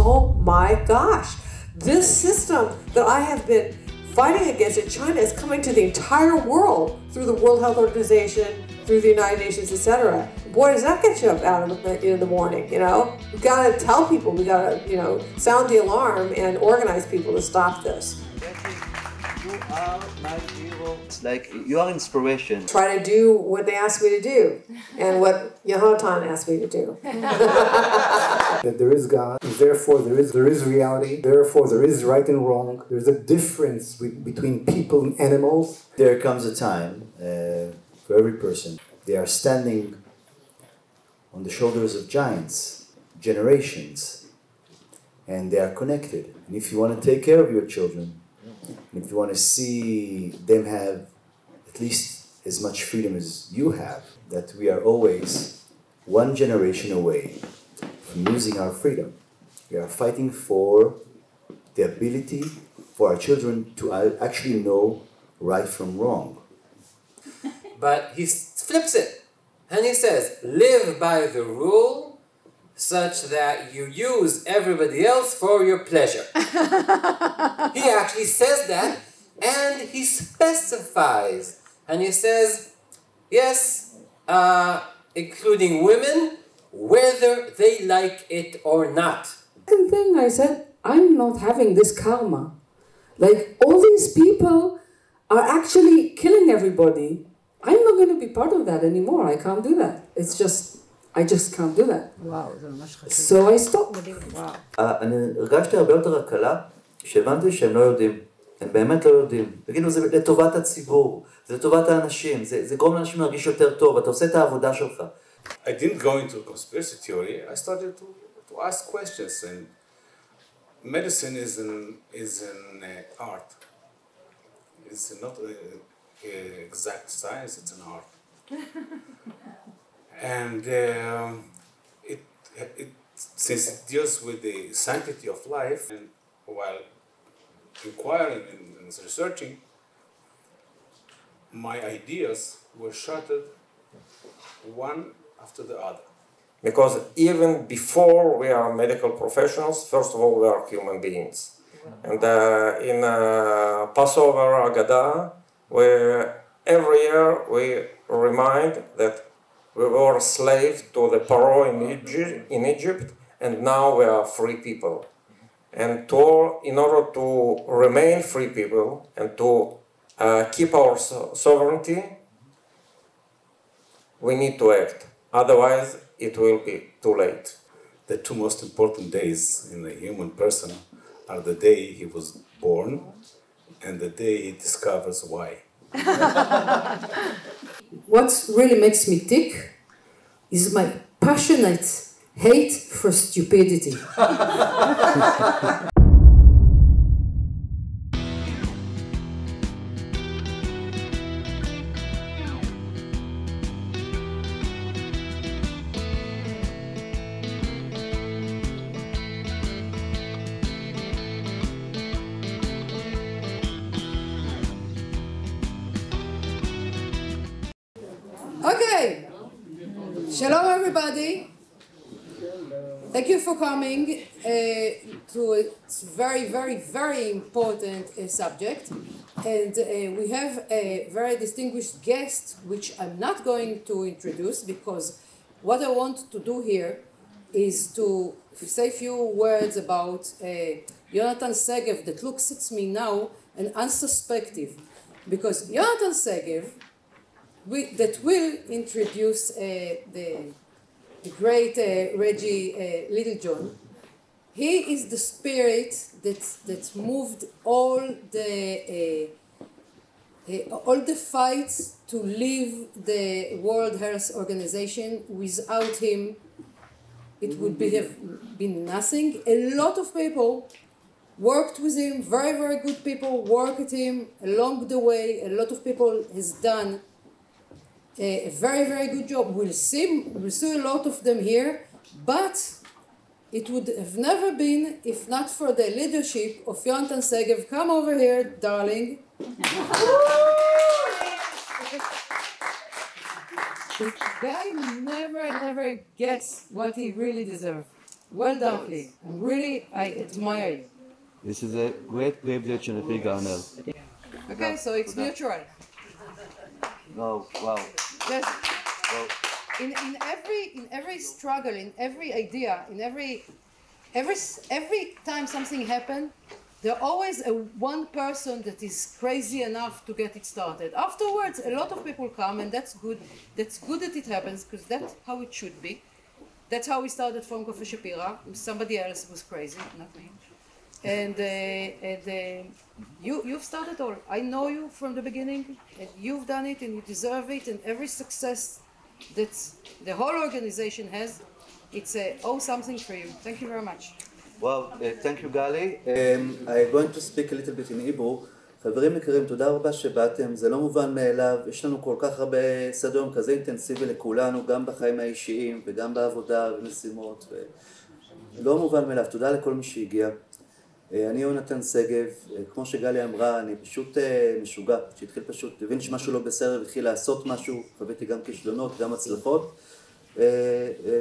oh my gosh, this system that I have been fighting against in China is coming to the entire world through the World Health Organization, through the United Nations, etc. Boy, does that get you up out of in the morning, you know? We've got to tell people, we got to, you know, sound the alarm and organize people to stop this. You are my hero. It's like you are inspiration. Try to do what they asked me to do and what Yehotan asked me to do. That there is God, therefore there is reality, therefore there is right and wrong. There's a difference between people and animals. There comes a time for every person. They are standing on the shoulders of giants, generations, and they are connected. And if you want to take care of your children, and if you want to see them have at least as much freedom as you have, that we are always one generation away from losing our freedom. We are fighting for the ability for our children to actually know right from wrong. But he flips it and he says, live by the rule such that you use everybody else for your pleasure. He actually says that, and he specifies, and he says, yes, including women, whether they like it or not. Second thing I said, I'm not having this karma. Like, all these people are actually killing everybody. I'm not going to be part of that anymore. I can't do that. It's just, I just can't do that. וואו, זה ממש חשוב. So I stopped. וואו. אני הרגשתי הרבה יותר הקלה, שהבנתי שהם לא יודעים. הם באמת לא יודעים. תגידו, זה לטובת הציבור, זה לטובת האנשים, זה גורם לאנשים להרגיש יותר טוב, אתה עושה את העבודה שלך. I didn't go into conspiracy theory. I started to ask questions, and medicine is an art. It's not an exact science, it's an art. And since it deals with the sanctity of life, and while inquiring and researching, my ideas were shattered one after the other. Because even before we are medical professionals, first of all, we are human beings. And in Passover Haggadah, where every year we remind that we were slaves to the Pharaoh in Egypt, and now we are free people. And in order to remain free people and to keep our sovereignty, we need to act. Otherwise, it will be too late. The two most important days in a human person are the day he was born and the day he discovers why. What really makes me tick is my passionate hate for stupidity. Okay, shalom everybody. Thank you for coming to a very, very, very important subject. And we have a very distinguished guest, which I'm not going to introduce because what I want to do here is to say a few words about Yonatan Segev that looks at me now and unsuspective. Because Yonatan Segev, that will introduce the great REGGIE LITTLEJOHN. He is the spirit that moved all the fights to leave the World Health Organization. Without him, it would have been nothing. A lot of people worked with him, very, very good people worked with him along the way. A lot of people has done a very, very good job. We'll see a lot of them here, but it would have never been if not for the leadership of Yonatan Segev. Come over here, darling. This guy never gets what he really deserves. Well done, please. I admire you. This is a great privilege and a big honor. Okay, so it's mutual. Oh, wow. Yes. Well, In every struggle, in every idea, in every time something happens, there's always one person that is crazy enough to get it started. Afterwards, a lot of people come, and that's good. That's good that it happens, because that's how it should be. That's how we started from Coffee Shapira. Somebody else was crazy, not me. And you've started all. I know you from the beginning, and you've done it, and you deserve it. And every success that the whole organization has, it's owe something for you. Thank you very much. Well, thank you, Gali. I'm going to speak a little bit in Hebrew. חברים יקרים, תודה רבה שבאתם, זה לא מובן מאליו, יש לנו כל כך הרבה סדר יום כזה אינטנסיבי לכולנו, גם בחיים האישיים וגם בעבודה ומשימות, לא מובן מאליו, תודה לכל מי שהגיע. אני יונתן שגב, כמו שגלי אמרה, אני פשוט משוגע, שהתחיל פשוט, הבין שמשהו לא בסדר, התחיל לעשות משהו, חוויתי גם כישלונות, גם הצלחות,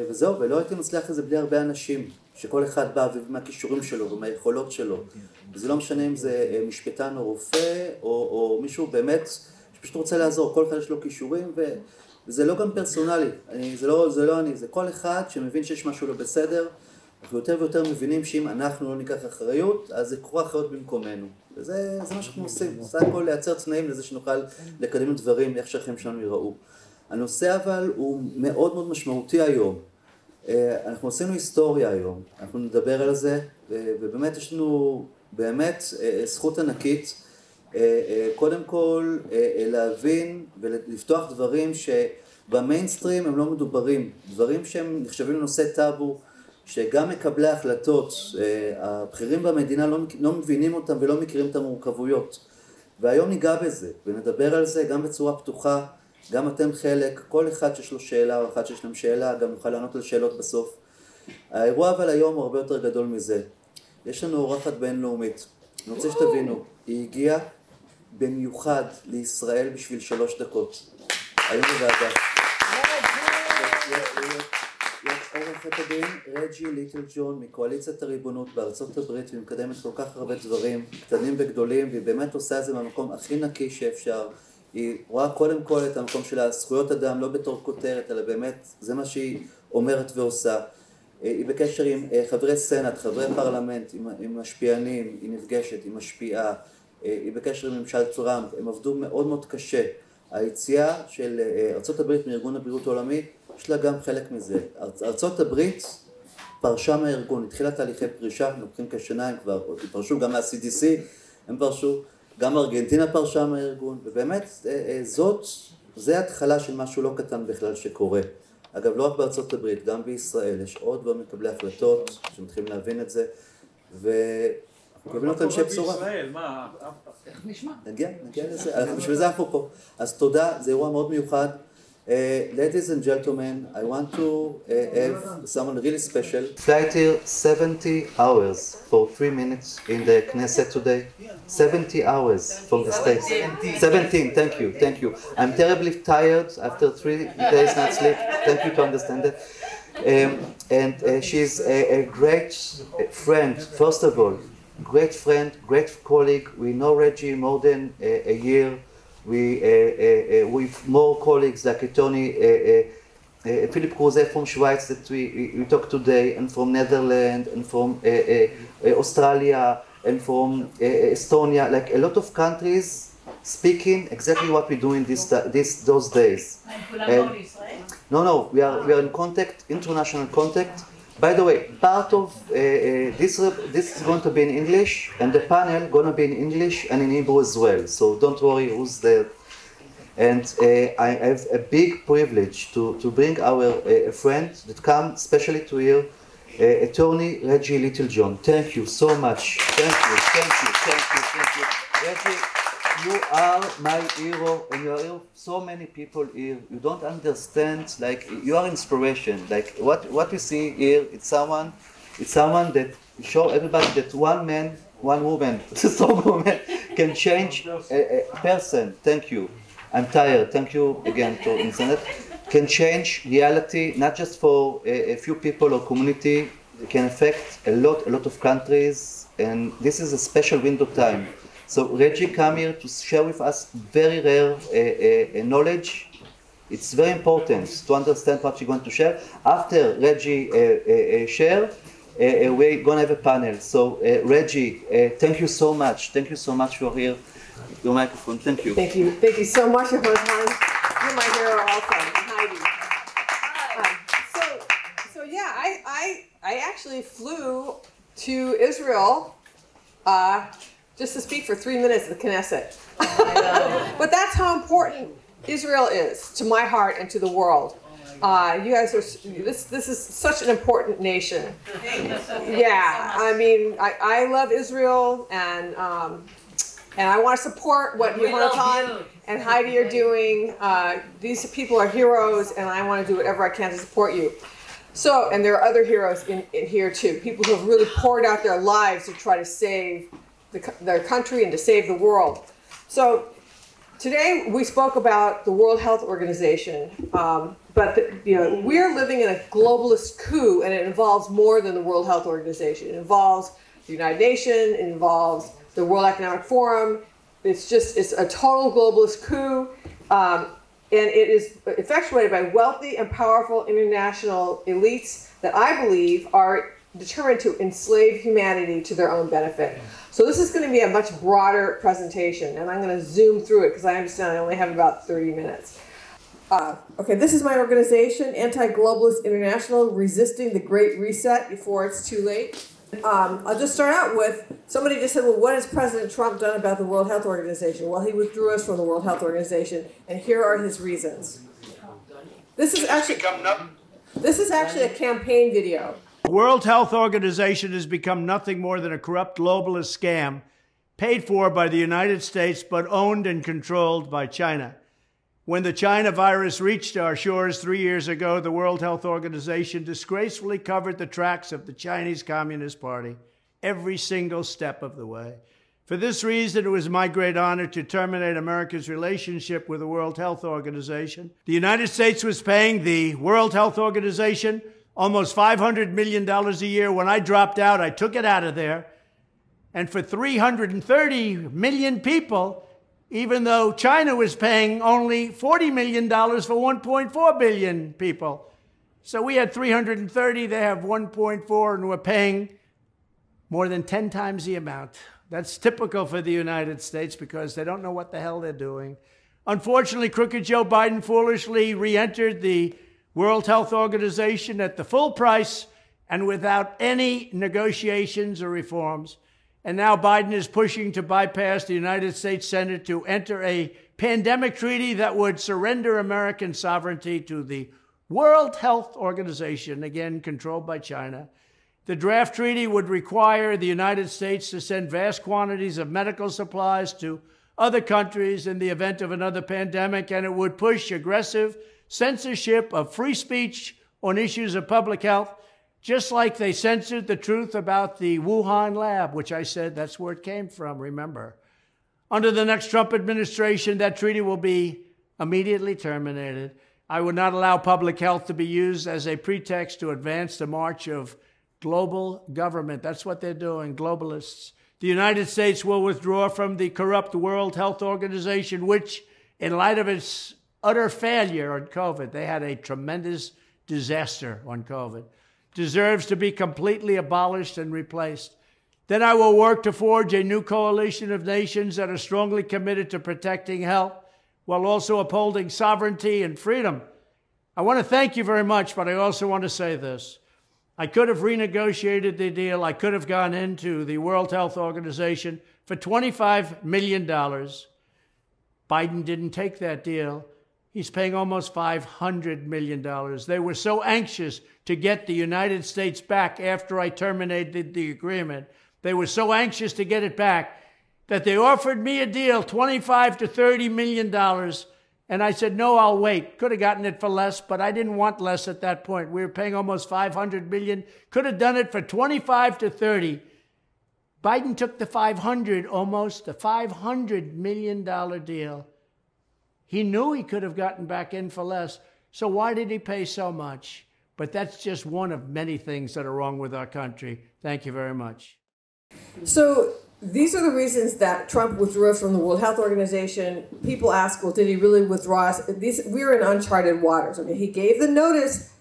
וזהו, ולא הייתי מצליח לזה בלי הרבה אנשים, שכל אחד בא ומהכישורים שלו ומהיכולות שלו, וזה לא משנה אם זה משפטן או רופא, או מישהו באמת שפשוט רוצה לעזור, כל אחד יש לו כישורים, וזה לא גם פרסונלי, זה לא אני, זה כל אחד שמבין שיש משהו לא בסדר, אנחנו יותר ויותר מבינים שאם אנחנו לא ניקח אחריות, אז זה קורה אחריות במקומנו. וזה מה שאנחנו עושים. סך הכל לייצר תנאים לזה שנוכל לקדם דברים איך שהחיים שלנו ייראו. הנושא אבל הוא מאוד מאוד משמעותי היום. אנחנו עשינו היסטוריה היום. אנחנו נדבר על זה, ובאמת יש לנו באמת זכות ענקית. קודם כל להבין ולפתוח דברים שבמיינסטרים הם לא מדוברים. דברים שהם נחשבים לנושא טאבו, שגם מקבלי ההחלטות, הבכירים במדינה לא מבינים אותם ולא מכירים את המורכבויות. והיום ניגע בזה, ונדבר על זה גם בצורה פתוחה, גם אתם חלק, כל אחד שיש לו שאלה או אחד שיש להם שאלה, גם נוכל לענות על שאלות בסוף. האירוע אבל היום הוא הרבה יותר גדול מזה. יש לנו אורחת בינלאומית, אני רוצה שתבינו, היא הגיעה במיוחד לישראל בשביל 3 דקות. היום בוועדה. עורכת הדין רג'י ליטלג'ון מקואליציית הריבונות בארצות הברית, והיא מקדמת כל כך הרבה דברים קטנים וגדולים, והיא באמת עושה את זה מהמקום הכי נקי שאפשר. היא רואה קודם כל את המקום של הזכויות אדם לא בתור כותרת, אלא באמת זה מה שהיא אומרת ועושה. היא בקשר עם חברי סנאט, חברי פרלמנט, עם משפיענים, היא נפגשת, היא משפיעה, היא בקשר עם ממשל טראמפ, הם עבדו מאוד מאוד קשה. היציאה של ארצות הברית מארגון הבריאות העולמי יש לה גם חלק מזה. ארצות הברית פרשה מהארגון, התחילה תהליכי פרישה, לוקחים כשנה, הם כבר פרשו גם מה-CBDC, הם פרשו, גם ארגנטינה פרשה מהארגון, ובאמת זה התחלה של משהו לא קטן בכלל שקורה. אגב, לא רק בארצות הברית, גם בישראל, יש עוד ועוד מקבלי החלטות שמתחילים להבין את זה, ואנחנו קובעים אותם שבשורה. בישראל, מה? איך נשמע? נגיע לזה, בשביל זה אנחנו פה. אז תודה, זה אירוע מאוד מיוחד. Ladies and gentlemen, I want to have someone really special. Flight here 70 hours for 3 minutes in the Knesset today. 70 hours from the States. 17, thank you. I'm terribly tired after 3 days not sleep. Thank you to understand that. And she's a great friend, first of all. Great friend, great colleague. We know Reggie more than a year. With more colleagues like Tony, Philip Kruse from Schweiz that we talked today, and from Netherlands, and from Australia, and from Estonia, like a lot of countries speaking exactly what we do in those days. No, we are in contact, international contact. By the way, part of this is going to be in English, and the panel going to be in English and in Hebrew as well. So don't worry who's there. And I have a big privilege to bring our friend that come especially to hear, Attorney Reggie Littlejohn. Thank you so much. Thank you. Reggie, you are my hero, and you are so many people here. You don't understand, like, you are inspiration. Like, what you see here, it's someone that show everybody that one man, one woman, a strong woman, can change a person. Thank you. I'm tired. Thank you again to internet. Can change reality, not just for a few people or community, It can affect a lot of countries, and this is a special window time. So Reggie come here to share with us very rare knowledge. It's very important to understand what you're going to share. After Reggie share, we're going to have a panel. So Reggie, thank you so much. Thank you so much for here. Your microphone. Thank you. Thank you. Thank you so much, Johan. You're my hero also. Heidi. So yeah, I actually flew to Israel just to speak for 3 minutes at the Knesset. But that's how important Israel is to my heart and to the world. You guys are, this is such an important nation. Yeah, I mean, I love Israel, and I want to support what Yohanatan and Heidi are doing. These people are heroes, and I want to do whatever I can to support you. So, and there are other heroes in here too, people who have really poured out their lives to try to save their country and to save the world. So today we spoke about the World Health Organization, but we're living in a globalist coup, and it involves more than the World Health Organization. It involves the United Nations, it involves the World Economic Forum. It's a total globalist coup, and it is effectuated by wealthy and powerful international elites that I believe are determined to enslave humanity to their own benefit. So this is going to be a much broader presentation, and I'm going to zoom through it because I understand I only have about 30 minutes. Okay, this is my organization, Anti-Globalist International, resisting the Great Reset before it's too late. I'll just start out with, somebody just said, well, what has President Trump done about the World Health Organization? Well, he withdrew us from the World Health Organization, and here are his reasons. This is actually a campaign video. The World Health Organization has become nothing more than a corrupt globalist scam paid for by the United States but owned and controlled by China. When the China virus reached our shores 3 years ago, the World Health Organization disgracefully covered the tracks of the Chinese Communist Party every single step of the way. For this reason, it was my great honor to terminate America's relationship with the World Health Organization. The United States was paying the World Health Organization almost $500 million a year. When I dropped out, I took it out of there. And for 330 million people, even though China was paying only $40 million for 1.4 billion people. So we had 330, they have 1.4, and we're paying more than 10 times the amount. That's typical for the United States because they don't know what the hell they're doing. Unfortunately, crooked Joe Biden foolishly re-entered the World Health Organization at the full price and without any negotiations or reforms. And now Biden is pushing to bypass the United States Senate to enter a pandemic treaty that would surrender American sovereignty to the World Health Organization, again controlled by China. The draft treaty would require the United States to send vast quantities of medical supplies to other countries in the event of another pandemic, and it would push aggressive censorship of free speech on issues of public health, just like they censored the truth about the Wuhan lab, which I said that's where it came from, remember. Under the next Trump administration, that treaty will be immediately terminated. I would not allow public health to be used as a pretext to advance the march of global government. That's what they're doing, globalists. The United States will withdraw from the corrupt World Health Organization, which, in light of its utter failure on COVID, they had a tremendous disaster on COVID, deserves to be completely abolished and replaced. Then I will work to forge a new coalition of nations that are strongly committed to protecting health while also upholding sovereignty and freedom. I want to thank you very much, but I also want to say this. I could have renegotiated the deal. I could have gone into the World Health Organization for $25 million. Biden didn't take that deal. He's paying almost $500 million. They were so anxious to get the United States back after I terminated the agreement. They were so anxious to get it back that they offered me a deal, $25 to $30 million. And I said, no, I'll wait. Could have gotten it for less, but I didn't want less at that point. We were paying almost $500 million. Could have done it for $25 to $30. Biden took the almost the $500 million deal. He knew he could have gotten back in for less. So why did he pay so much? But that's just one of many things that are wrong with our country. Thank you very much. So these are the reasons that Trump withdrew from the World Health Organization. People ask, well, did he really withdraw? We're in uncharted waters. I mean, he gave the notice.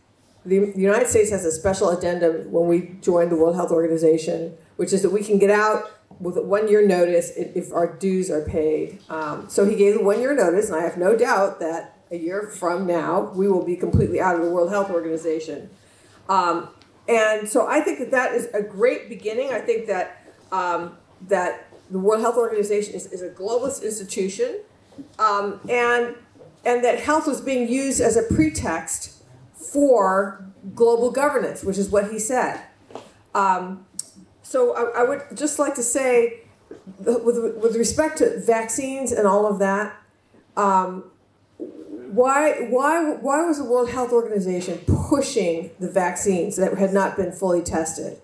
The United States has a special addendum when we joined the World Health Organization, which is that we can get out with a 1-year notice if our dues are paid. So he gave the 1-year notice, and I have no doubt that a year from now, we will be completely out of the World Health Organization. And so I think that that is a great beginning. I think that that the World Health Organization is a globalist institution, and that health was being used as a pretext for global governance, which is what he said. So I would just like to say, with respect to vaccines and all of that, why was the World Health Organization pushing the vaccines that had not been fully tested?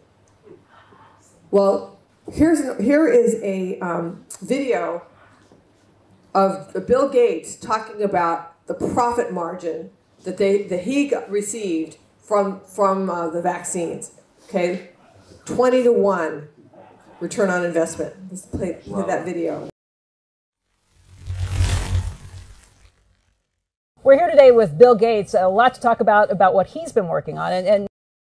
Well, here is a video of Bill Gates talking about the profit margin that he received from the vaccines. Okay, 20-to-1 return on investment. Let's play that video. We're here today with Bill Gates. A lot to talk about what he's been working on, and thank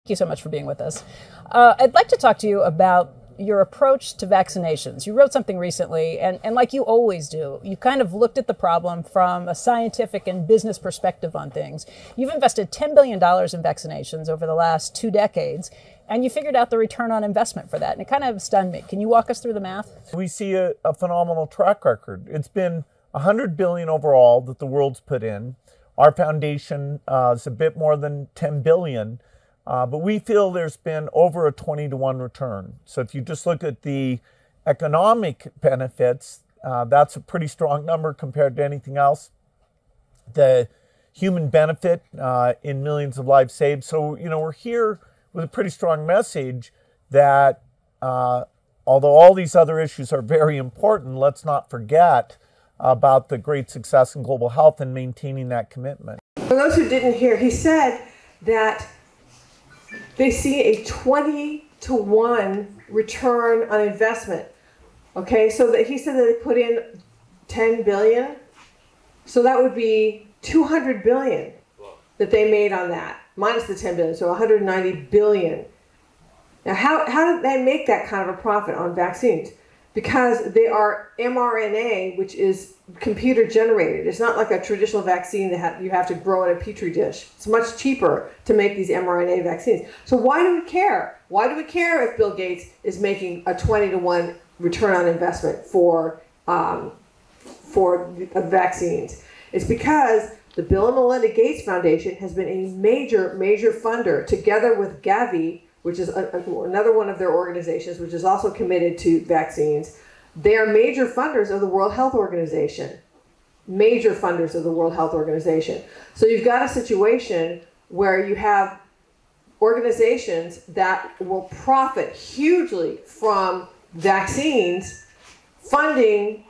you so much for being with us. I'd like to talk to you about your approach to vaccinations. You wrote something recently, and like you always do, you kind of looked at the problem from a scientific and business perspective on things. You've invested $10 billion in vaccinations over the last 2 decades, and you figured out the return on investment for that, and it kind of stunned me. Can you walk us through the math? We see a phenomenal track record. It's been $100 billion overall that the world's put in. Our foundation is a bit more than $10 billion. But we feel there's been over a 20-to-1 return. So if you just look at the economic benefits, that's a pretty strong number compared to anything else. The human benefit in millions of lives saved. So, we're here with a pretty strong message that although all these other issues are very important, let's not forget about the great success in global health and maintaining that commitment. For those who didn't hear, he said that they see a 20-to-1 return on investment. Okay, so that he said that they put in 10 billion. So that would be 200 billion that they made on that, minus the 10 billion, so 190 billion. Now, how did they make that kind of a profit on vaccines? Because they are mRNA, which is computer generated. It's not like a traditional vaccine that you have to grow in a petri dish. It's much cheaper to make these mRNA vaccines. So why do we care? Why do we care if Bill Gates is making a 20-to-1 return on investment for vaccines? It's because the Bill and Melinda Gates Foundation has been a major funder, together with Gavi, which is another one of their organizations, which is also committed to vaccines. They are major funders of the World Health Organization. Major funders of the World Health Organization. So you've got a situation where you have organizations that will profit hugely from vaccines, funding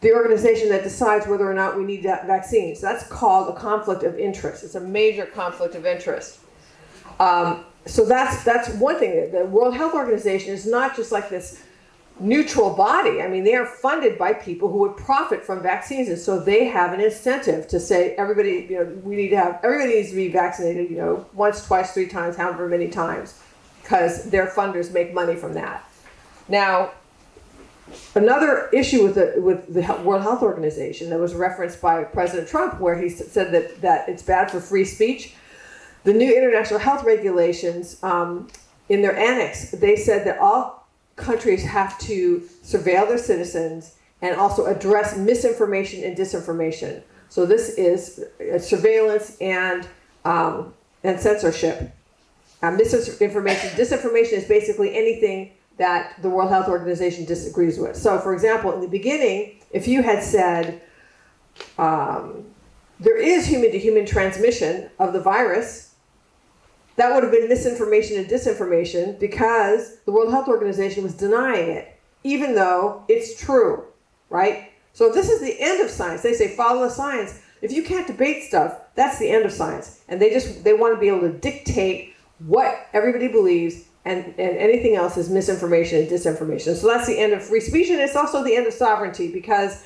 the organization that decides whether or not we need vaccines. That's called a conflict of interest. It's a major conflict of interest. So that's one thing. The World Health Organization is not just like this neutral body. I mean, they are funded by people who would profit from vaccines, and so they have an incentive to say everybody, everybody needs to be vaccinated, once, twice, 3 times, however many times, because their funders make money from that. Now, another issue with the World Health Organization that was referenced by President Trump, where he said that it's bad for free speech. The new international health regulations, in their annex, they said that all countries have to surveil their citizens and also address misinformation and disinformation. So this is surveillance and censorship. Misinformation, disinformation is basically anything that the World Health Organization disagrees with. So, for example, in the beginning, if you had said there is human-to-human transmission of the virus, that would have been misinformation and disinformation because the World Health Organization was denying it, even though it's true, right? So this is the end of science. They say follow the science. If you can't debate stuff, That's the end of science. And they want to be able to dictate what everybody believes, and anything else is misinformation and disinformation. So that's the end of free speech, and it's also the end of sovereignty, because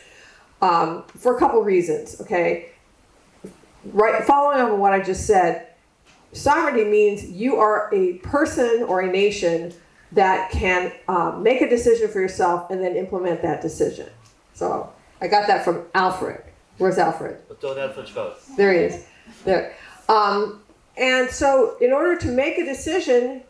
for a couple reasons, okay? Right, following on what I just said, sovereignty means you are a person or a nation that can make a decision for yourself and then implement that decision. So I got that from Alfred. Where's Alfred? There he is. There. And so in order to make a decision,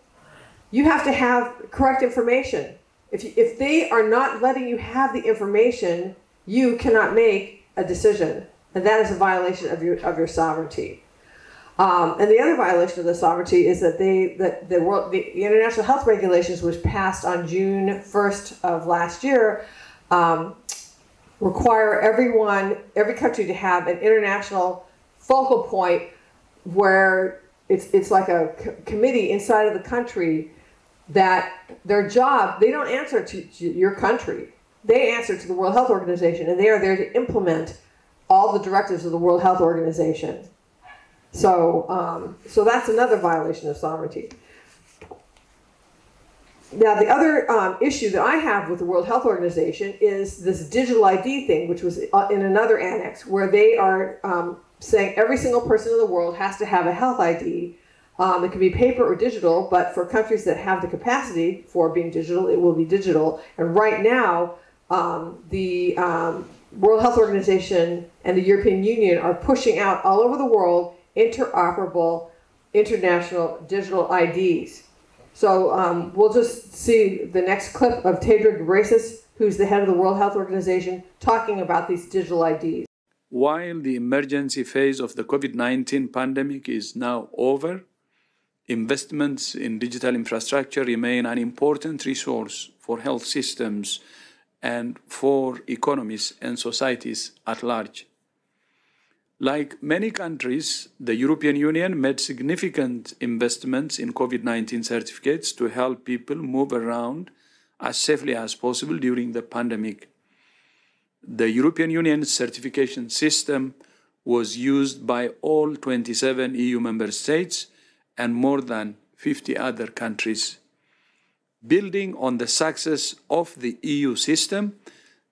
you have to have correct information. If they are not letting you have the information, you cannot make a decision. And that is a violation of your sovereignty. And the other violation of the sovereignty is that the International Health Regulations, which passed on June 1st of last year, require every country to have an international focal point where it's like a committee inside of the country that their job, they don't answer to your country. They answer to the World Health Organization, and they are there to implement all the directives of the World Health Organization. So, so that's another violation of sovereignty. Now, the other issue that I have with the World Health Organization is this digital ID thing, which was in another annex, where they are saying every single person in the world has to have a health ID. It can be paper or digital, but for countries that have the capacity for being digital, it will be digital. And right now, the World Health Organization and the European Union are pushing out all over the world interoperable international digital IDs. So we'll just see the next clip of Tedros Ghebreyesus, who's the head of the World Health Organization, talking about these digital IDs. While the emergency phase of the COVID-19 pandemic is now over, investments in digital infrastructure remain an important resource for health systems and for economies and societies at large. Like many countries, the European Union made significant investments in COVID-19 certificates to help people move around as safely as possible during the pandemic. The European Union's certification system was used by all 27 EU member states and more than 50 other countries. Building on the success of the EU system,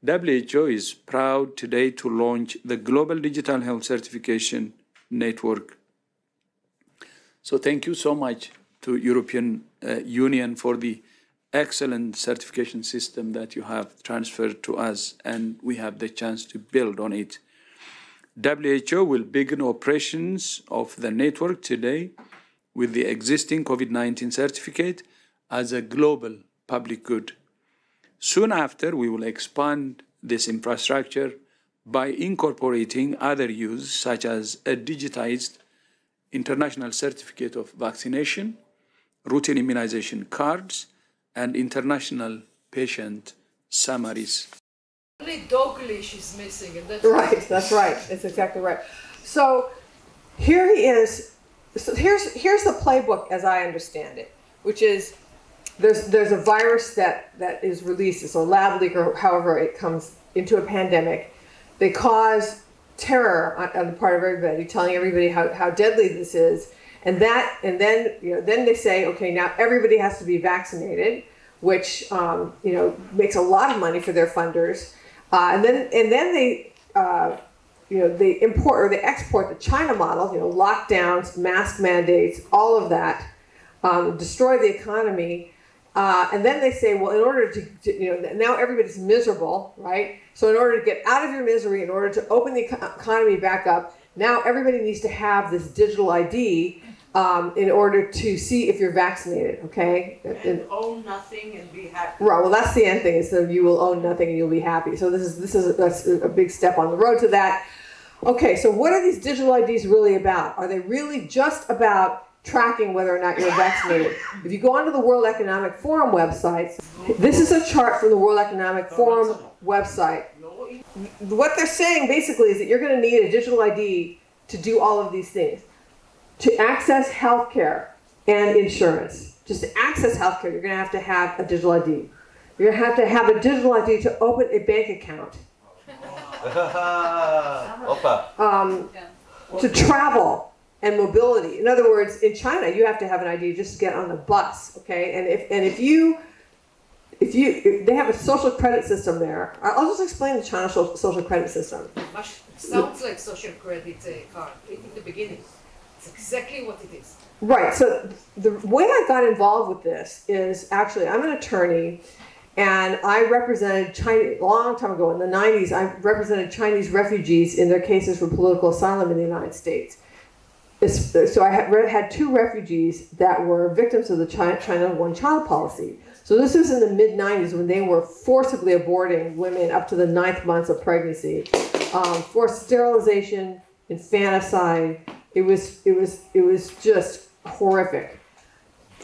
WHO is proud today to launch the Global Digital Health Certification Network. So thank you so much to European Union for the excellent certification system that you have transferred to us, and we have the chance to build on it. WHO will begin operations of the network today with the existing COVID-19 certificate as a global public good. Soon after, we will expand this infrastructure by incorporating other use, such as a digitized international certificate of vaccination, routine immunization cards, and international patient summaries. Only Doglish is missing, and that's right. That's right. That's exactly right. So here he is. So here's the playbook as I understand it, which is there's a virus that is released. It's a lab leak, or however it comes into a pandemic. They cause terror on the part of everybody, telling everybody how deadly this is. And then they say, okay, now everybody has to be vaccinated, which makes a lot of money for their funders. And then they they import or they export the China model, lockdowns, mask mandates, all of that, destroy the economy. And then they say, well, in order to now everybody's miserable, right? So in order to get out of your misery, in order to open the economy back up, now everybody needs to have this digital ID in order to see if you're vaccinated, okay? And own nothing and be happy. Right, well, that's the end thing, is that you will own nothing and you'll be happy. So that's a big step on the road to that. Okay, so what are these digital IDs really about? Are they really just about tracking whether or not you're vaccinated? If you go onto the World Economic Forum website, this is a chart from the World Economic Forum website. What they're saying basically is that you're going to need a digital ID to do all of these things. To access healthcare and insurance. Just to access healthcare, you're going to have a digital ID. You're going to have a digital ID to open a bank account. to travel and mobility. In other words, in China, you have to have an ID just to get on the bus, okay? And if they have a social credit system there. I'll just explain the China social credit system. Sounds like social credit card in the beginning. It's exactly what it is. Right. So the way I got involved with this is actually I'm an attorney, and I represented China a long time ago in the 90s. I represented Chinese refugees in their cases for political asylum in the United States. So I had 2 refugees that were victims of the China one-child policy. So this was in the mid-90s when they were forcibly aborting women up to the 9th months of pregnancy, forced sterilization, infanticide. It was just horrific.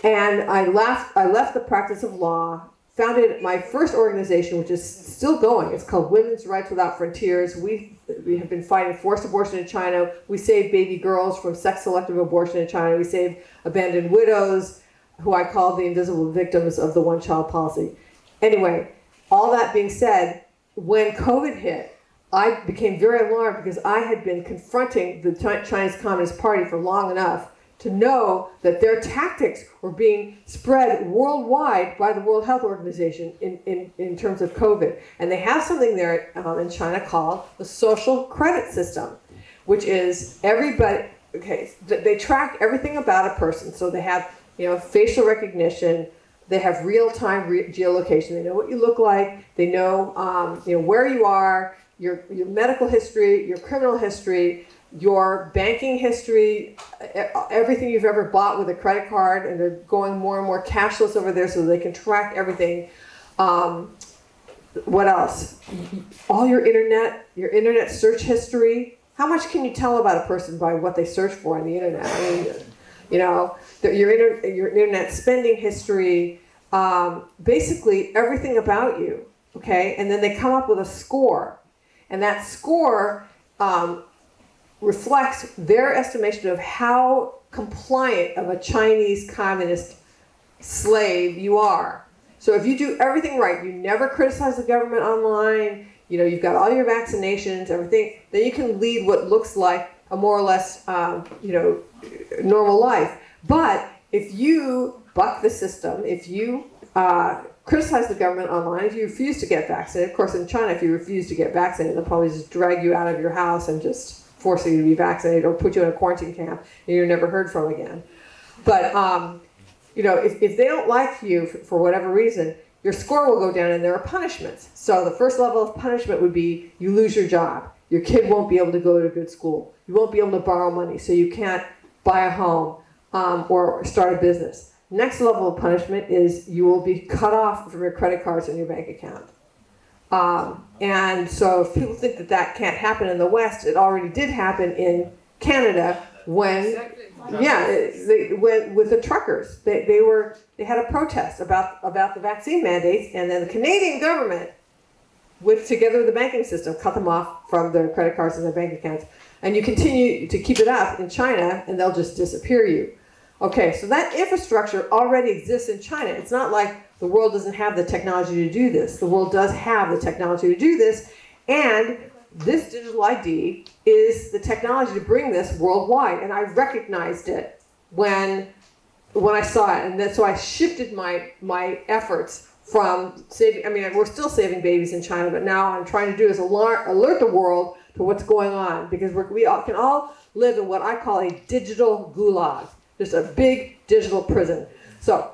And I left the practice of law, founded my first organization, which is still going. It's called Women's Rights Without Frontiers. We have been fighting forced abortion in China. We saved baby girls from sex-selective abortion in China. We saved abandoned widows, who I call the invisible victims of the one-child policy. Anyway, all that being said, when COVID hit, I became very alarmed because I had been confronting the Chinese Communist Party for long enough to know that their tactics were being spread worldwide by the World Health Organization in terms of COVID. And they have something there in China called the social credit system, which is everybody, okay, they track everything about a person. So they have facial recognition. They have real-time geolocation. They know what you look like. They know, where you are, your medical history, your criminal history, your banking history, everything you've ever bought with a credit card, and they're going more and more cashless over there so they can track everything. What else? All your internet search history. How much can you tell about a person by what they search for on the internet? I mean, your internet spending history, basically everything about you, okay? And then they come up with a score. And that score reflects their estimation of how compliant of a Chinese communist slave you are. So if you do everything right, you never criticize the government online, you've got all your vaccinations, everything, then you can lead what looks like a more or less, normal life. But if you buck the system, if you criticize the government online, if you refuse to get vaccinated, of course in China, if you refuse to get vaccinated, they'll probably just drag you out of your house and just force you to be vaccinated or put you in a quarantine camp and you're never heard from again. But, if they don't like you for whatever reason, your score will go down and there are punishments. So the first level of punishment would be you lose your job. Your kid won't be able to go to a good school. You won't be able to borrow money, so you can't buy a home or start a business. Next level of punishment is you will be cut off from your credit cards and your bank account. And so if people think that that can't happen in the West, it already did happen in Canada when, with the truckers. They had a protest about the vaccine mandates, and then the Canadian government, together with the banking system, cut them off from their credit cards and their bank accounts. And you continue to keep it up in China, and they'll just disappear you. Okay, so that infrastructure already exists in China. It's not like the world doesn't have the technology to do this. The world does have the technology to do this, and this digital ID is the technology to bring this worldwide. And I recognized it when I saw it, and so I shifted my efforts from saving. I mean, we're still saving babies in China, but now what I'm trying to do is alert the world to what's going on, because we can all live in what I call a digital gulag. Just a big digital prison. So,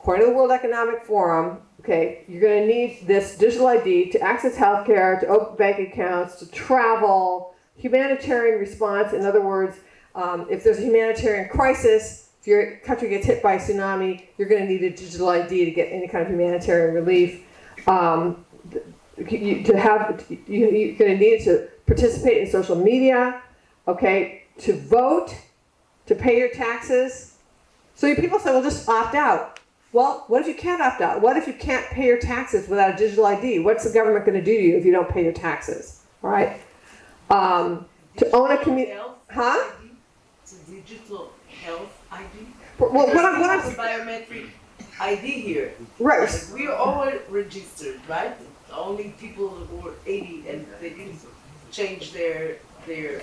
according to the World Economic Forum, okay, you're going to need this digital ID to access healthcare, to open bank accounts, to travel, humanitarian response. In other words, if there's a humanitarian crisis, if your country gets hit by a tsunami, you're going to need a digital ID to get any kind of humanitarian relief. You're going to need to participate in social media, okay, to vote, to pay your taxes. So people say, well, just opt out. Well, what if you can't opt out? What if you can't pay your taxes without a digital ID? What's the government going to do to you if you don't pay your taxes? All right? To own a community, huh? It's a digital health ID. Well, what I'm a biometric ID here. Right. Like, we are all registered, right? Only people who are 80 and they didn't change their clear.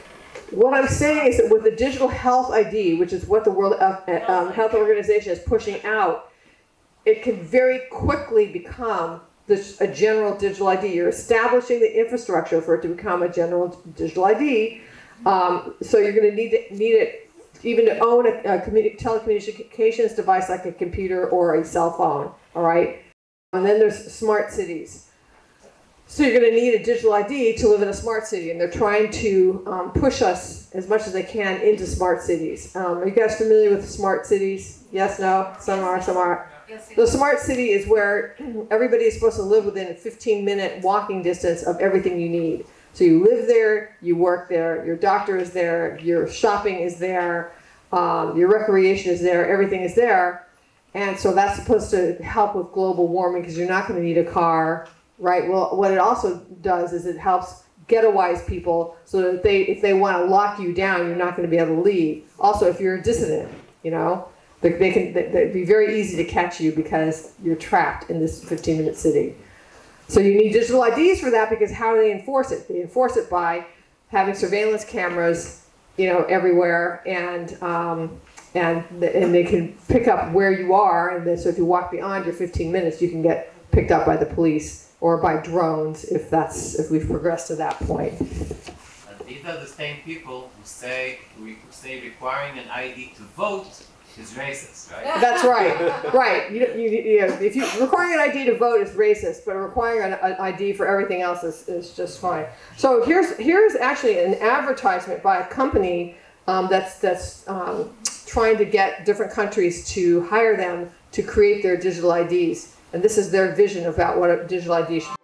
What I'm saying is that with the digital health ID, which is what the World Health Organization is pushing out, it can very quickly become a general digital ID. You're establishing the infrastructure for it to become a general digital ID. So you're going to need it even to own a telecommunications device like a computer or a cell phone. All right, and then there's smart cities. So you're going to need a digital ID to live in a smart city, and they're trying to push us as much as they can into smart cities. Are you guys familiar with smart cities? Yes, no? Some are, some aren't. The smart city is where everybody is supposed to live within a 15-minute walking distance of everything you need. So you live there, you work there, your doctor is there, your shopping is there, your recreation is there, everything is there. And so that's supposed to help with global warming because you're not going to need a car. Right. Well, what it also does is it helps ghettoize people so that if they want to lock you down, you're not going to be able to leave. Also, if you're a dissident, you know, they'd be very easy to catch you because you're trapped in this 15-minute city. So you need digital IDs for that because how do they enforce it? They enforce it by having surveillance cameras, you know, everywhere, and they can pick up where you are. And then, so if you walk beyond your 15 minutes, you can get picked up by the police. Or by drones, if we've progressed to that point. And these are the same people who say requiring an ID to vote is racist, right? That's right, right. If you requiring an ID to vote is racist, but requiring an ID for everything else is just fine. So here's actually an advertisement by a company that's trying to get different countries to hire them to create their digital IDs. And this is their vision about what a digital ID should be.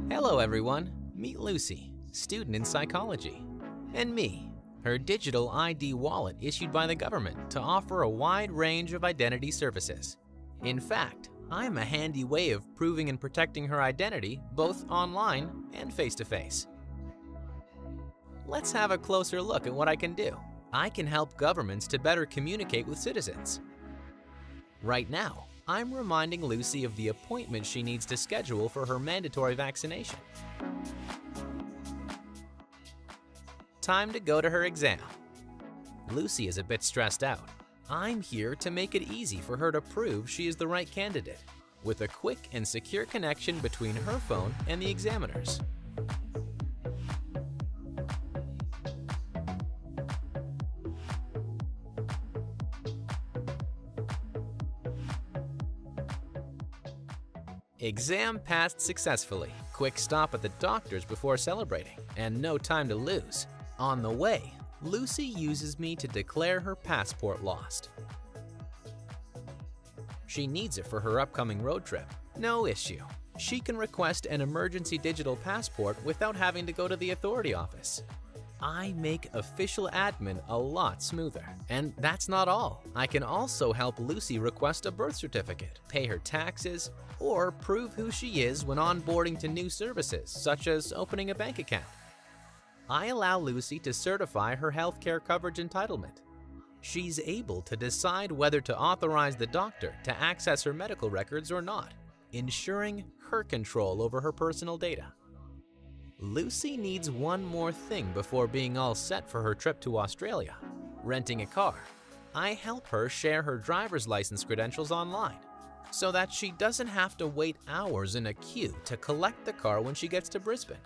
Hello everyone, meet Lucy, student in psychology, and me, her digital ID wallet issued by the government to offer a wide range of identity services. In fact, I'm a handy way of proving and protecting her identity both online and face-to-face. Let's have a closer look at what I can do. I can help governments to better communicate with citizens. Right now, I'm reminding Lucy of the appointment she needs to schedule for her mandatory vaccination. Time to go to her exam. Lucy is a bit stressed out. I'm here to make it easy for her to prove she is the right candidate, with a quick and secure connection between her phone and the examiner's. Exam passed successfully. Quick stop at the doctor's before celebrating, and no time to lose. On the way, Lucy uses me to declare her passport lost. She needs it for her upcoming road trip. No issue. She can request an emergency digital passport without having to go to the authority office. I make official admin a lot smoother. And that's not all. I can also help Lucy request a birth certificate, pay her taxes, or prove who she is when onboarding to new services, such as opening a bank account. I allow Lucy to certify her healthcare coverage entitlement. She's able to decide whether to authorize the doctor to access her medical records or not, ensuring her control over her personal data. Lucy needs one more thing before being all set for her trip to Australia: renting a car. I help her share her driver's license credentials online, so that she doesn't have to wait hours in a queue to collect the car when she gets to Brisbane.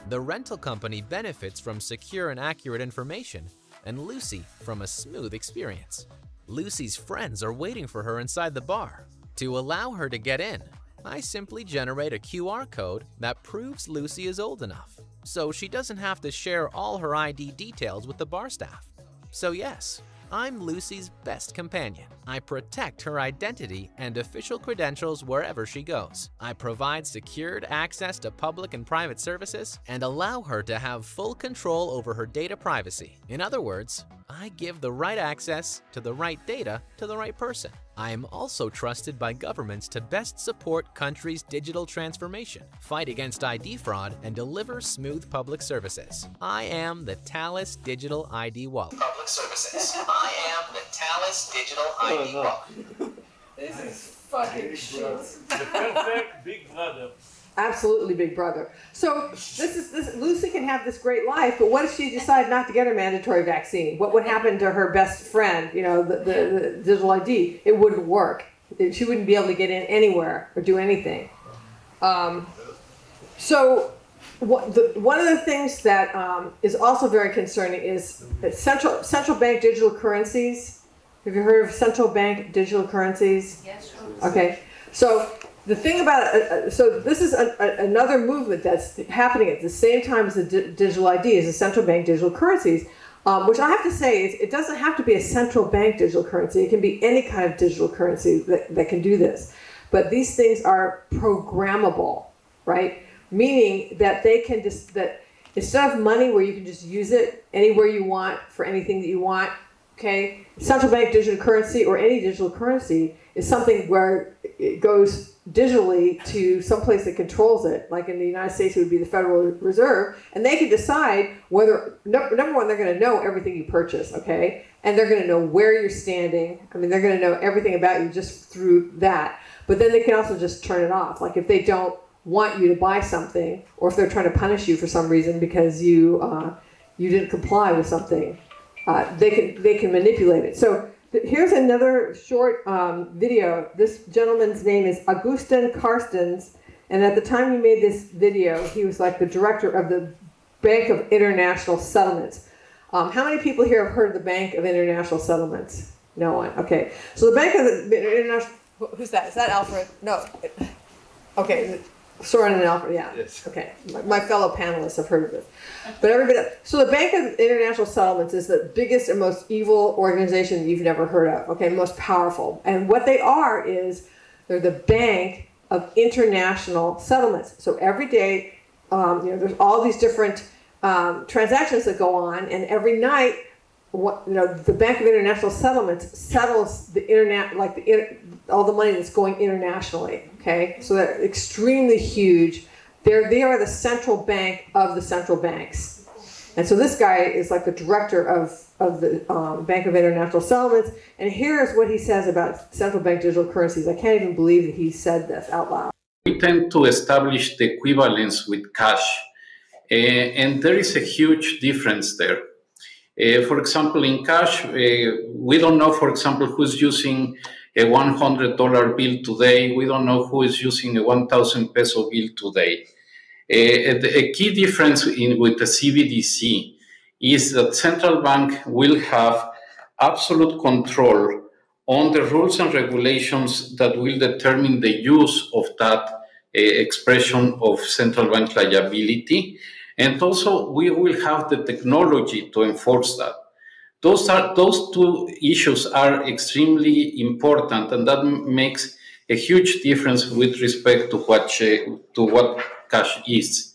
The rental company benefits from secure and accurate information, and Lucy from a smooth experience. Lucy's friends are waiting for her inside the bar. To allow her to get in, I simply generate a QR code that proves Lucy is old enough, so she doesn't have to share all her ID details with the bar staff. So yes, I'm Lucy's best companion. I protect her identity and official credentials wherever she goes. I provide secured access to public and private services and allow her to have full control over her data privacy. In other words, I give the right access to the right data to the right person. I am also trusted by governments to best support countries' digital transformation, fight against ID fraud, and deliver smooth public services. I am the Thales Digital ID Wallet. Public services. I am the Talus Digital ID card. This is fucking shit. The perfect big brother. Absolutely, big brother. So this Lucy can have this great life, but what if she decided not to get her mandatory vaccine? What would happen to her best friend? You know, the digital ID. It wouldn't work. She wouldn't be able to get in anywhere or do anything. So one of the things that is also very concerning is central bank digital currencies. Have you heard of central bank digital currencies? Yes. Okay. So the thing about so this is another movement that's happening at the same time as the digital ID, is the central bank digital currencies, which I have to say it doesn't have to be a central bank digital currency. It can be any kind of digital currency that can do this. But these things are programmable, right? Meaning that they can just, that instead of money where you can just use it anywhere you want for anything that you want, okay? Central bank digital currency or any digital currency is something where it goes digitally to someplace that controls it. Like in the United States, it would be the Federal Reserve, and they can decide whether, number one, they're going to know everything you purchase, okay? And they're going to know where you're standing. I mean, they're going to know everything about you just through that. But then they can also just turn it off. Like if they don't want you to buy something, or if they're trying to punish you for some reason because you didn't comply with something, they can manipulate it. So here's another short video. This gentleman's name is Augustin Carstens, and at the time he made this video, he was like the director of the Bank of International Settlements. How many people here have heard of the Bank of International Settlements? No one. Okay. So the Bank of the International. Who's that? Is that Alfred? No. Okay. Soren and Alfred, yeah. Yes. Okay. My fellow panelists have heard of this. But everybody else. So the Bank of International Settlements is the biggest and most evil organization you've never heard of, okay, most powerful. And what they are is they're the Bank of International Settlements. So every day, there's all these different transactions that go on, and every night, the Bank of International Settlements settles the internet, all the money that's going internationally. Okay, so they're extremely huge. They are the central bank of the central banks, and so this guy is like the director of the Bank of International Settlements. And here's what he says about central bank digital currencies. I can't even believe that he said this out loud. We tend to establish the equivalence with cash, and there is a huge difference there. For example, in cash, we don't know, for example, who's using a $100 bill today. We don't know who is using a 1,000 peso bill today. A key difference with the CBDC is that central bank will have absolute control on the rules and regulations that will determine the use of that expression of central bank liability. And also, we will have the technology to enforce that. Those two issues are extremely important, and that makes a huge difference with respect to what cash is.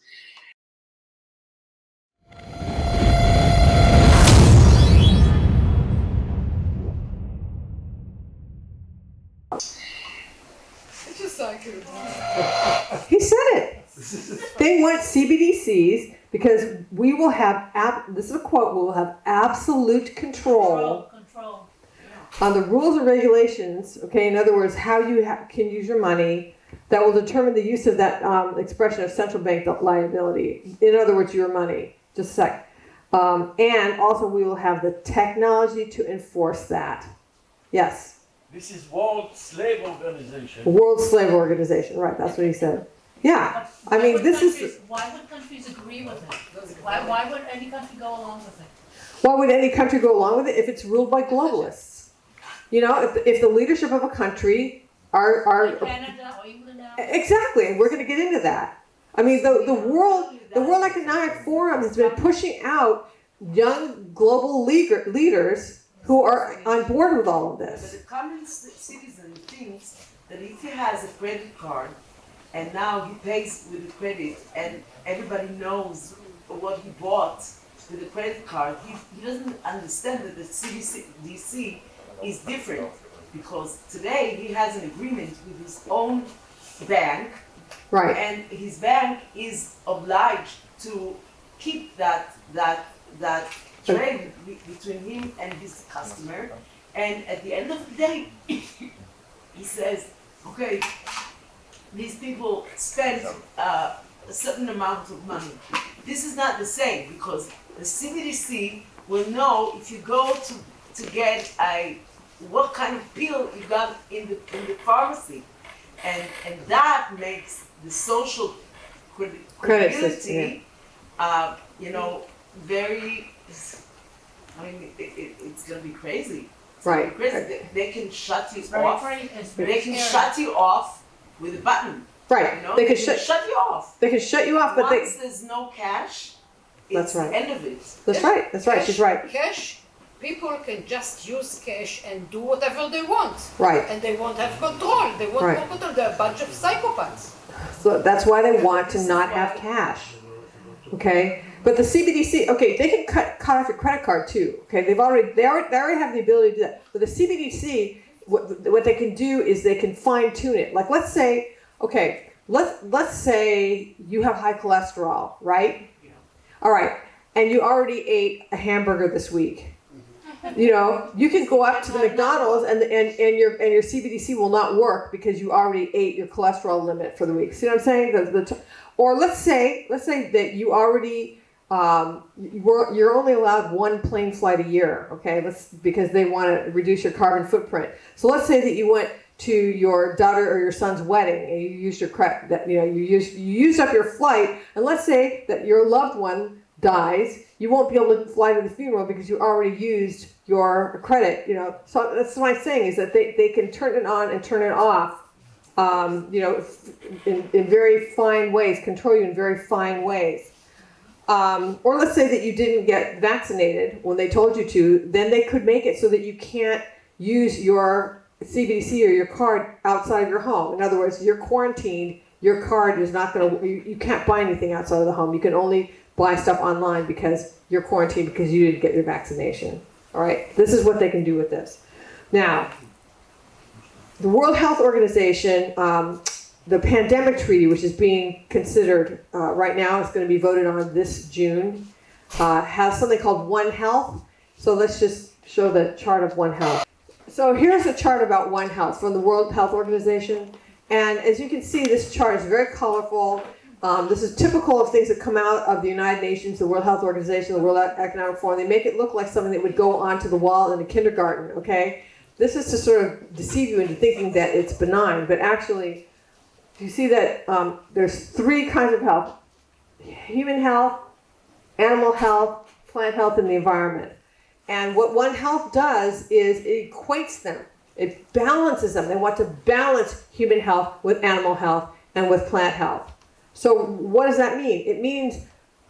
It's just so good. He said it. They want CBDCs because we will have, this is a quote, we will have absolute control on the rules and regulations, okay, in other words, how you can use your money, that will determine the use of that expression of central bank liability. In other words, your money. Just a sec. And also we will have the technology to enforce that. Yes? This is World Slave Organization. World Slave Organization, right, that's what he said. Yeah, I mean, this is... Why would countries agree with it? Why would any country go along with it? Why would any country go along with it if it's ruled by globalists? You know, if the leadership of a country are Canada or England now? Exactly, and we're going to get into that. I mean, the World Economic Forum has been pushing out young global leaders who are on board with all of this. But the common citizen thinks that if he has a credit card, and now he pays with the credit, and everybody knows what he bought with the credit card, he doesn't understand that the CBDC is different, because today he has an agreement with his own bank, right? And his bank is obliged to keep that trade between him and his customer, And at the end of the day, he says, okay, these people spend a certain amount of money. This is not the same because the CBDC will know if you go to get what kind of pill you got in the pharmacy. And that makes the social credibility, you know, very, I mean, it's going to be crazy. Right. Crazy. They can shut you off. They can shut you off with a button. Right. You know? They can shut you off. They can shut you off, but once there's no cash, it's the end of it. That's right. That's right. She's right. Cash, people can just use cash and do whatever they want. Right. And they won't have control. They won't have control. They're a bunch of psychopaths. So that's why they want to not have cash. Okay. But the CBDC, okay, they can cut off your credit card too. Okay, they already have the ability to do that. But the CBDC, what they can do is they can fine tune it. Like let's say, okay, let's say you have high cholesterol, right? Yeah. All right, and you already ate a hamburger this week. You know, you can go up to the McDonald's and your CBDC will not work because you already ate your cholesterol limit for the week. See what I'm saying? Or let's say that you already you're only allowed one plane flight a year, okay? Because they want to reduce your carbon footprint. So let's say that you went to your daughter or your son's wedding and you used your you used up your flight, and let's say that your loved one dies, you won't be able to fly to the funeral because you already used your credit, you know. So that's what I'm saying is that they can turn it on and turn it off, you know, in very fine ways, control you in very fine ways. Or let's say that you didn't get vaccinated when they told you to, then they could make it so that you can't use your CBDC or your card outside of your home. In other words, you're quarantined, your card is not going to, you can't buy anything outside of the home. You can only buy stuff online because you're quarantined because you didn't get your vaccination. All right, this is what they can do with this. Now, the World Health Organization, the pandemic treaty, which is being considered right now, is going to be voted on this June, has something called One Health. So let's just show the chart of One Health. So here's a chart about One Health from the World Health Organization. And as you can see, this chart is very colorful. This is typical of things that come out of the United Nations, the World Health Organization, the World Economic Forum. They make it look like something that would go onto the wall in a kindergarten, okay? This is to sort of deceive you into thinking that it's benign, but actually, you see that there's three kinds of health: human health, animal health, plant health, and the environment. And what One Health does is it equates them. It balances them. They want to balance human health with animal health and with plant health. So what does that mean? It means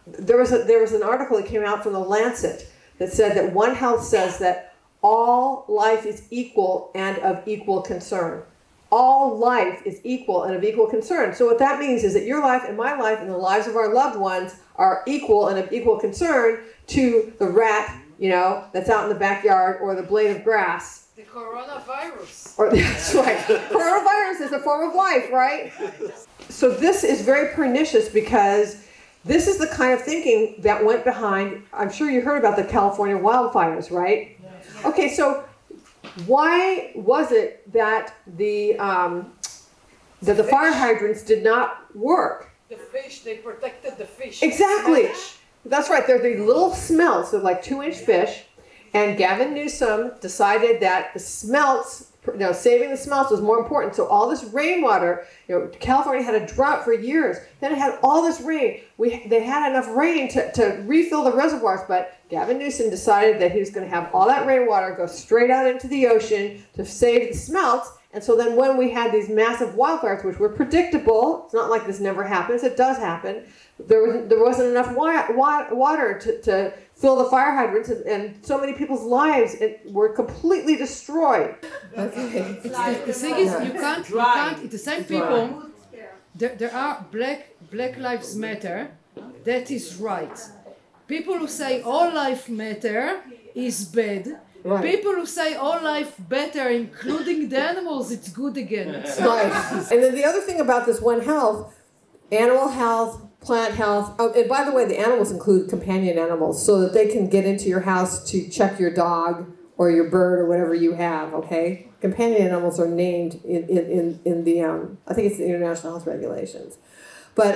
there was an article that came out from the Lancet that said that One Health says that all life is equal and of equal concern. All life is equal and of equal concern. So what that means is that your life and my life and the lives of our loved ones are equal and of equal concern to the rat, you know, that's out in the backyard, or the blade of grass. The coronavirus. Or, that's right. Coronavirus is a form of life, right? So this is very pernicious because this is the kind of thinking that went behind, I'm sure you heard about the California wildfires, right? Yes. Okay, so why was it that the fire hydrants did not work? The fish, they protected the fish. Exactly. That's right. They're these little smelts. They're like 2-inch fish. And Gavin Newsom decided that the smelts, you know, saving the smelts was more important. So all this rainwater, you know, California had a drought for years. Then it had all this rain. They had enough rain to refill the reservoirs, but Gavin Newsom decided that he was going to have all that rainwater go straight out into the ocean to save the smelts. And so then when we had these massive wildfires, which were predictable, it's not like this never happens, it does happen, there wasn't enough water to fill the fire hydrants, and so many people's lives were completely destroyed. Okay. The thing is, you can't, it's the same people, there are Black Lives Matter, that is right. People who say all life matter is bad. Right. People who say all life better, including the animals, it's good again. It's right. And then the other thing about this One Health, animal health, plant health, oh, and by the way, the animals include companion animals, so that they can get into your house to check your dog or your bird or whatever you have, okay? Companion animals are named in the, I think it's the International Health Regulations. But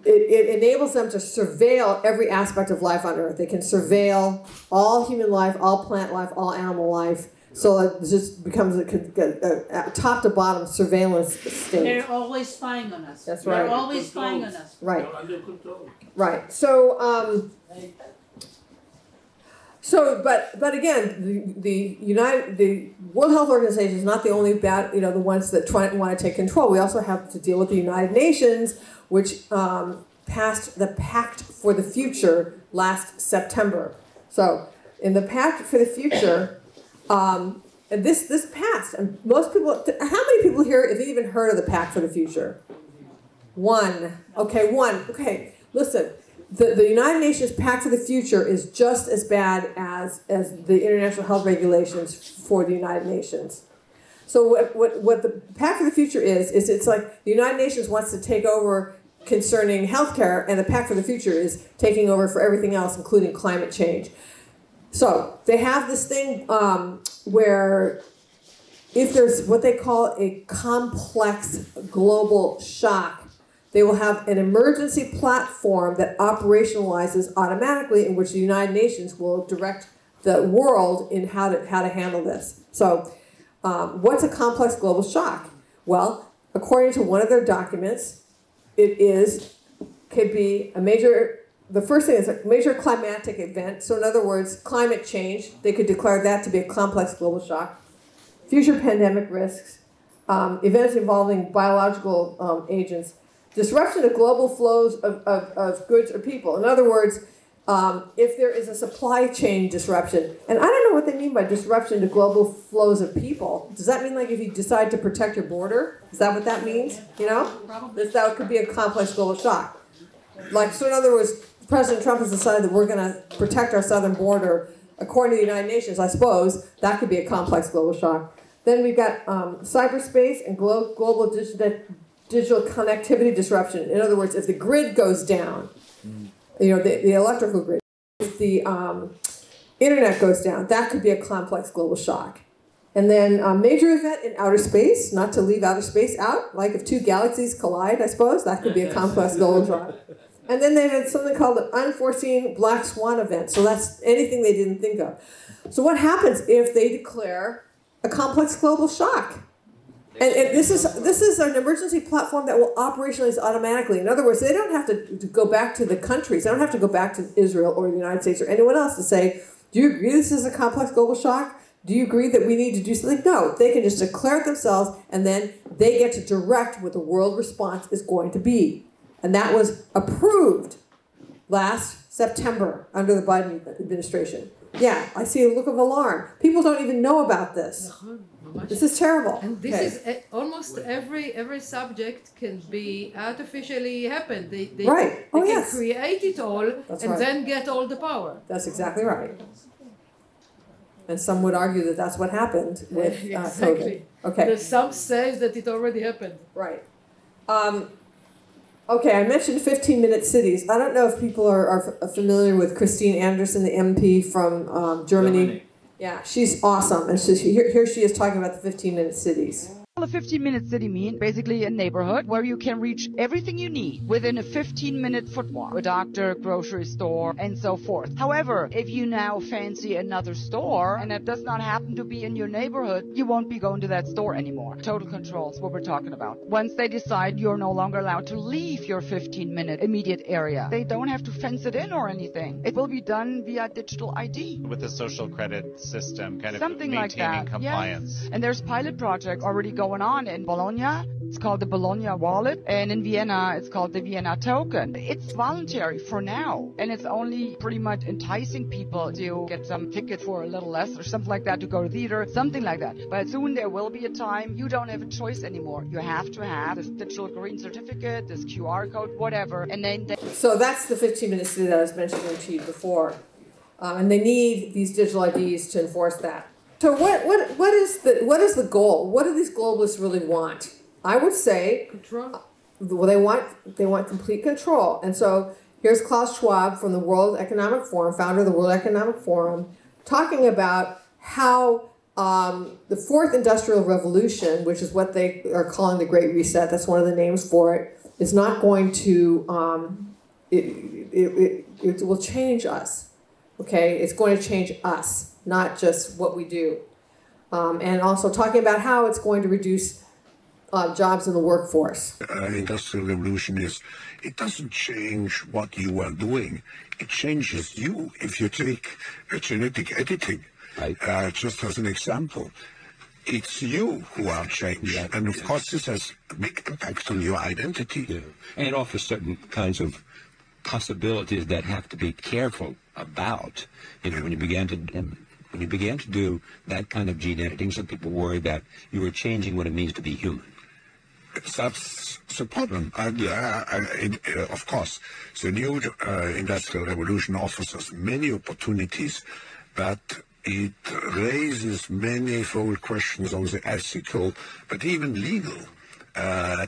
it enables them to surveil every aspect of life on Earth. They can surveil all human life, all plant life, all animal life. So it just becomes a top to bottom surveillance state. They're always spying on us. That's right. They're always spying on us. Right. Under control. Right. But again, the World Health Organization is not the only the ones that want to take control. We also have to deal with the United Nations, which passed the Pact for the Future last September. So in the Pact for the Future, and this passed, and most people, how many people here have even heard of the Pact for the Future? One. Okay, one. Okay, listen. The United Nations Pact for the Future is just as bad as the International Health Regulations for the United Nations. So what the Pact for the Future is it's like the United Nations wants to take over concerning healthcare, and the Pact for the Future is taking over for everything else, including climate change. So they have this thing where if there's what they call a complex global shock, they will have an emergency platform that operationalizes automatically, in which the United Nations will direct the world in how to handle this. So what's a complex global shock? Well, according to one of their documents, could be a major, the first thing is a major climatic event. So in other words, climate change, they could declare that to be a complex global shock. Future pandemic risks, events involving biological agents, disruption of global flows of goods or people. In other words, if there is a supply chain disruption, and I don't know what they mean by disruption to global flows of people. Does that mean like if you decide to protect your border? Is that what that means? You know? That could be a complex global shock. Like, so in other words, President Trump has decided that we're going to protect our southern border according to the United Nations. I suppose that could be a complex global shock. Then we've got cyberspace and global digital connectivity disruption. In other words, if the grid goes down, the electrical grid, if the internet goes down, that could be a complex global shock. And then a major event in outer space, not to leave outer space out, like if two galaxies collide, I suppose, that could be a complex global shock. And then they had something called an unforeseen black swan event. So that's anything they didn't think of. So what happens if they declare a complex global shock? And this is an emergency platform that will operationalize automatically. In other words, they don't have to go back to the countries. They don't have to go back to Israel or the United States or anyone else to say, do you agree this is a complex global shock? Do you agree that we need to do something? No, they can just declare it themselves, and then they get to direct what the world response is going to be. And that was approved last September under the Biden administration. Yeah, I see a look of alarm. People don't even know about this. This is terrible. And this is almost every subject can be artificially happen. They right. They can create it all. That's and right. then get all the power. That's exactly right. And some would argue that that's what happened with exactly. COVID. Okay. There's some say that it already happened. Right. Okay, I mentioned 15-minute cities. I don't know if people are familiar with Christine Anderson, the MP from Germany. Yeah, she's awesome. And here she is talking about the 15-minute cities. A 15-minute city means basically a neighborhood where you can reach everything you need within a 15-minute foot walk. A doctor, grocery store, and so forth. However, if you now fancy another store and it does not happen to be in your neighborhood, you won't be going to that store anymore. Total control is what we're talking about. Once they decide you're no longer allowed to leave your 15-minute immediate area, they don't have to fence it in or anything. It will be done via digital ID. With a social credit system, kind of something maintaining like that. compliance. Yes. And there's pilot projects already going on in Bologna. It's called the Bologna Wallet, and in Vienna it's called the Vienna Token. It's voluntary for now, and it's only pretty much enticing people to get some ticket for a little less or something like that to go to theater, something like that. But soon there will be a time you don't have a choice anymore. You have to have this digital green certificate, this QR code, whatever, and then So that's the 15-minute city that I was mentioning to you before, and they need these digital IDs to enforce that. So what is the goal? What do these globalists really want? I would say control. Well, they want complete control. And so here's Klaus Schwab from the World Economic Forum, founder of the World Economic Forum, talking about how the fourth industrial revolution, which is what they are calling the Great Reset, that's one of the names for it, is not going to, it will change us, okay? It's going to change us, not just what we do. And also talking about how it's going to reduce jobs in the workforce. Industrial revolution is, it doesn't change what you are doing. It changes you. If you take genetic editing, just as an example, it's you who are changed. Yeah. And of course this has a big impact on your identity. Yeah. And it offers certain kinds of possibilities that have to be careful about. You know, when you began to do that kind of gene editing, some people worry that you were changing what it means to be human. That's the problem. Of course, the new industrial revolution offers us many opportunities, but it raises manifold questions on the ethical, but even legal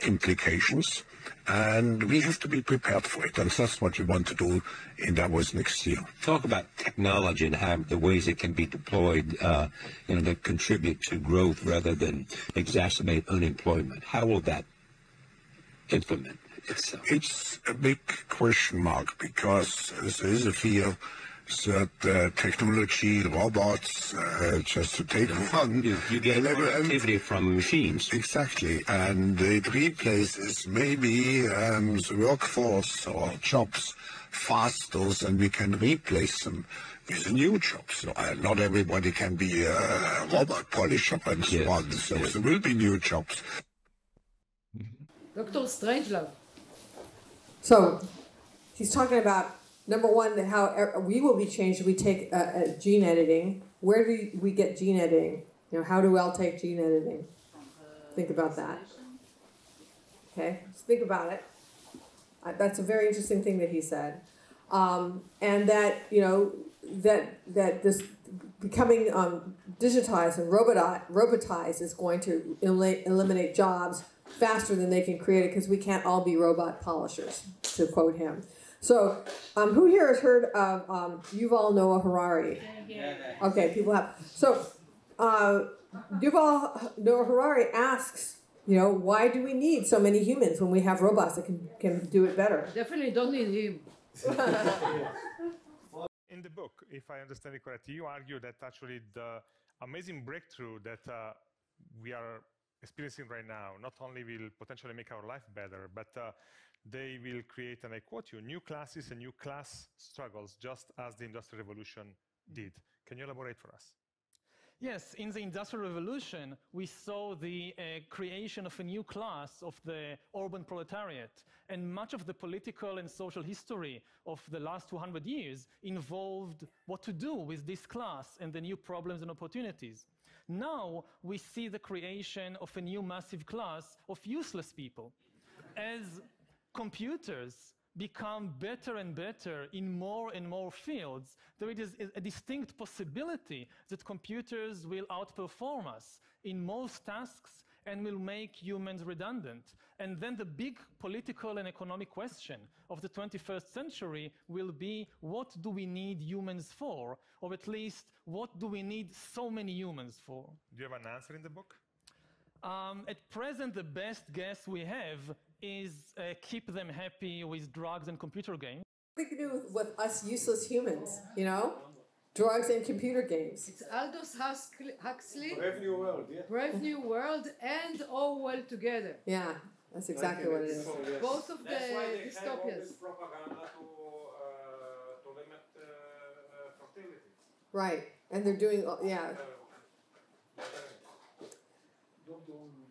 implications, and we have to be prepared for it, and that's what we want to do in Davos next year. Talk about technology and how the ways it can be deployed, that contribute to growth rather than exacerbate unemployment. How will that implement itself? It's a big question mark, because there is a fear that technology, robots, just to take one. You get activity from machines. Exactly, and it replaces maybe the workforce or jobs faster than we can replace them with new jobs. So, not everybody can be a robot polisher and so on, so there will be new jobs. Dr. Strangelove. So, he's talking about number one, that how we will be changed if we take gene editing. Where do we get gene editing? You know, how do we all take gene editing? Think about that. Okay, just think about it. That's a very interesting thing that he said, and that that this becoming digitized and robotized is going to eliminate jobs faster than they can create it, because we can't all be robot polishers, to quote him. So, who here has heard of Yuval Noah Harari? Okay, people have. So, Yuval Noah Harari asks, why do we need so many humans when we have robots that can do it better? Definitely don't need him. In the book, if I understand it correctly, you argue that actually the amazing breakthrough that we are experiencing right now not only will potentially make our life better, but they will create, and I quote you, new classes and new class struggles, just as the Industrial Revolution did. Can you elaborate for us? Yes, in the Industrial Revolution, we saw the creation of a new class of the urban proletariat, and much of the political and social history of the last 200 years involved what to do with this class and the new problems and opportunities. Now, we see the creation of a new massive class of useless people. As computers become better and better in more and more fields, there is a distinct possibility that computers will outperform us in most tasks and will make humans redundant. And then the big political and economic question of the 21st century will be, what do we need humans for? Or at least, what do we need so many humans for? Do you have an answer in the book? At present, the best guess we have is keep them happy with drugs and computer games. What to do with us useless humans, drugs and computer games. It's Aldous Huxley. Brave New World, yeah. Brave New World and Orwell together. Yeah, that's exactly what it is. Both of the dystopias. Right, and they're doing,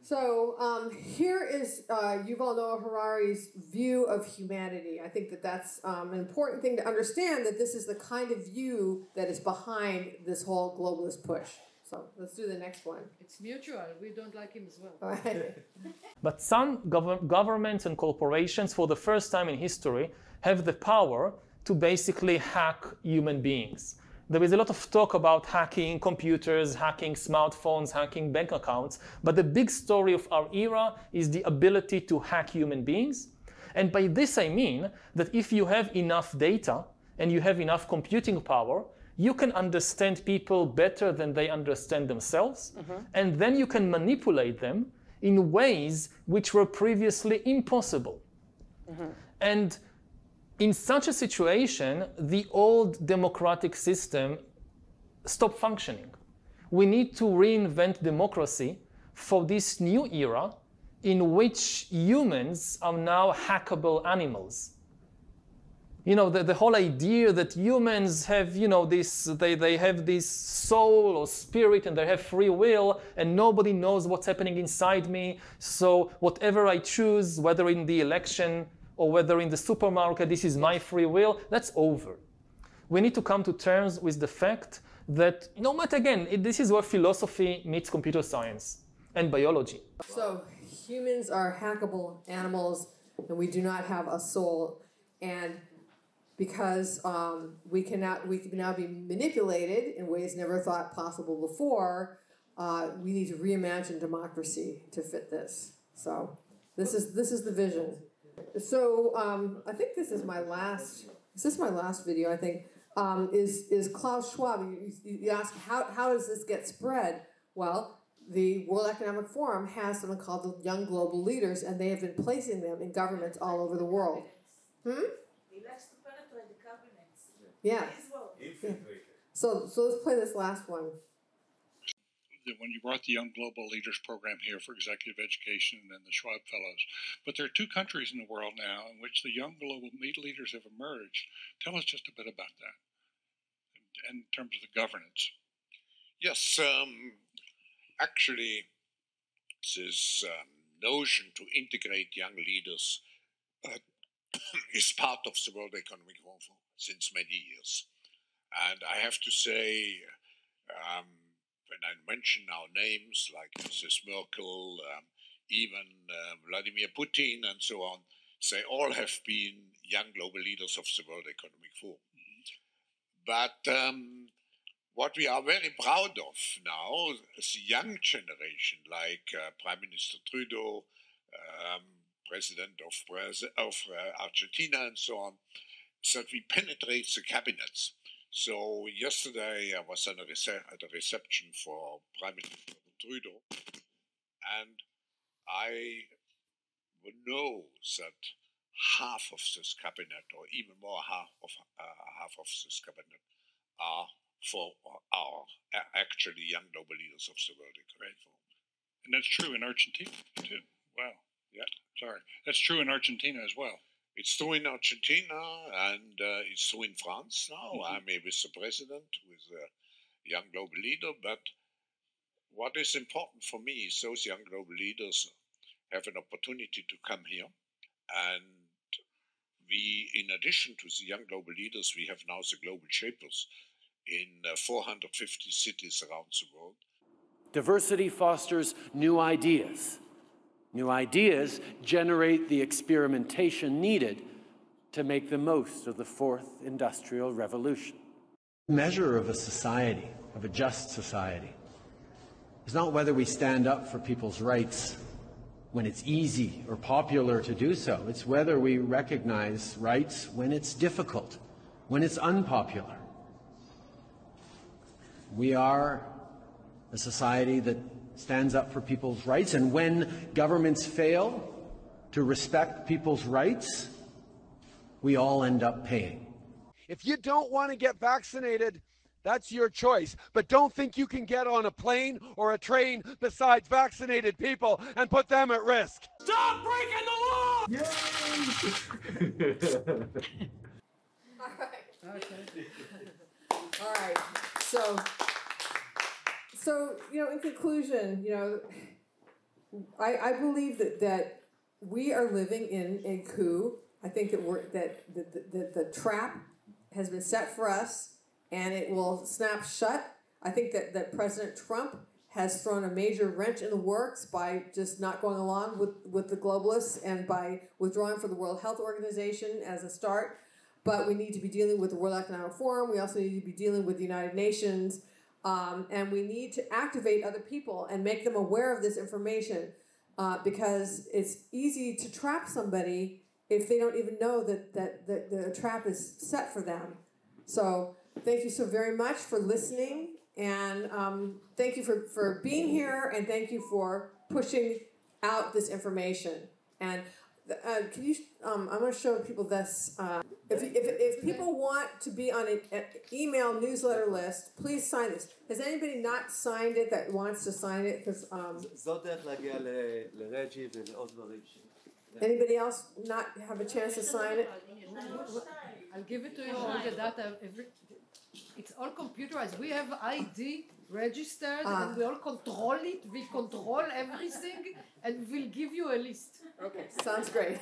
So here is Yuval Noah Harari's view of humanity. I think that's an important thing to understand, that this is the kind of view that is behind this whole globalist push. So let's do the next one. It's mutual. We don't like him as well. But some governments and corporations, for the first time in history, have the power to basically hack human beings. There is a lot of talk about hacking computers, hacking smartphones, hacking bank accounts, but the big story of our era is the ability to hack human beings. And by this I mean that if you have enough data and you have enough computing power, you can understand people better than they understand themselves, and then you can manipulate them in ways which were previously impossible. And in such a situation, the old democratic system stopped functioning. We need to reinvent democracy for this new era in which humans are now hackable animals. You know, the whole idea that humans have, you know, they have this soul or spirit and they have free will and nobody knows what's happening inside me. So whatever I choose, whether in the election or whether in the supermarket, this is my free will, that's over. We need to come to terms with the fact that, no matter, again, this is where philosophy meets computer science and biology. So humans are hackable animals and we do not have a soul. And because we can now be manipulated in ways never thought possible before, we need to reimagine democracy to fit this. So this is the vision. So I think this is my last video, I think, is Klaus Schwab. You ask, how does this get spread? Well, the World Economic Forum has something called the Young Global Leaders, and they have been placing them in governments all over the world. He likes to penetrate the cabinets. Yeah. Infiltrated. So let's play this last one. When you brought the Young Global Leaders Program here for executive education and then the Schwab Fellows. But there are 2 countries in the world now in which the young global leaders have emerged. Tell us just a bit about that in terms of the governance. Yes, actually, this notion to integrate young leaders is part of the World Economic Forum since many years. And I have to say, when I mention now names like Mrs. Merkel, even Vladimir Putin and so on, they all have been young global leaders of the World Economic Forum. But what we are very proud of now is the young generation, like Prime Minister Trudeau, President of Argentina and so on, is that we penetrate the cabinets. So yesterday I was at a reception for Prime Minister Trudeau, and I know that half of this cabinet, or even more half of this cabinet, are actually young global leaders of the World Economic Forum. And that's true in Argentina too. Wow. Yeah. Sorry. That's true in Argentina as well. It's true in Argentina, and it's true in France now. I'm with the president, who is a young global leader. But what is important for me is those young global leaders have an opportunity to come here. And we, in addition to the young global leaders, we have now the global shapers in 450 cities around the world. Diversity fosters new ideas. New ideas generate the experimentation needed to make the most of the 4th Industrial Revolution. The measure of a society, of a just society, is not whether we stand up for people's rights when it's easy or popular to do so. It's whether we recognize rights when it's difficult, when it's unpopular. We are a society that stands up for people's rights, and when governments fail to respect people's rights, we all end up paying. If you don't want to get vaccinated, that's your choice. But don't think you can get on a plane or a train besides vaccinated people and put them at risk. Stop breaking the law! All right. Okay. All right. So, you know, in conclusion, you know, I believe that we are living in a coup. I think that the trap has been set for us, and it will snap shut. I think that President Trump has thrown a major wrench in the works by just not going along with the globalists and by withdrawing from the World Health Organization as a start. But we need to be dealing with the World Economic Forum. We also need to be dealing with the United Nations. And we need to activate other people and make them aware of this information because it's easy to trap somebody if they don't even know that the trap is set for them. So thank you so very much for listening, and thank you for being here, and thank you for pushing out this information. And can you? I'm going to show people this. If people want to be on an email newsletter list, please sign this. Has anybody not signed it that wants to sign it? Because זאת דרך להגיע לרג'י ולעוד דברים. Anybody else not have a chance to sign it? I'll give it to you all the data. It's all computerized. We have ID registered and we all control it. We control everything and we'll give you a list. Okay, sounds great.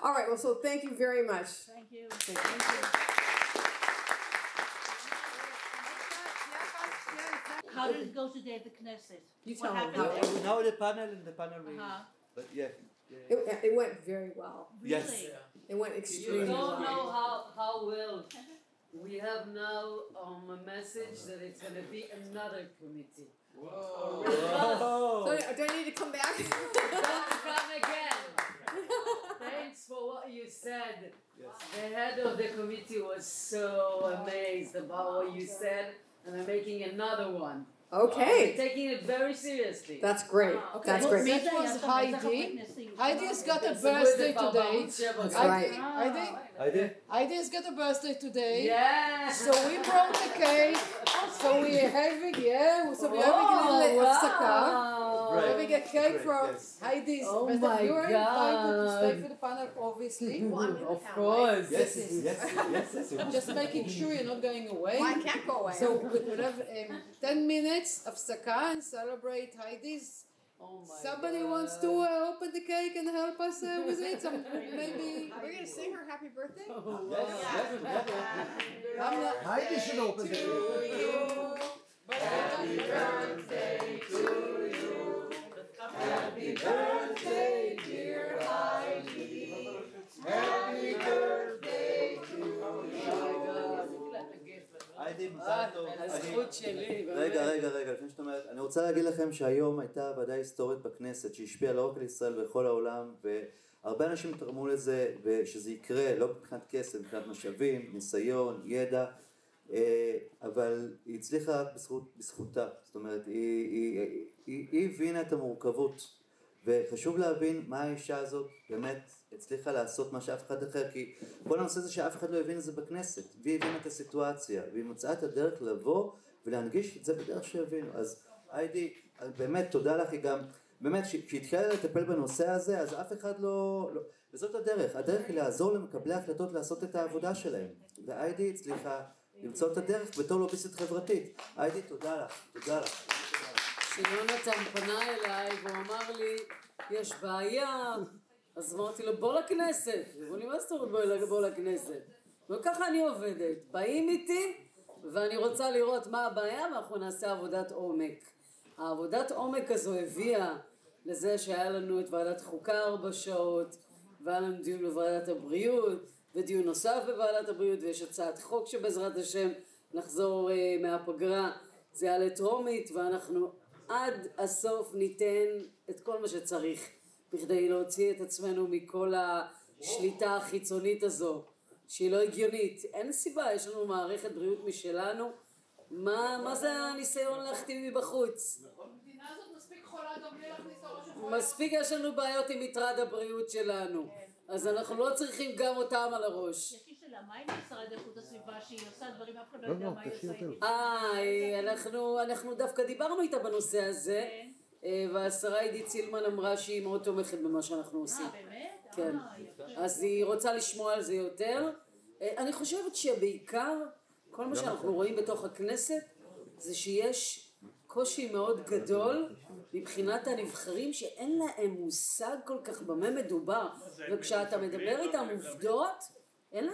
All right, well, so thank you very much. Thank you. Thank you. How did it go today at the Knesset? You tell What me. happened? Now the panel we... But yeah. It went very well. Yes. It went extremely You well. don't know how well. We have now a message that it's going to be another committee. Whoa. So do I need to come back? Don't come again. Thanks for what you said. Yes. The head of the committee was so amazed about what you said, and I'm making another one. Okay. I'm taking it very seriously. That's great. Okay. That's great. That was Heidi. Heidi's got a birthday today. That's right. Heidi's got a birthday today. Yeah. So we brought the cake. So we're having, so we're having a little הפסקה. We're having a cake for Heidi's birthday. my You are invited to stay God. for the panel, obviously. Of course. Yes. Just making sure you're not going away. Well, I can't go away. So we'll have 10 minutes of הפסקה and celebrate Heidi's. Somebody wants to open the cake and help us with it. Maybe We're going to sing her happy birthday? Heidi should open the cake. Happy birthday to you. Happy birthday, dear Heidi. Happy birthday to you. היידי, מזל טוב. הזכות שלי. רגע, לפני שאת אומרת, אני רוצה להגיד לכם שהיום הייתה ועדה היסטורית בכנסת שהשפיעה לא רק על ישראל בכל העולם, והרבה אנשים תרמו לזה, ושזה יקרה, לא מבחינת כסף, מבחינת משאבים, ניסיון, ידע, אבל היא הצליחה רק בזכותה. זאת אומרת, היא הבינה את המורכבות, וחשוב להבין מה האישה הזאת באמת הצליחה לעשות מה שאף אחד אחר, כי כל הנושא זה שאף אחד לא הבין את זה בכנסת, והיא הבינה את הסיטואציה, והיא מצאה את הדרך לבוא ולהנגיש את זה בדרך שהבינו. אז היידי, באמת תודה לך, היא גם, באמת כשהתחילה לטפל בנושא הזה, אז אף אחד לא, וזאת הדרך היא לעזור למקבלי ההחלטות לעשות את העבודה שלהם, והיידי הצליחה למצוא את הדרך בתור לוביסטית חברתית. היידי, תודה לך. שיונתן פנה אליי והוא אמר לי, יש בעיה, אז אמרתי לו, בוא לכנסת. הוא לי, מה זאת אומרת בוא לכנסת? וככה אני עובדת, באים איתי ואני רוצה לראות מה הבעיה ואנחנו נעשה עבודת עומק. העבודת עומק הזו הביאה לזה שהיה לנו את ועדת חוקה 4 שעות, והיה לנו דיון בוועדת הבריאות, ודיון נוסף בוועדת הבריאות, ויש הצעת חוק שבעזרת השם נחזור מהפגרה, זה יעלה טרומית, ואנחנו עד הסוף ניתן את כל מה שצריך, בכדי להוציא את עצמנו מכל השליטה החיצונית הזו, שהיא לא הגיונית. אין סיבה, יש לנו מערכת בריאות משלנו, מה זה הניסיון להכתיב מבחוץ? המדינה הזאת מספיק חולה גם בלי להכניס לראש החולה. מספיק יש לנו בעיות עם מטרד הבריאות שלנו, אז אנחנו לא צריכים גם אותם על הראש. יש לי שאלה, מה עם משרד איכות הסביבה שהיא עושה דברים, אף אחד לא יודע מה היא עושה? אנחנו דווקא דיברנו איתה בנושא הזה, והשרה עידית צילמן אמרה שהיא מאוד תומכת במה שאנחנו עושים. באמת? כן. אז היא רוצה לשמוע על זה יותר. אני חושבת שבעיקר כל מה שאנחנו רואים בתוך הכנסת זה שיש קושי מאוד גדול מבחינת הנבחרים שאין להם מושג כל כך במה מדובר, וכשאתה מדבר איתם עובדות אין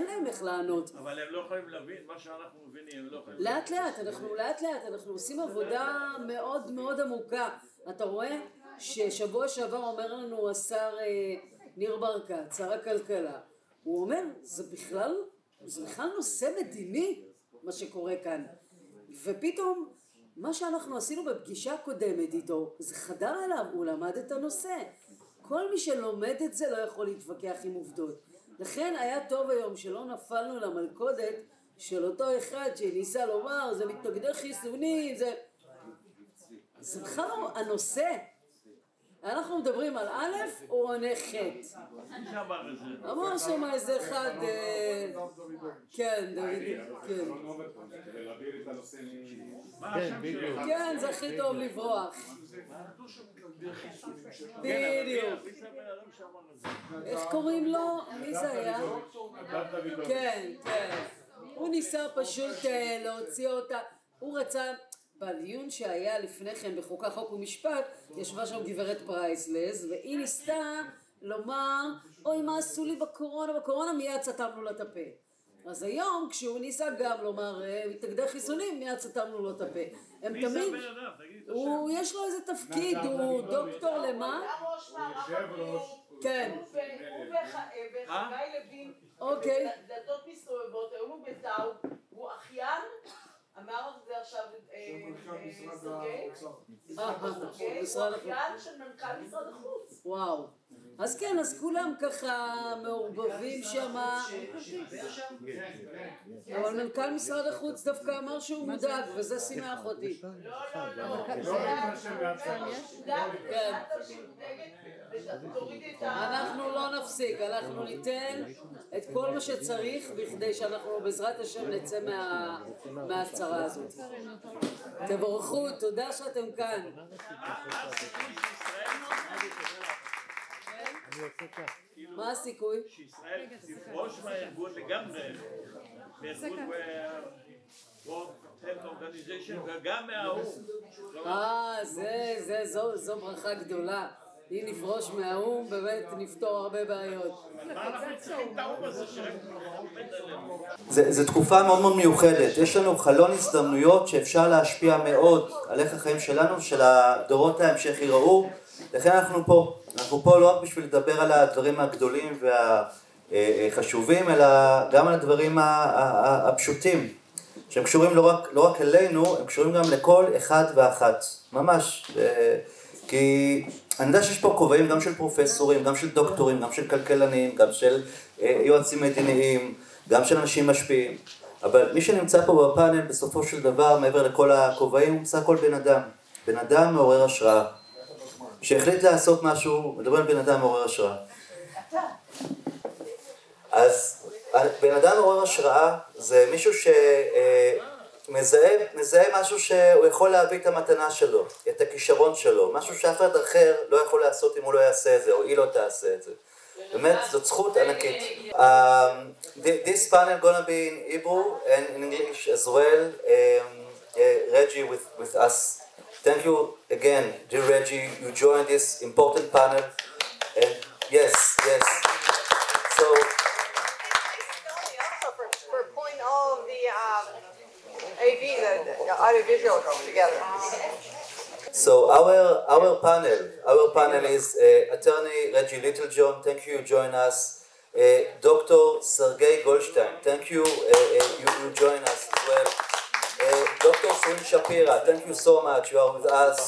להם איך לענות. אבל הם לא יכולים להבין מה שאנחנו מבינים. לאט לאט אנחנו עושים עבודה מאוד מאוד עמוקה. אתה רואה ששבוע שעבר אומר לנו השר ניר ברקת, שר הכלכלה, הוא אומר זה בכלל נושא מדיני מה שקורה כאן, ופתאום מה שאנחנו עשינו בפגישה הקודמת איתו זה חדר אליו, הוא למד את הנושא. כל מי שלומד את זה לא יכול להתווכח עם עובדות, לכן היה טוב היום שלא נפלנו למלכודת של אותו אחד שניסה לומר, זה מתנגדי חיסונים, זה בכלל הנושא. אנחנו מדברים על א' או עונה ח'. אמר שם איזה אחד, כן, כן, זה הכי טוב לברוח. בדיוק. איך קוראים לו? מי זה היה? כן, כן. הוא ניסה פשוט להוציא אותה, הוא רצה... בדיון שהיה לפני כן בחוקה חוק ומשפט, ישבה שם גברת פרייסלס, והיא ניסתה לומר, אוי מה עשו לי בקורונה מיד סתמנו לה את הפה. אז היום כשהוא ניסה גם לומר, מתנגדי חיסונים, מיד סתמנו לו את הפה. הם תמיד, יש לו איזה תפקיד, הוא דוקטור למה? כן. הוא וחגי לוין, דלתות מסתובבות, היום הוא בטאו, הוא אחיין, אמר את זה עכשיו סרגי, הוא אחיין של מנכ"ל משרד החוץ. וואו. אז כן, אז כולם ככה מעורבבים שם, אבל מנכ"ל משרד החוץ דווקא אמר שהוא מודאג, וזה שימח אותי. אנחנו לא נפסיק, אנחנו ניתן את כל מה שצריך בכדי שאנחנו בעזרת השם נצא מההצהרה הזאת. תבורכו, תודה שאתם כאן. מה הסיכוי? שישראל תפרוש מהארגון לגמרי, מארגון World Health Organization וגם מהאו"ם. זו ברכה גדולה. אם נפרוש מהאו"ם, באמת נפתור הרבה בעיות. מה אנחנו צריכים את האו"ם הזה שרק עומד עלינו? זו תקופה מאוד מאוד מיוחדת. יש לנו חלון הזדמנויות שאפשר להשפיע מאוד על איך החיים שלנו, של הדורות ההמשך ייראו. לכן אנחנו פה. אנחנו פה לא רק בשביל לדבר על הדברים הגדולים והחשובים, אלא גם על הדברים הפשוטים, שהם קשורים לא רק אלינו, הם קשורים גם לכל אחד ואחת. ממש. כי אני יודע שיש פה כובעים גם של פרופסורים, גם של דוקטורים, גם של כלכלנים, גם של יועצים מדיניים, גם של אנשים משפיעים. אבל מי שנמצא פה בפאנל בסופו של דבר, מעבר לכל הכובעים, הוא בסך הכל בן אדם. בן אדם מעורר השראה. שהחליט לעשות משהו, מדבר על בן אדם מעורר השראה. אז בן אדם מעורר השראה זה מישהו שמזהה משהו שהוא יכול להביא את המתנה שלו, את הכישרון שלו, משהו שאף אחד אחר לא יכול לעשות אם הוא לא יעשה את זה, או היא לא תעשה את זה. באמת, זאת זכות ענקית. This panel gonna be in Hebrew and in English as well. Reggie with us. Thank you again, dear Reggie. You joined this important panel. And yes. So. For pulling all of the AV, the audiovisual together. So our panel is Attorney Reggie Littlejohn. Thank you, join us. Dr. Sergei Goldstein. Thank you, you join us as well. Dr. Surin Shapira, thank you so much, you are with us.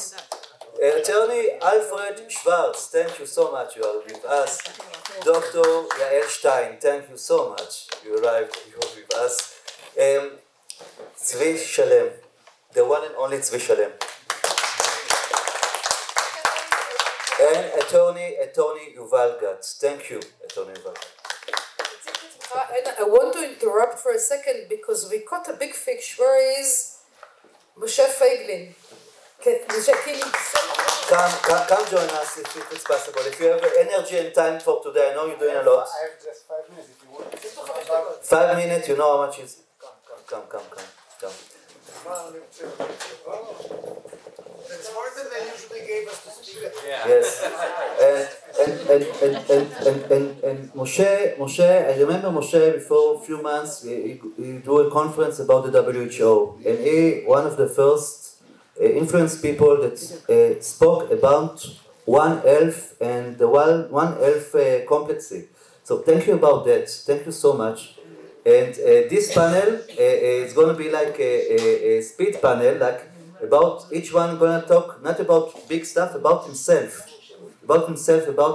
Attorney Alfred Schwartz, thank you so much, you are with us. Dr. Yael Stein, thank you so much, you arrived, you are with us. Tzvi Shalem, the one and only Tzvi Shalem. And Attorney Yuval Gatz, thank you, Attorney Yuval. And I want to interrupt for a second because we caught a big fish. Where is Moshe Feiglin? Come join us if it's possible. If you have energy and time for today, I know you're doing a lot. I have just 5 minutes if you want. 5 minutes, you know how much is. Come. It's more than they usually gave us to speak at. Yes. And Moshe, I remember Moshe before a few months, he do a conference about the W.H.O. And he, one of the first influenced people that spoke about One Health and the One Health complexity. So thank you about that. Thank you so much. And this panel is going to be like a speed panel, like about each one going to talk not about big stuff, about himself, about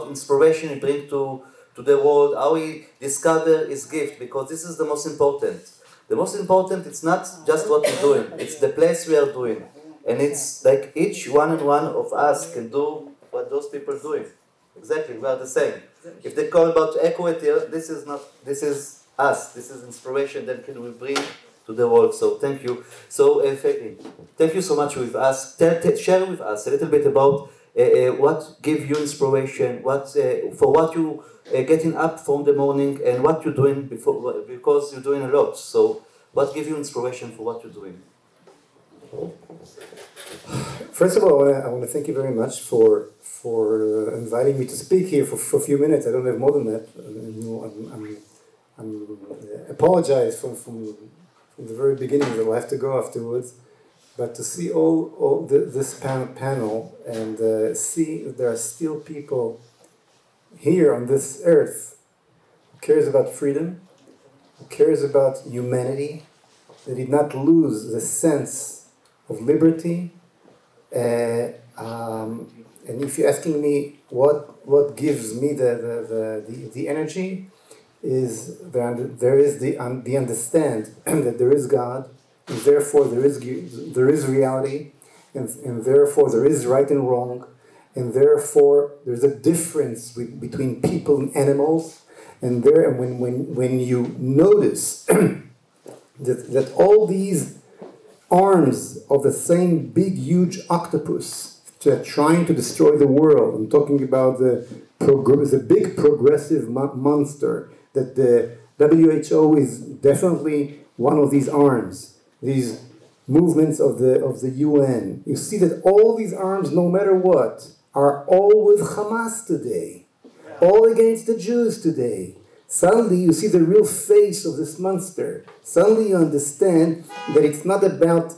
inspiration he brings to to the world, how we discover his gift, because this is the most important. The most important, it's not just what we're doing, it's the place we are doing. And it's like each one and one of us can do what those people are doing. Exactly, we are the same. If they call about equity, this is us, this is inspiration that can we bring to the world. So thank you. So thank you so much with us. Share with us a little bit about what gives you inspiration, for what you getting up from the morning and what you're doing before, because you're doing a lot. So what gives you inspiration for what you're doing? First of all, I want to thank you very much for inviting me to speak here for a few minutes. I don't have more than that. I'm apologize from the very beginning that I'll have to go afterwards. But to see all this panel and see that there are still people here on this earth who cares about freedom, who cares about humanity, that did not lose the sense of liberty. And if you're asking me what gives me the energy, is there is the understand that there is God, and therefore there is reality, and therefore there is right and wrong, and therefore there's a difference between people and animals, and when you notice that all these arms of the same big huge octopus that are trying to destroy the world, I'm talking about the big progressive monster, that the W.H.O is definitely one of these arms, these movements of the UN. You see that all these arms, no matter what, are all with Hamas today, all against the Jews today. Suddenly you see the real face of this monster. Suddenly you understand that it's not about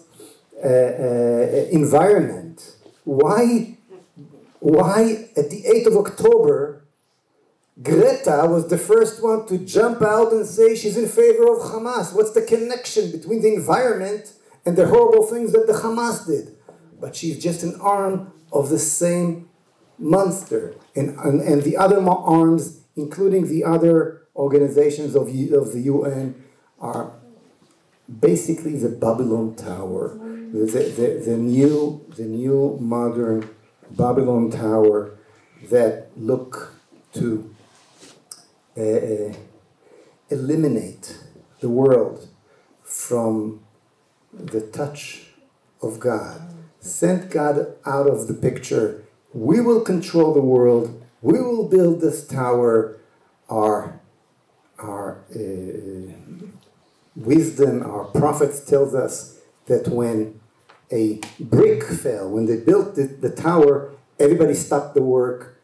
environment. Why at the 8th of October, Greta was the first one to jump out and say she's in favor of Hamas? What's the connection between the environment and the horrible things that the Hamas did? But she's just an arm of the same monster. And the other arms, including the other organizations of the UN, are basically the Babylon Tower, the new modern Babylon Tower that look to eliminate the world from the touch of God. Send God out of the picture. We will control the world. We will build this tower. Our wisdom, our prophets tells us that when a brick fell, when they built the tower, everybody stopped the work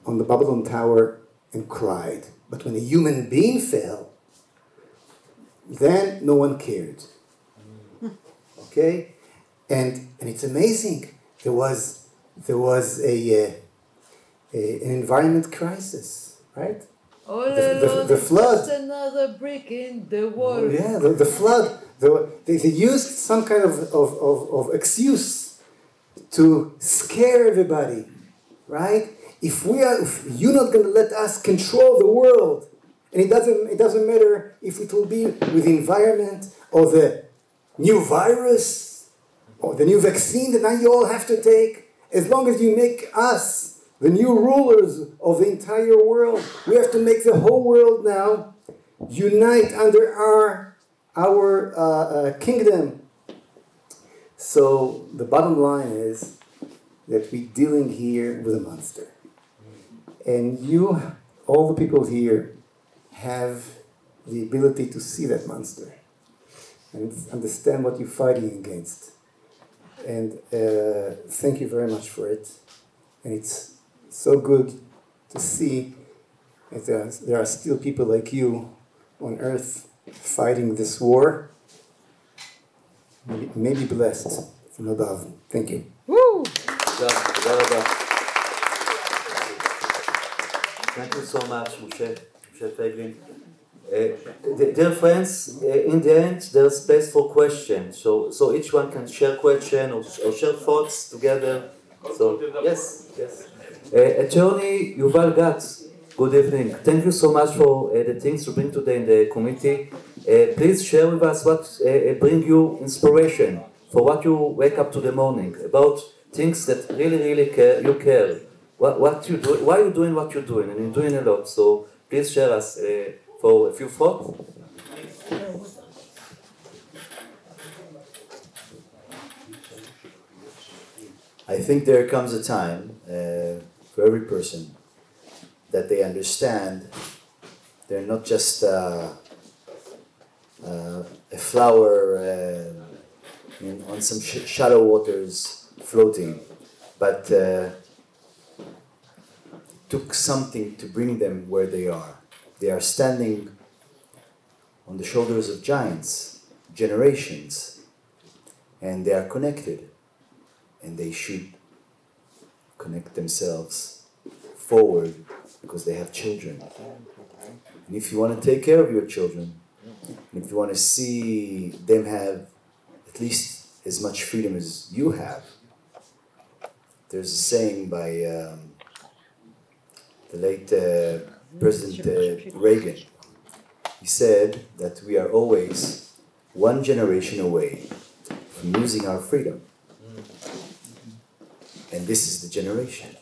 on the Babylon Tower and cried. But when a human being fell, then no one cared. Okay? And it's amazing. There was an environment crisis, right? The flood. Just another brick in the wall. Yeah, the flood. They used some kind of excuse to scare everybody, right? If you're not going to let us control the world, and it doesn't matter if it will be with the environment or the new virus or the new vaccine that now you all have to take, as long as you make us the new rulers of the entire world, we have to make the whole world now unite under our kingdom. So the bottom line is that we're dealing here with a monster. And you, all the people here, have the ability to see that monster and understand what you're fighting against. And thank you very much for it. And it's so good to see that there are still people like you on earth fighting this war. May be blessed from above. Thank you. Woo! Thank you so much, Moshe Feiglin. Dear friends, in the end, there's space for questions. So each one can share question or share thoughts together. So yes. Attorney Yuval Gatz, Good evening. Thank you so much for the things you bring today in the committee. Please share with us what bring you inspiration for what you wake up to the morning, about things that really you care. What you do, why you're doing what you're doing, and you're doing a lot. So please share us for a few thoughts. I think there comes a time for every person that they understand they're not just a flower on some shallow waters floating, but took something to bring them where they are. They are standing on the shoulders of giants, generations, and they are connected, and they should connect themselves forward because they have children. And if you want to take care of your children, and if you want to see them have at least as much freedom as you have, there's a saying by the late President Reagan. He said that we are always one generation away from losing our freedom. And this is the generation.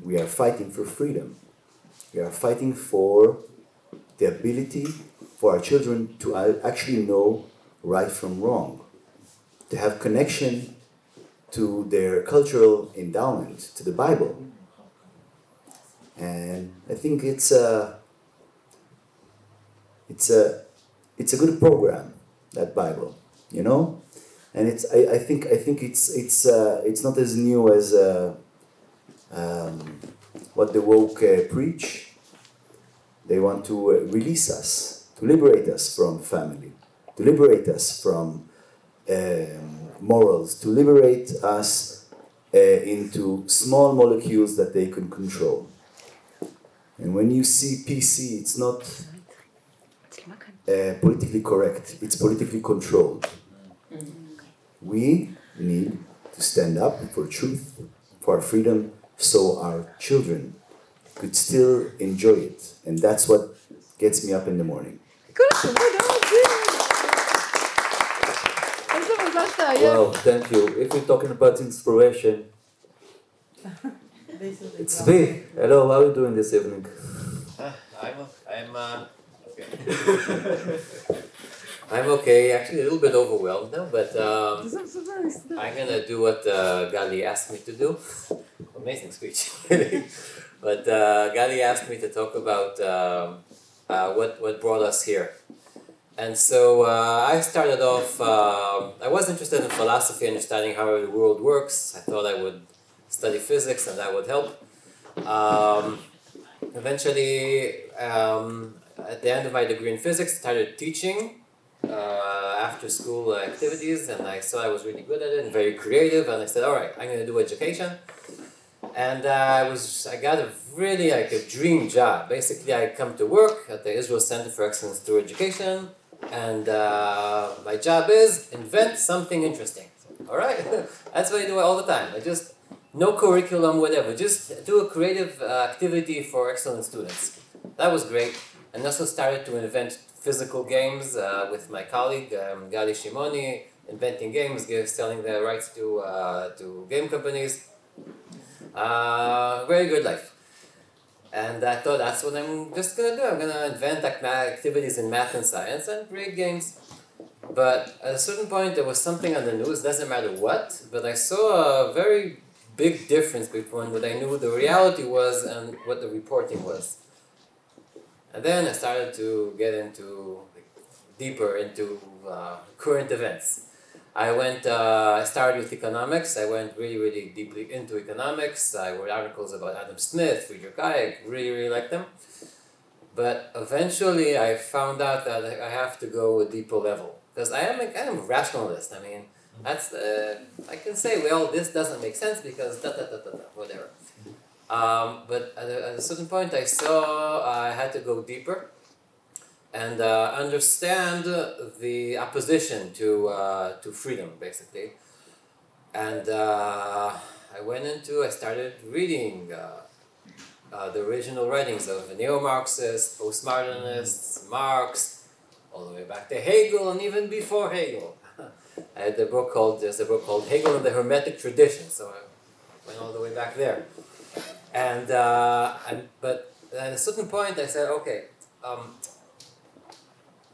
We are fighting for freedom. We are fighting for the ability for our children to actually know right from wrong, to have connection to their cultural endowment, to the Bible. And I think it's a good program, that Bible, you know. And I think it's not as new as what the woke preach. They want to release us, to liberate us from family, to liberate us from morals, to liberate us into small molecules that they can control. And when you see PC, it's not politically correct, it's politically controlled. We need to stand up for truth, for our freedom, so our children could still enjoy it. And that's what gets me up in the morning. Well, thank you. If we're talking about inspiration, it's me. Hello, how are you doing this evening? I'm okay, actually a little bit overwhelmed now, but I'm going to do what Gali asked me to do. Amazing speech, really. But Gali asked me to talk about what brought us here. And so I started off, I was interested in philosophy, understanding how the world works. I thought I would study physics and that would help. Eventually, at the end of my degree in physics, I started teaching after school activities, and I saw I was really good at it and very creative, and I said, all right, I'm going to do education. And I got a really like a dream job. Basically, I come to work at the Israel Center for Excellence Through Education, and my job is invent something interesting. All right, that's what I do all the time. I just, no curriculum, whatever, just do a creative activity for excellent students. That was great. And also started to invent physical games with my colleague, Gali Shimoni, inventing games, selling the rights to game companies. Very good life. And I thought that's what I'm just going to do. I'm going to invent activities in math and science and create games. But at a certain point, there was something on the news, doesn't matter what, but I saw a very big difference between what I knew the reality was and what the reporting was. And then I started to get deeper into current events. I started with economics. I went really deeply into economics. I wrote articles about Adam Smith, Friedrich Hayek, really liked them. But eventually I found out that I have to go a deeper level. Because I am a kind of rationalist. I mean, that's I can say, well, this doesn't make sense because whatever. But at a certain point I saw I had to go deeper and understand the opposition to freedom, basically. And I started reading the original writings of neo-Marxists, post-modernists, Marx, all the way back to Hegel, and even before Hegel. I had there's a book called Hegel and the Hermetic Tradition, so I went all the way back there. But at a certain point I said, okay,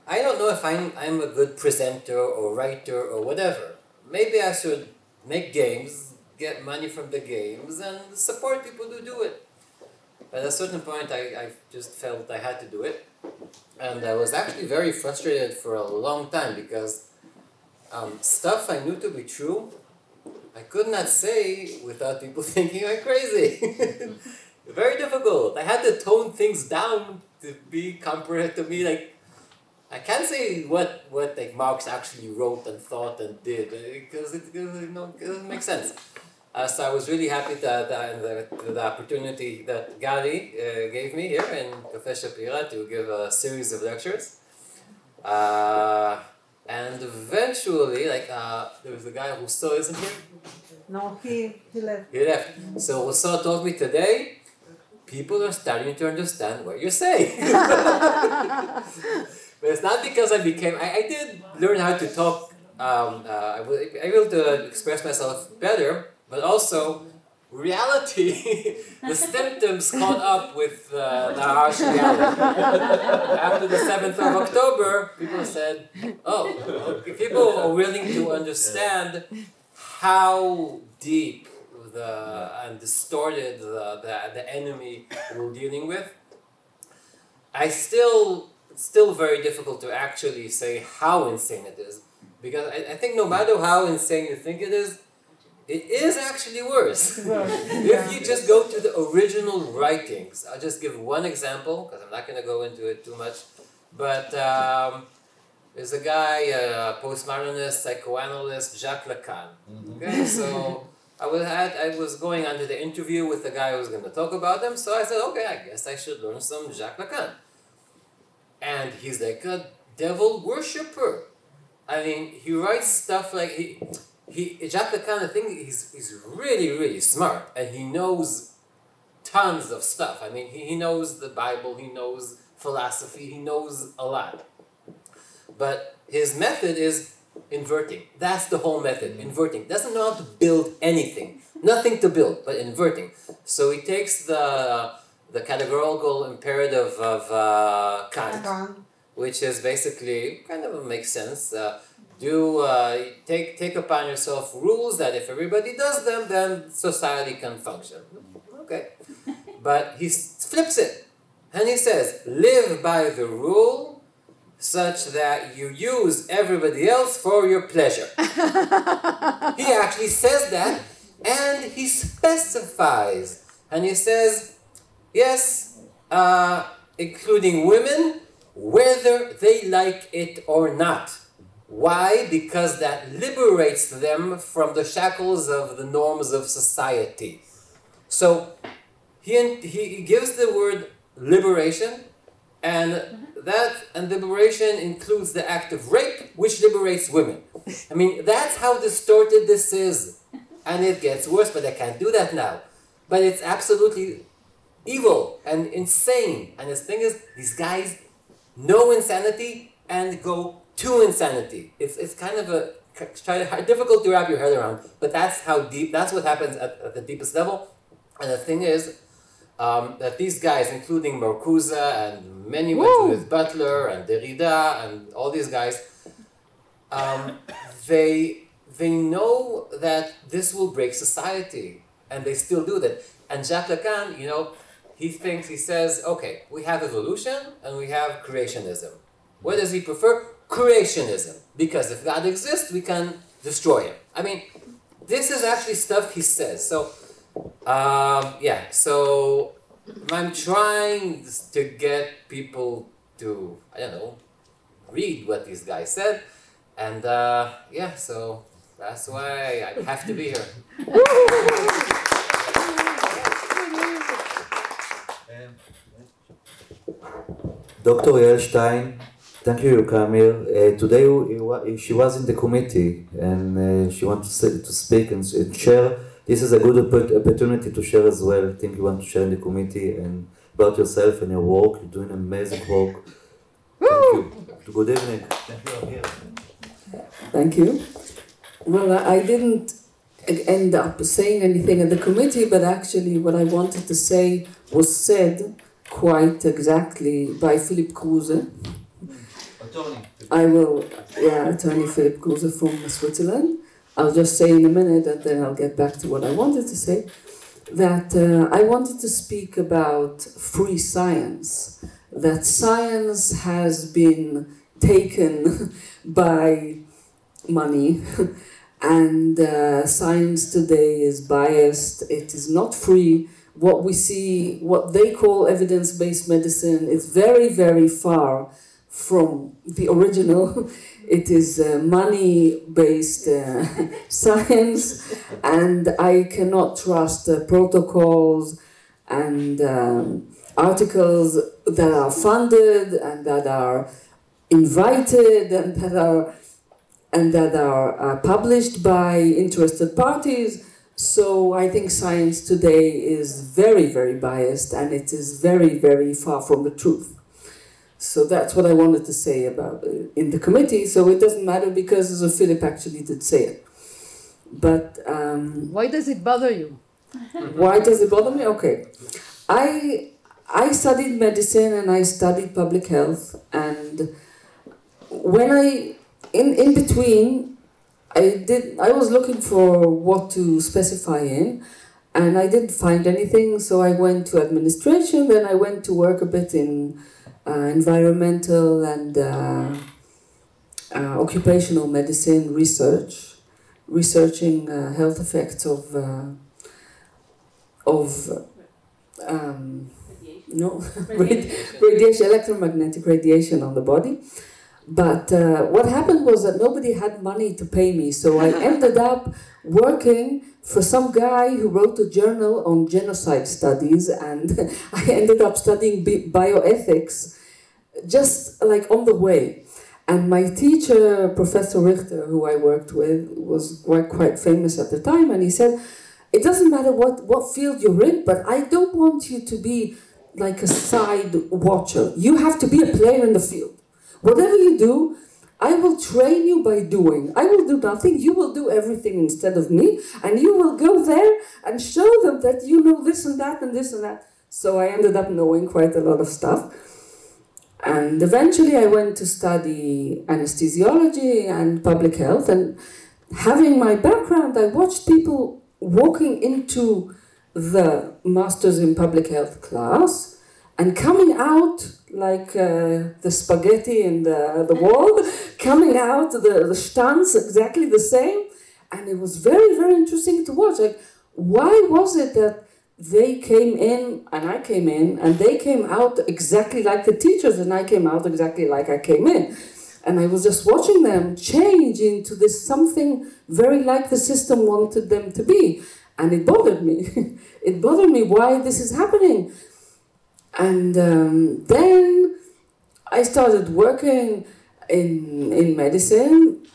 I don't know if I'm a good presenter or writer or whatever. Maybe I should make games, get money from the games, and support people who do it. At a certain point I just felt I had to do it. And I was actually very frustrated for a long time because stuff I knew to be true, I could not say without people thinking I'm crazy. Very difficult. I had to tone things down to be comprehended to me. Like, I can't say what like Marx actually wrote and thought and did because it doesn't make sense. So I was really happy that the opportunity that Gary gave me here in Cafe Shapira to give a series of lectures. And eventually, like, there was a guy Rousseau, isn't he? No, he left. He left. So Rousseau told me today, people are starting to understand what you're saying. But it's not because I did learn how to talk, I was able to express myself better, but also reality, the symptoms caught up with the harsh reality. After the 7th of October, people said, oh, people are willing to understand how deep and distorted the enemy we're dealing with. It's still very difficult to actually say how insane it is, because I think no matter how insane you think it is actually worse. If you just go to the original writings, I'll just give one example, because I'm not going to go into it too much, but there's a guy, a postmodernist psychoanalyst, Jacques Lacan. Okay, so I was going under the interview with the guy who was going to talk about them, so I said, okay, I guess I should learn some Jacques Lacan. And he's like a devil worshipper. I mean, he writes stuff like Jacques Lacan, I think he's really, really smart, and he knows tons of stuff. I mean, he knows the Bible, he knows philosophy, he knows a lot. But his method is inverting. That's the whole method, inverting. Doesn't know how to build anything. Nothing to build, but inverting. So he takes the categorical imperative of Kant, which is basically, kind of makes sense, take upon yourself rules that if everybody does them, then society can function. Okay. But he flips it, and he says, live by the rule such that you use everybody else for your pleasure. He actually says that, and he specifies, and he says, yes, including women, whether they like it or not. Why? Because that liberates them from the shackles of the norms of society. So he gives the word liberation, and liberation includes the act of rape, which liberates women. I mean, that's how distorted this is. And it gets worse, but I can't do that now. But it's absolutely evil and insane. And the thing is, these know insanity and go to insanity. It's kind of difficult to wrap your head around, but that's how deep, that's what happens at the deepest level. And the thing is that these guys, including Marcuse and many Judith Butler and Derrida and all these guys, they know that this will break society, and they still do that. And Jacques Lacan, he says, okay, we have evolution and we have creationism. What does he prefer? Creationism. Because if God exists, we can destroy him. I mean, this is actually stuff he says. So, so I'm trying to get people to, read what these guys said. And so that's why I have to be here. Dr. Yael Stein, thank you for coming here. Today she was in the committee and she wanted to speak and share this is a good opportunity to share as well. I think you want to share in the committee and about yourself and your work. You're doing amazing work. Thank you. Good evening. Thank you. I'm here. Thank you. Well, I didn't end up saying anything at the committee, but actually what I wanted to say was said quite exactly by Philip Kruse. Attorney Philip Kruse from Switzerland. I'll just say in a minute and then I'll get back to what I wanted to say. That I wanted to speak about free science. That science has been taken by money and science today is biased. It is not free. What we see, what they call evidence-based medicine, is very, very far from the original. It is money-based science, and I cannot trust protocols and articles that are funded and that are invited and that are published by interested parties. So I think science today is very, very biased, and it is very, very far from the truth. So that's what I wanted to say about it in the committee. So it doesn't matter because Philip actually did say it. But why does it bother you? Why does it bother me? Okay, I studied medicine and I studied public health, and when in between, I was looking for what to specify in, and I didn't find anything, so I went to administration, then I went to work a bit in environmental and occupational medicine research, researching health effects of radiation, electromagnetic radiation on the body. But what happened was that nobody had money to pay me, so I ended up working for some guy who wrote a journal on genocide studies, and I ended up studying bioethics just like on the way. And my teacher, Professor Richter, who I worked with, was quite famous at the time, and he said, it doesn't matter what field you're in, but I don't want you to be like a side watcher. You have to be a player in the field. Whatever you do, I will train you by doing. I will do nothing, you will do everything instead of me, and you will go there and show them that you know this and that and this and that. So I ended up knowing quite a lot of stuff. And eventually I went to study anesthesiology and public health, and having my background, I watched people walking into the Masters in Public Health class and coming out like the spaghetti in the wall, coming out, the stunts exactly the same. And it was very, very interesting to watch. Like, why was it that they came in and I came in, and they came out exactly like the teachers and I came out exactly like I came in? And I was just watching them change into this something very like the system wanted them to be. And it bothered me. It bothered me why this is happening. And then I started working in medicine,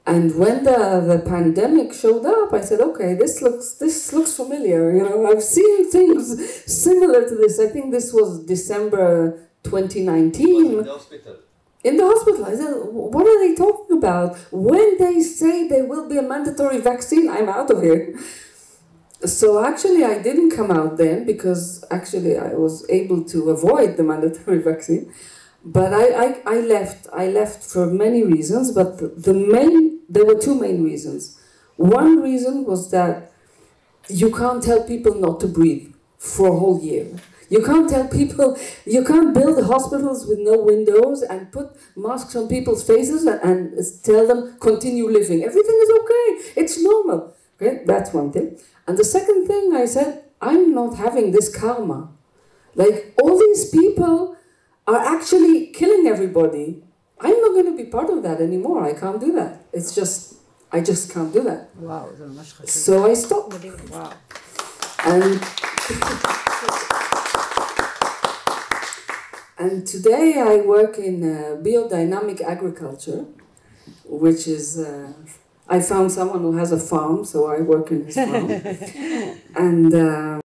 and when the pandemic showed up, I said, okay, this looks familiar. You know, I've seen things similar to this. I think this was December 2019. In the hospital. In the hospital. I said, what are they talking about? When they say there will be a mandatory vaccine, I'm out of here. So actually I didn't come out then, because actually I was able to avoid the mandatory vaccine. But I left for many reasons, but there were two main reasons. One reason was that you can't tell people not to breathe for a whole year. You can't tell people, you can't build hospitals with no windows and put masks on people's faces and tell them continue living. Everything is okay, it's normal. Okay, that's one thing. And the second thing I said, I'm not having this karma. Like, all these people are actually killing everybody. I'm not going to be part of that anymore. I can't do that. It's just, I just can't do that. Wow. So I stopped. Wow. And today I work in biodynamic agriculture, which is I found someone who has a farm, so I work in his farm. And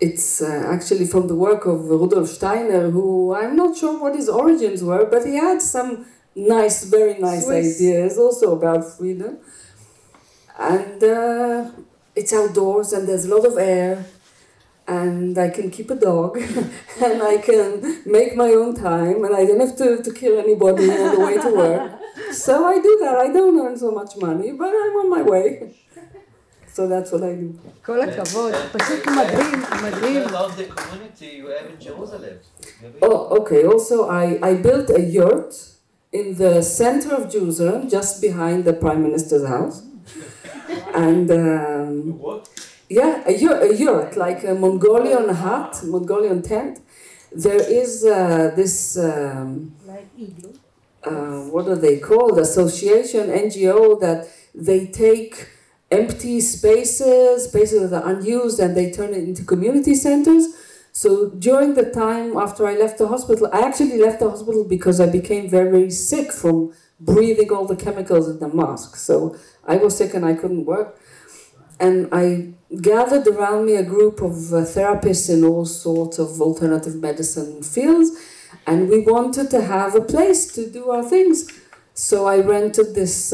it's actually from the work of Rudolf Steiner, who I'm not sure what his origins were, but he had some nice, very nice ideas also about freedom. And it's outdoors and there's a lot of air, and I can keep a dog, and I can make my own time, and I don't have to kill anybody on the way to work. So I do that. I don't earn so much money, but I'm on my way. So that's what I do. כל הכבוד, פשוט מדהים, מדהים. About the community you have in Jerusalem. Oh, okay. Also, I built a yurt in the center of Jerusalem, just behind the Prime Minister's house. And yeah, a yurt, like a Mongolian hut, Mongolian tent. There is this, what are they called? Association, NGO, that they take empty spaces that are unused, and they turn it into community centers. So during the time after I left the hospital, I actually left the hospital because I became very, very sick from breathing all the chemicals in the mask. So I was sick and I couldn't work. And I gathered around me a group of therapists in all sorts of alternative medicine fields, and we wanted to have a place to do our things. So I rented this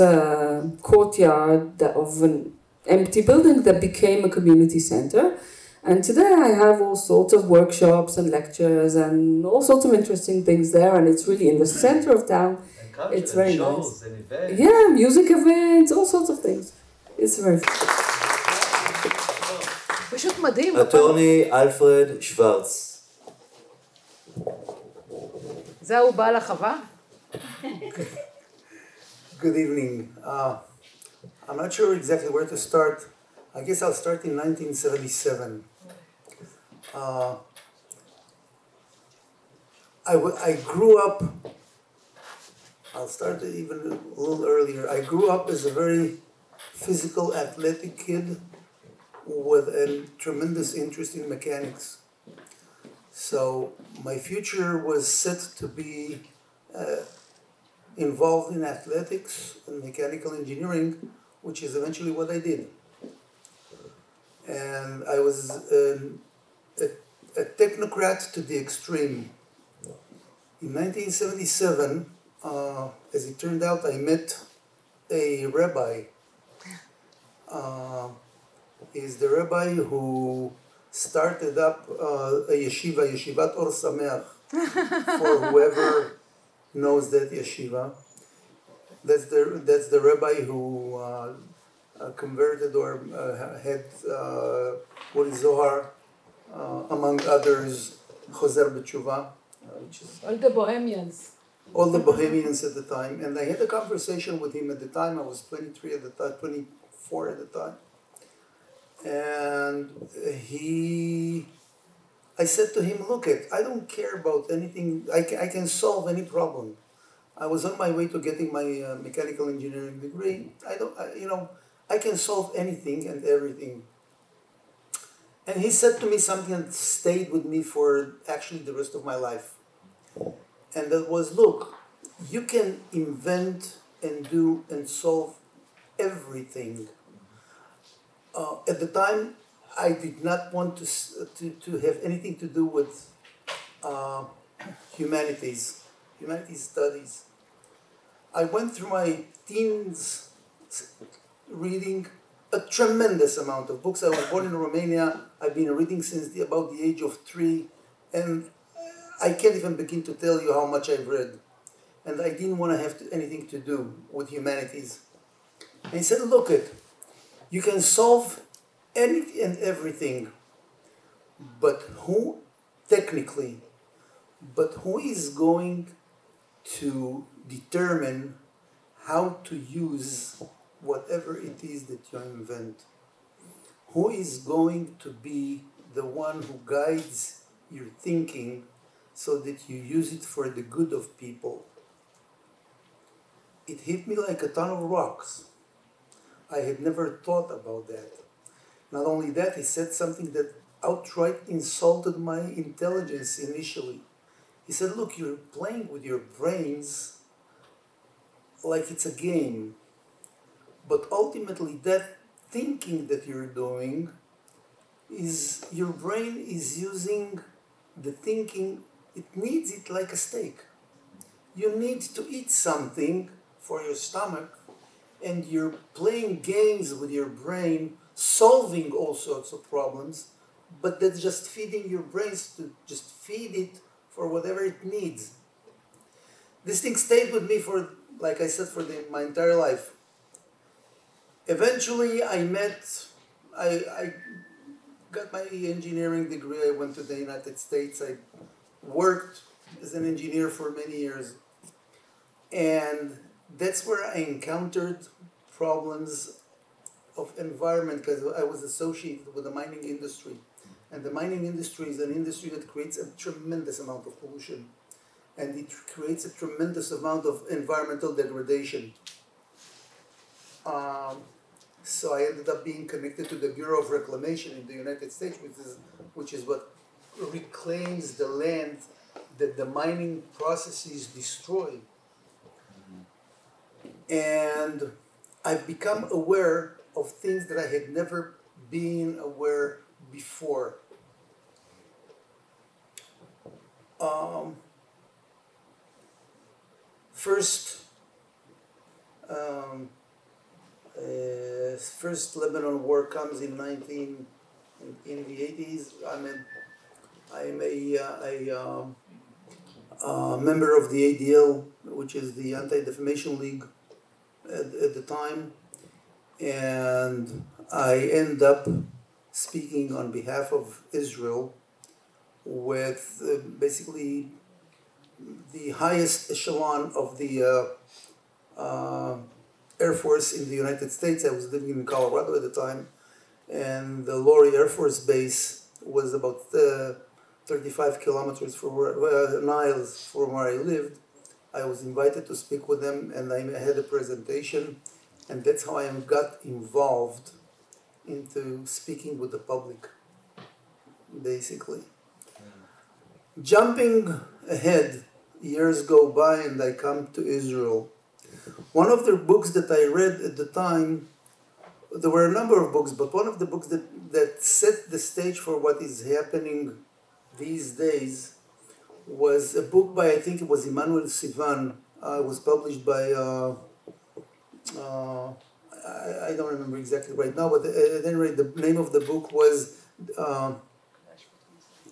courtyard of an empty building that became a community center. And today I have all sorts of workshops and lectures and all sorts of interesting things there, and it's really in the center of town. It's very nice. And events. Yeah, music events, all sorts of things. It's very fun. פשוט מדהים. אטורני אלפרד שוורץ. זהו בעל החווה? Good evening. I'm not sure exactly where to start. I guess I'll start in 1977. I grew up, I'll start even a little earlier. I grew up as a very physical, athletic kid with a tremendous interest in mechanics. So my future was set to be involved in athletics and mechanical engineering, which is eventually what I did. And I was a technocrat to the extreme. In 1977, as it turned out, I met a rabbi. He's the rabbi who started up a yeshiva, Yeshivat Or Sameach, for whoever knows that yeshiva. That's the rabbi who converted or had what is Zohar, among others, Choser B'Tshuva, which is all the Bohemians. All the Bohemians at the time. And I had a conversation with him at the time. I was 23 at the time, 24 at the time. And I said to him, look, I don't care about anything. I can solve any problem. I was on my way to getting my mechanical engineering degree. I can solve anything and everything. And he said to me something that stayed with me for actually the rest of my life. And that was, look, you can invent and do and solve everything. At the time, I did not want to have anything to do with humanities studies. I went through my teens reading a tremendous amount of books. I was born in Romania. I've been reading since about the age of 3, and I can't even begin to tell you how much I've read. And I didn't want to have anything to do with humanities. And he said, look, you can solve anything and everything, but who is going to determine how to use whatever it is that you invent? Who is going to be the one who guides your thinking so that you use it for the good of people? It hit me like a ton of rocks. I had never thought about that. Not only that, he said something that outright insulted my intelligence initially. He said, look, you're playing with your brains like it's a game. But ultimately, that thinking that you're doing is your brain is using the thinking, it needs it like a steak. You need to eat something for your stomach, and you're playing games with your brain, solving all sorts of problems, but that's just feeding your brains to just feed it for whatever it needs. This thing stayed with me for, like I said, for my entire life. Eventually, I got my engineering degree. I went to the United States. I worked as an engineer for many years. And that's where I encountered problems of environment, because I was associated with the mining industry. And the mining industry is an industry that creates a tremendous amount of pollution. And it creates a tremendous amount of environmental degradation. So I ended up being connected to the Bureau of Reclamation in the United States, which is what reclaims the land that the mining processes destroy. And I've become aware of things that I had never been aware before. First Lebanon War comes in the 80s. I'm a member of the ADL, which is the Anti-Defamation League at the time, and I end up speaking on behalf of Israel with basically the highest echelon of the Air Force in the United States. I was living in Colorado at the time, and the Laurie Air Force Base was about 35 kilometers from miles from where I lived. I was invited to speak with them, and I had a presentation, and that's how I got involved into speaking with the public, basically. Jumping ahead, years go by, and I come to Israel. One of the books that I read at the time, there were a number of books, but one of the books that set the stage for what is happening these days was a book by, I think it was Emmanuel Sivan. It was published by, I don't remember exactly right now, but at any rate, the name of the book was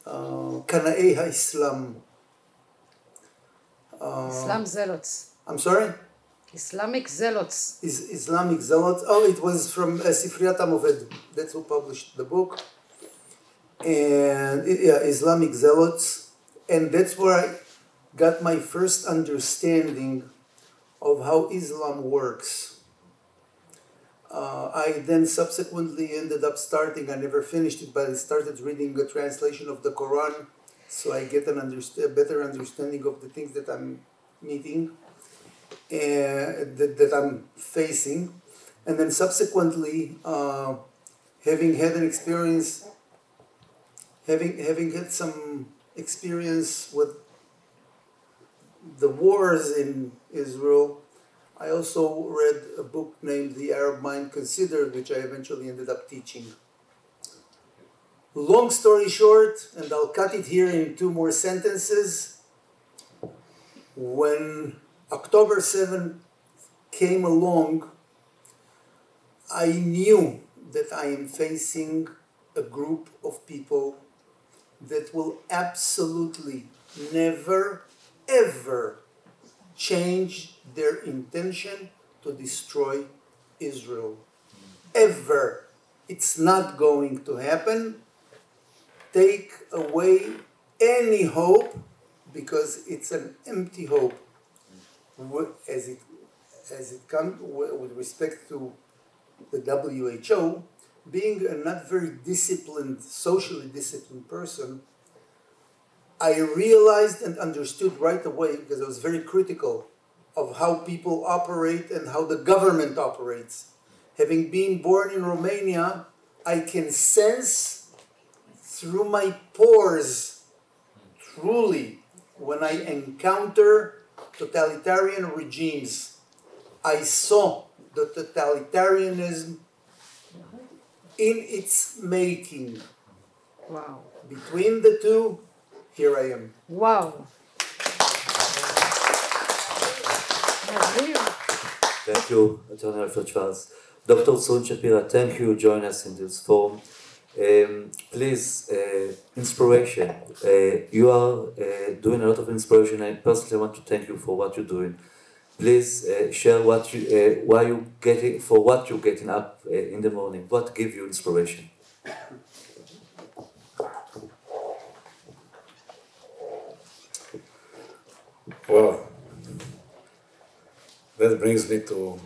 Kana'ei HaIslam. Islam Zealots. I'm sorry? Islamic Zealots. Islamic Zealots. Oh, it was from Sifriyat Amoved. That's who published the book. And Islamic Zealots. And that's where I got my first understanding of how Islam works. I then subsequently ended up I never finished it, but I started reading a translation of the Quran, so I get a better understanding of the things that I'm meeting, that I'm facing. And then subsequently, having had some experience with the wars in Israel, I also read a book named The Arab Mind Considered, which I eventually ended up teaching. Long story short, and I'll cut it here in 2 more sentences, when October 7th came along, I knew that I am facing a group of people that will absolutely never, ever change their intention to destroy Israel. Ever. It's not going to happen. Take away any hope, because it's an empty hope. As it comes with respect to the W.H.O, being a not very socially disciplined person, I realized and understood right away, because I was very critical of how people operate and how the government operates. Having been born in Romania, I can sense through my pores, truly, when I encounter totalitarian regimes. I saw the totalitarianism in its making. Wow. Between the two, here I am. Wow. Thank you, Attorney Alfred Schwarz. Dr. Sun Shapira, thank you for joining us in this forum. Please, inspiration. You are doing a lot of inspiration. I personally want to thank you for what you're doing. Please share what you, why you getting, for what you're getting up in the morning. What gives you inspiration? Well, that brings me to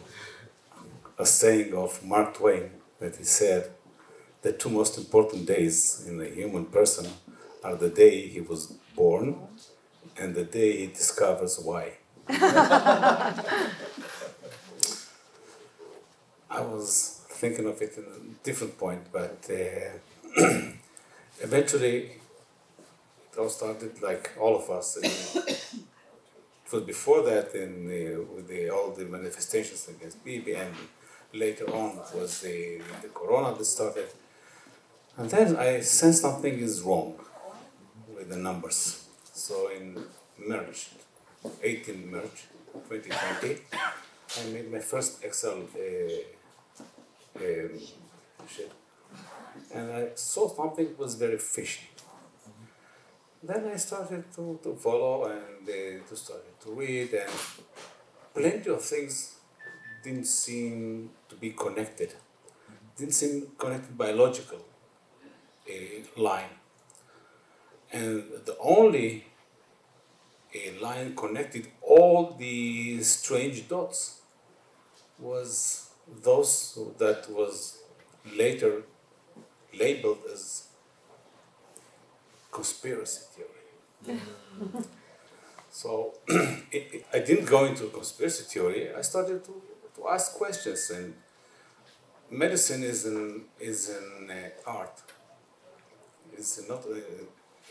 a saying of Mark Twain that he said, the two most important days in a human person are the day he was born and the day he discovers why. I was thinking of it in a different point, but eventually it all started like all of us. It was before that with all the manifestations against Bibi, and later on it was the corona that started. And then I sensed something is wrong with the numbers. So in March, 18 March 2020, I made my first Excel sheet. And I saw something was very fishy. Then I started to follow and to start to read, and plenty of things didn't seem to be connected. Didn't seem connected by logical line. And the only line connected all the strange dots was those that was later labeled as conspiracy theory. So I didn't go into conspiracy theory. I started to ask questions, and medicine is an art. It's not an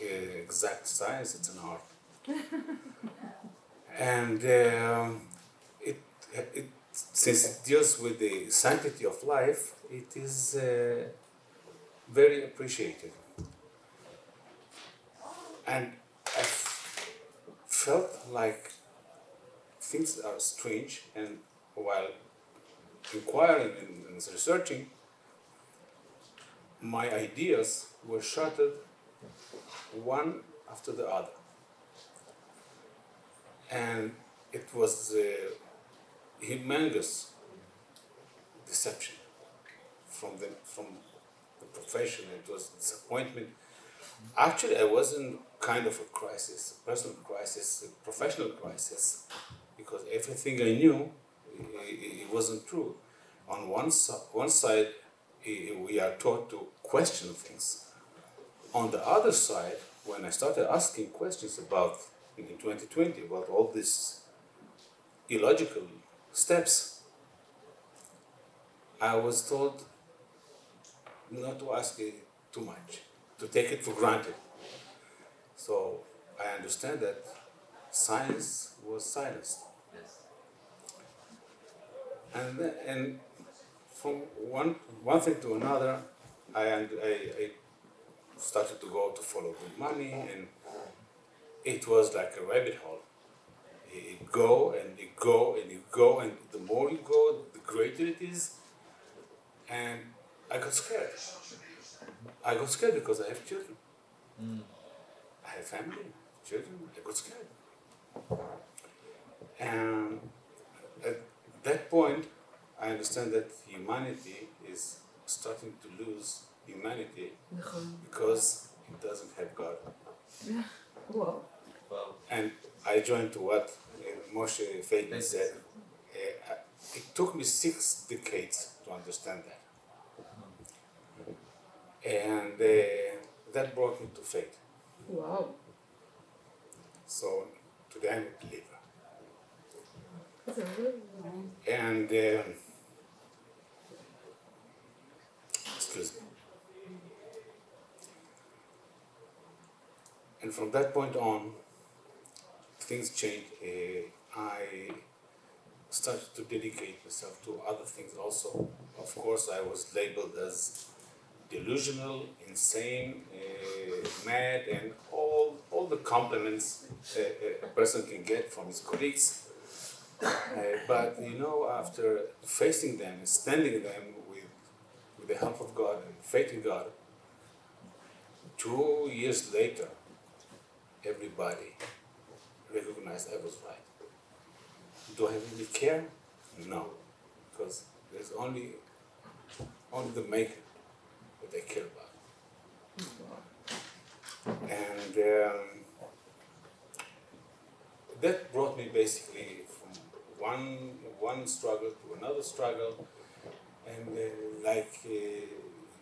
exact science, it's an art. And since it deals with the sanctity of life, it is very appreciated. And I felt like things are strange, and while inquiring and researching, my ideas were shattered one after the other. And it was a humongous deception from the profession. It was disappointment. Actually, I was in kind of a crisis, a personal crisis, a professional crisis, because everything I knew, it wasn't true. On one side, we are taught to question things. On the other side, when I started asking questions about, in 2020, about all these illogical steps, I was told not to ask it too much, to take it for granted. So I understand that science was silenced. Yes. And from one thing to another, I started to go to follow the money, and it was like a rabbit hole. You go and you go and you go, and the more you go, the greater it is. And I got scared. I got scared because I have children. I have family, children. I got scared. And at that point, I understand that humanity is starting to lose humanity because it doesn't have God. Wow. And I joined to what Moshe Feigen said. It took me 6 decades to understand that. And that brought me to faith. Wow. So today I'm a believer. And excuse me. And from that point on, things changed. I started to dedicate myself to other things also. Of course, I was labeled as delusional, insane, mad, and all the compliments a person can get from his colleagues. But you know, after facing them and standing them with the help of God and faith in God, 2 years later, everybody recognized I was right. Do I really care? No, because there's only the maker that I care about. And that brought me basically from one struggle to another struggle. And like he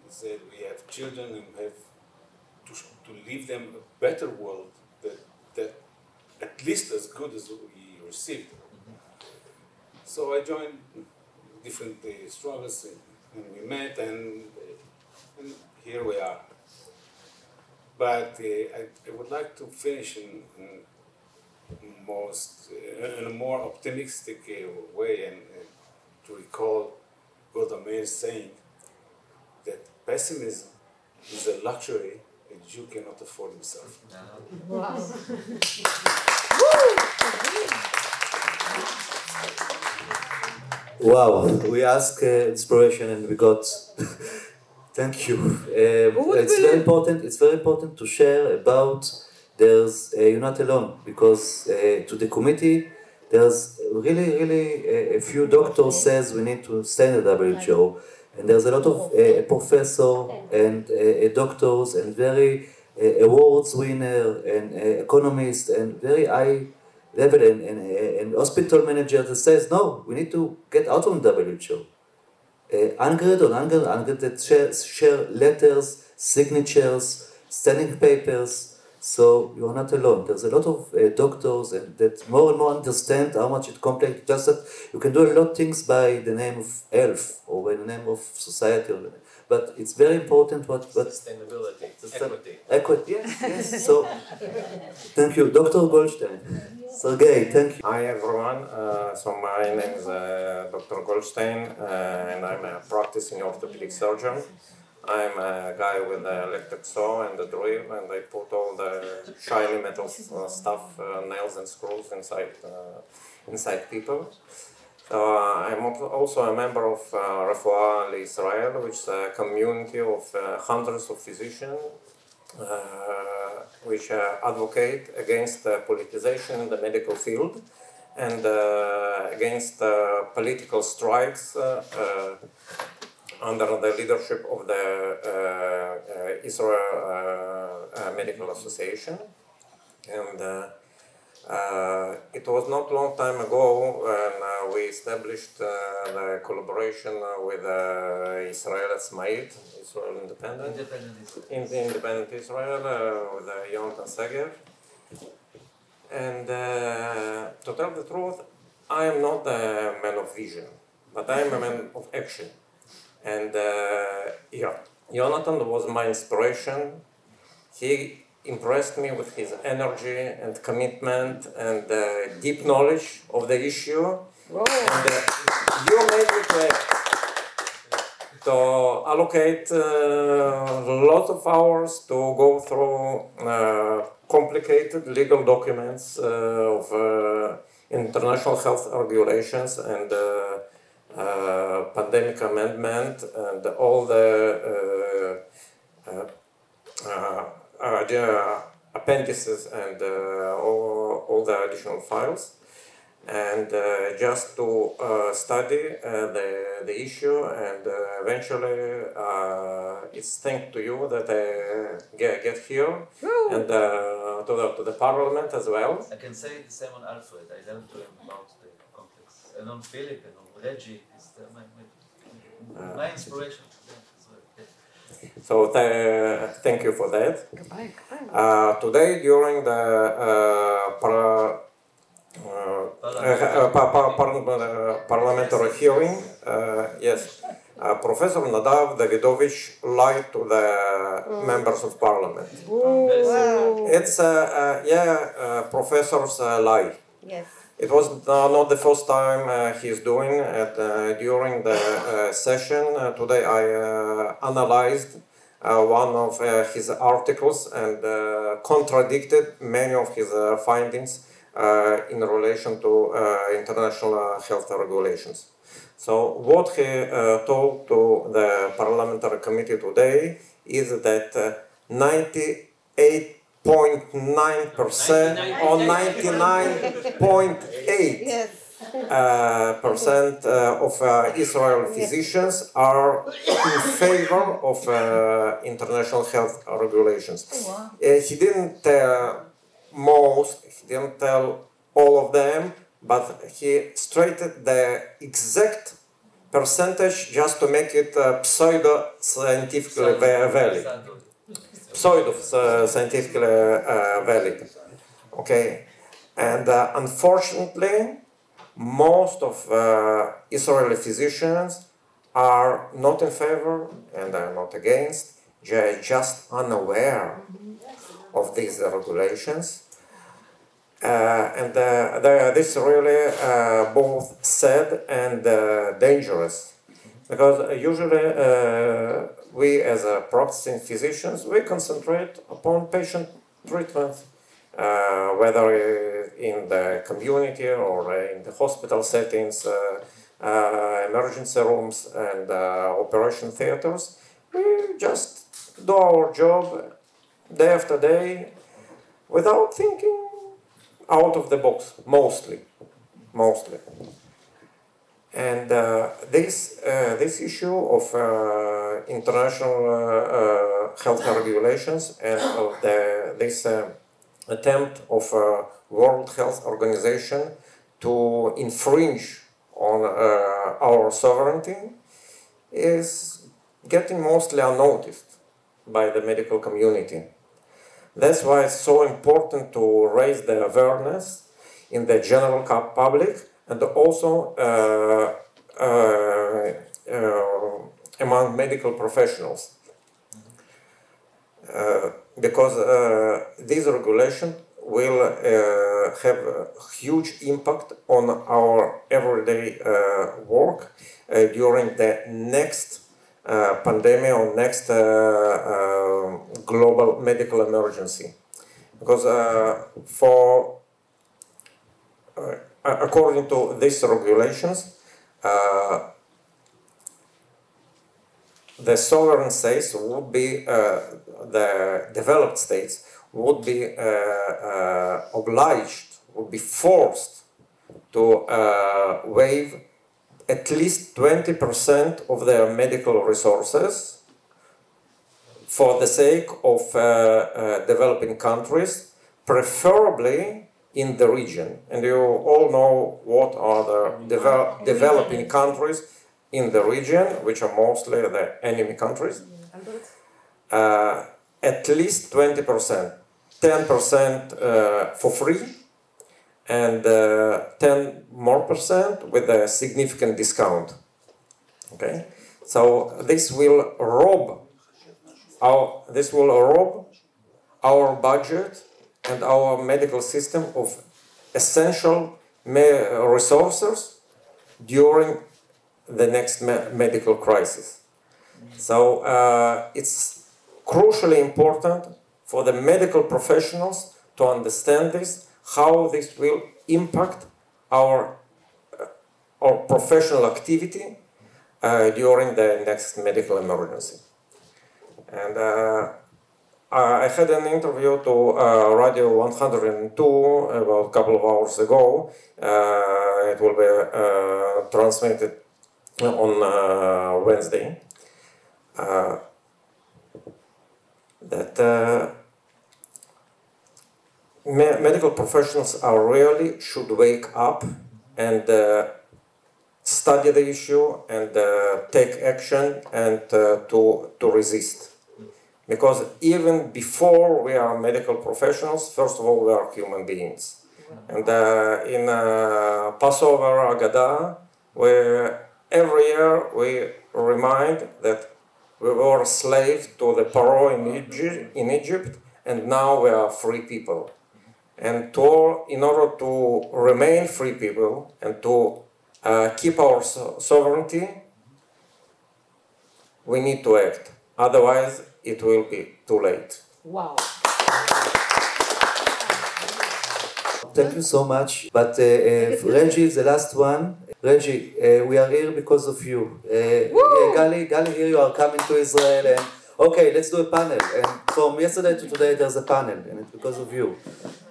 said, we have children and we have to leave them a better world that at least as good as we received. So I joined different struggles and we met and here we are. But I would like to finish in a more optimistic way and to recall Golda Meir's saying that pessimism is a luxury a Jew cannot afford himself. Wow. Wow, we asked inspiration and we got. Thank you. It's very important. It's very important to share about. You're not alone because to the committee, there's really a few doctors says we need to stay in the WHO, and there's a lot of professor and doctors and very awards winner and economists and very high level and hospital manager that says no, we need to get out of the WHO. Ungraded that share letters, signatures, standing papers. So you are not alone. There's a lot of doctors and that more and more understand how much it's complex. Just that you can do a lot of things by the name of health or by the name of society. But it's very important what sustainability, equity. Equity, yes. So thank you, Dr. Goldstein. Sergey, thank you. Hi everyone. So my name is Dr. Goldstein, and I'm a practicing orthopedic surgeon. I'm a guy with an electric saw and a drill, and I put all the shiny metal stuff, nails and screws inside people. So I'm also a member of Refuah L'Israel, which is a community of hundreds of physicians which advocate against politicization in the medical field and against political strikes under the leadership of the Israel Medical Association. And it was not long time ago when we established the collaboration with Israel עצמאית, Israel Independent Israel, with Yonatan Segev. And to tell the truth, I am not a man of vision, but I am a man of action. And Yonatan was my inspiration. He impressed me with his energy and commitment and deep knowledge of the issue. And you made me to allocate lots of hours to go through complicated legal documents of international health regulations and pandemic amendment and all the appendices and all the additional files, and just to study the issue, and eventually it's thanks to you that I get here. Woo! And to the parliament as well. I can say the same on Alfred. I learned to him about the complex, and on Philip and on REGGIE. Is my inspiration. So thank you for that. Today, during the parliamentary hearing, yes, Professor Nadav Davidovich lied to the members of parliament. Wow. It's professors lie. Yes. It was not the first time he's doing it. During the session today, I analyzed one of his articles and contradicted many of his findings in relation to international health regulations. So what he told to the parliamentary committee today is that 98.9% or 99.8% of Israeli physicians are in favor of international health regulations. He didn't tell he didn't tell all of them, but he stated the exact percentage just to make it pseudo-scientifically valid. Pseudo-scientifically valid. Okay, and unfortunately, most of Israeli physicians are not in favor and are not against. They are just unaware of these regulations. And this really both sad and dangerous, because usually we as practicing physicians, we concentrate upon patient treatment, whether in the community or in the hospital settings, emergency rooms and operation theaters. We just do our job day after day without thinking out of the box, mostly. And this issue of international health regulations and of this attempt of World Health Organization to infringe on our sovereignty is getting mostly unnoticed by the medical community. That's why it's so important to raise the awareness in the general public and also among medical professionals. Because these regulations will have a huge impact on our everyday work during the next pandemic or next global medical emergency, because according to these regulations, the sovereign states would be the developed states would be obliged, would be forced to waive at least 20% of their medical resources for the sake of developing countries, preferably in the region. And you all know what are the developing countries in the region, which are mostly the enemy countries. At least 20%, 10% for free, and 10% more with a significant discount. Okay, so this will rob our budget and our medical system of essential resources during the next medical crisis. So it's crucially important for the medical professionals to understand this, how this will impact our professional activity during the next medical emergency. And I had an interview to Radio 102 about a couple of hours ago. It will be transmitted on Wednesday. That medical professionals really should wake up and study the issue and take action and to resist. Because even before we are medical professionals, first of all, we are human beings. And in Passover Agadah, where every year we remind that we were slaves to the Pharaoh in Egypt, and now we are free people. And in order to remain free people and to keep our sovereignty, we need to act. Otherwise, it will be too late. Wow. Thank you so much. But Reggie is the last one. Reggie, we are here because of you. Gali, here you are coming to Israel, and okay, let's do a panel. And from yesterday to today, there's a panel, and it's because of you.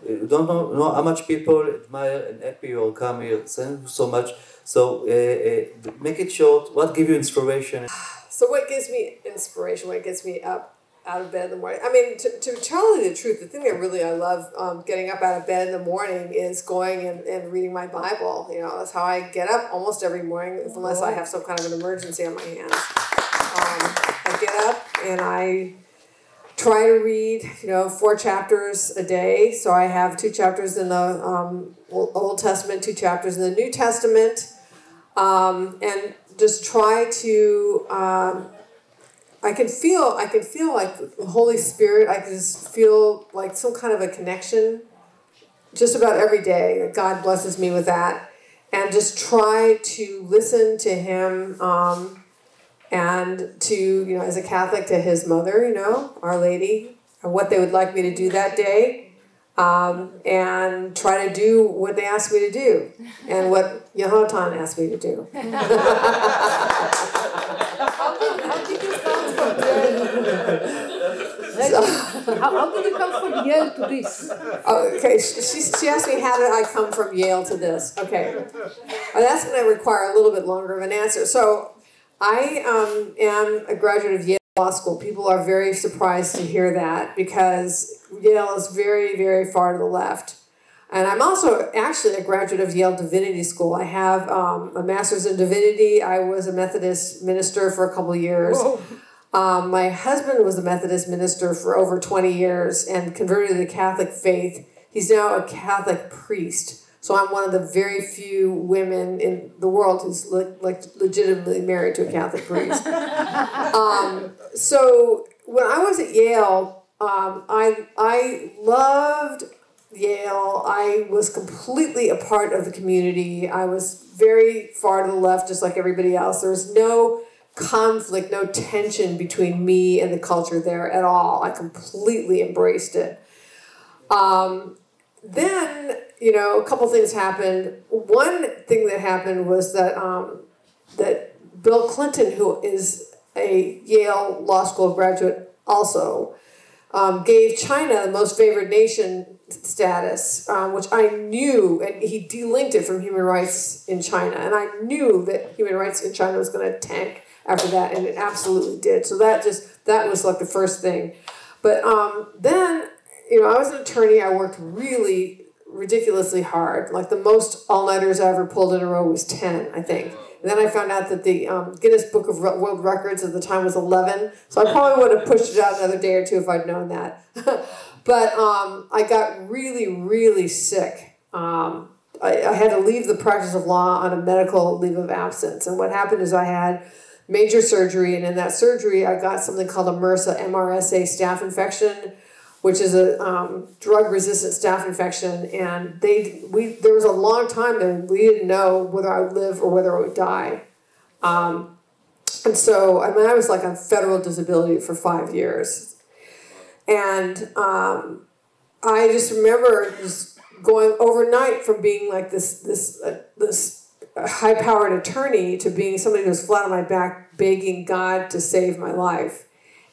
You don't know how much people admire and happy you all come here. Thank you so much. So make it short. What gives you inspiration? So what gives me inspiration? What gets me up out of bed in the morning? I mean, to tell you the truth, the thing that really I love getting up out of bed in the morning is going and reading my Bible. You know, that's how I get up almost every morning, unless I have some kind of an emergency on my hands. I get up and I try to read, 4 chapters a day. So I have 2 chapters in the Old Testament, 2 chapters in the New Testament, and just try to. I can feel like the Holy Spirit. I can just feel like some kind of a connection, just about every day. God blesses me with that, and just try to listen to Him. And to, as a Catholic, to His mother, Our Lady, and what they would like me to do that day, and try to do what they asked me to do, and what Yehotan asked me to do. How did you come from Yale to this? Okay, she asked me how did I come from Yale to this. Okay, that's going to require a little bit longer of an answer. So I am a graduate of Yale Law School. People are very surprised to hear that because Yale is very, very far to the left. And I'm also actually a graduate of Yale Divinity School. I have a master's in divinity. I was a Methodist minister for a couple of years. My husband was a Methodist minister for over 20 years and converted to the Catholic faith. He's now a Catholic priest. So I'm one of the very few women in the world who's legitimately married to a Catholic priest. So when I was at Yale, I loved Yale. I was completely a part of the community. I was very far to the left, just like everybody else. There was no conflict, no tension between me and the culture there at all. I completely embraced it. Then, a couple things happened. One thing that happened was that that Bill Clinton, who is a Yale Law School graduate also, gave China the most favored nation status, which I knew, and he delinked it from human rights in China. And I knew that human rights in China was going to tank after that, and it absolutely did. So that was like the first thing. But then, I was an attorney. I worked really ridiculously hard. Like the most all-nighters I ever pulled in a row was 10, I think. And then I found out that the Guinness Book of World Records at the time was 11. So I probably would have pushed it out another day or two if I'd known that. But I got really, really sick. I had to leave the practice of law on a medical leave of absence. And what happened is I had major surgery. And in that surgery, I got something called a MRSA, MRSA staph infection, which is a drug-resistant staph infection, and there was a long time there we didn't know whether I would live or whether I would die, and so I was like on federal disability for 5 years, and I just remember just going overnight from being like this high-powered attorney to being somebody who was flat on my back begging God to save my life.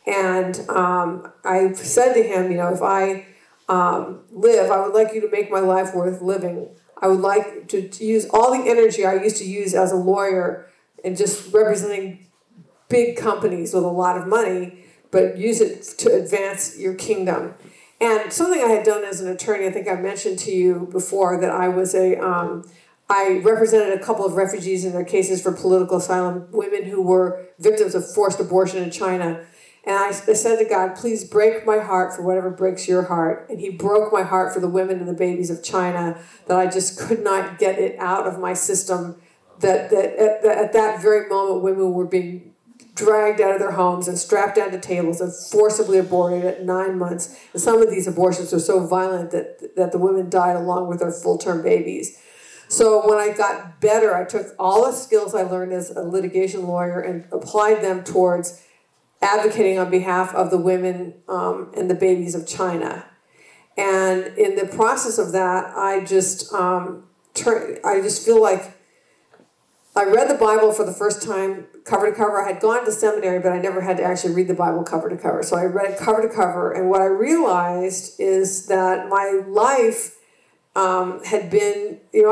And I said to him, if I live, I would like you to make my life worth living. I would like to use all the energy I used to use as a lawyer and just representing big companies with a lot of money, but use it to advance your kingdom. And something I had done as an attorney, I think I mentioned to you before that I was I represented a couple of refugees in their cases for political asylum, women who were victims of forced abortion in China. And I said to God, please break my heart for whatever breaks your heart. And He broke my heart for the women and the babies of China, that I just could not get it out of my system, that at that very moment women were being dragged out of their homes and strapped down to tables and forcibly aborted at 9 months. And some of these abortions were so violent that the women died along with their full-term babies. So when I got better, I took all the skills I learned as a litigation lawyer and applied them towards advocating on behalf of the women and the babies of China. And in the process of that, I just feel like I read the Bible for the first time cover to cover. I had gone to seminary, but I never had to actually read the Bible cover to cover. So I read it cover to cover, and what I realized is that my life had been,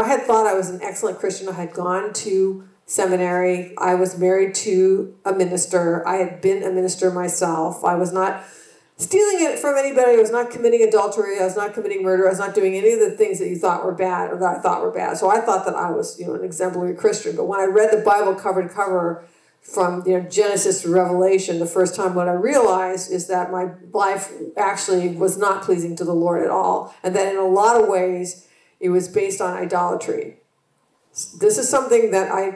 I had thought I was an excellent Christian. I had gone to seminary. I was married to a minister. I had been a minister myself. I was not stealing it from anybody. I was not committing adultery. I was not committing murder. I was not doing any of the things that you thought were bad or that I thought were bad. So I thought that I was, an exemplary Christian. But when I read the Bible cover to cover from Genesis to Revelation, the first time what I realized is that my life actually was not pleasing to the Lord at all. And that in a lot of ways, it was based on idolatry. This is something that and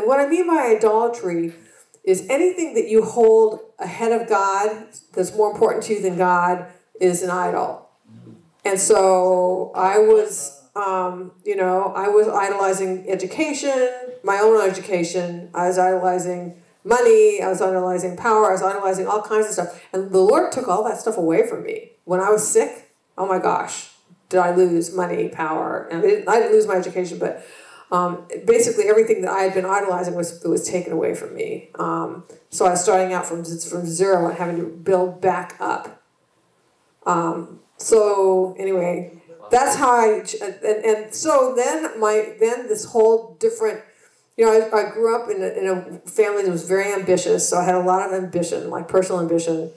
what I mean by idolatry is anything that you hold ahead of God that's more important to you than God is an idol. And so I was, I was idolizing education, my own education. I was idolizing money. I was idolizing power. I was idolizing all kinds of stuff. And the Lord took all that stuff away from me. When I was sick, oh my gosh, did I lose money, power? And I didn't lose my education, but basically everything that I had been idolizing was taken away from me. So I was starting out from zero and having to build back up. So anyway, that's how so then this whole different, I grew up in a family that was very ambitious, so I had a lot of ambition, like personal ambition.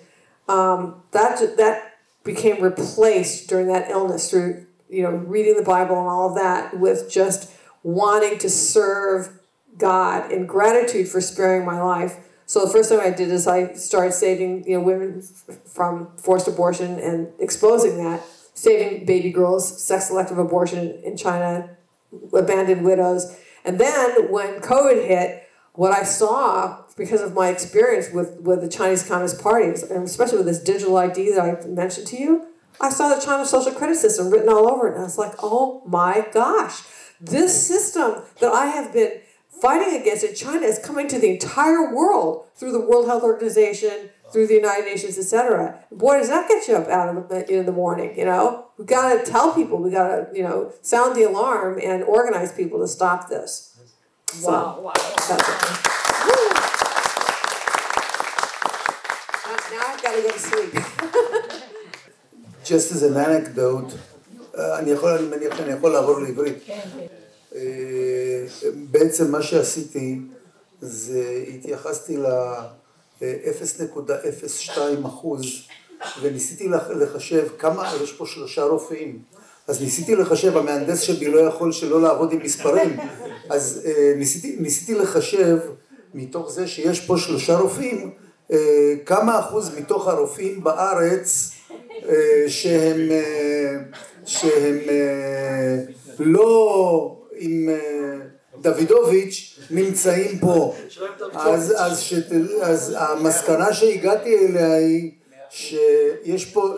That became replaced during that illness through, reading the Bible and all of that with just wanting to serve God in gratitude for sparing my life. So the first thing I did is I started saving, women from forced abortion and exposing that, saving baby girls, sex-selective abortion in China, abandoned widows. And then when COVID hit, what I saw, because of my experience with the Chinese Communist Party, and especially with this digital ID that I mentioned to you, I saw the China social credit system written all over it. And I was like, oh my gosh, this system that I have been fighting against in China is coming to the entire world through the World Health Organization, through the United Nations, etc. Boy, does that get you up out of in the morning, We've got to tell people, we got to, sound the alarm and organize people to stop this. Wow. That's it. Now I've got to go to sleep. Just as an anecdote, אני מניח שאני יכול לעבור לעברית. בעצם מה שעשיתי זה התייחסתי ל-0.02% וניסיתי לחשב כמה, יש פה 3 רופאים, אז ניסיתי לחשב, המהנדס שבי לא יכול שלא לעבוד עם מספרים, אז ניסיתי לחשב מתוך זה שיש פה 3 רופאים, כמה אחוז מתוך הרופאים בארץ שהם לא עם דוידוביץ' נמצאים פה. אז המסקנה שהגעתי אליה היא שיש פה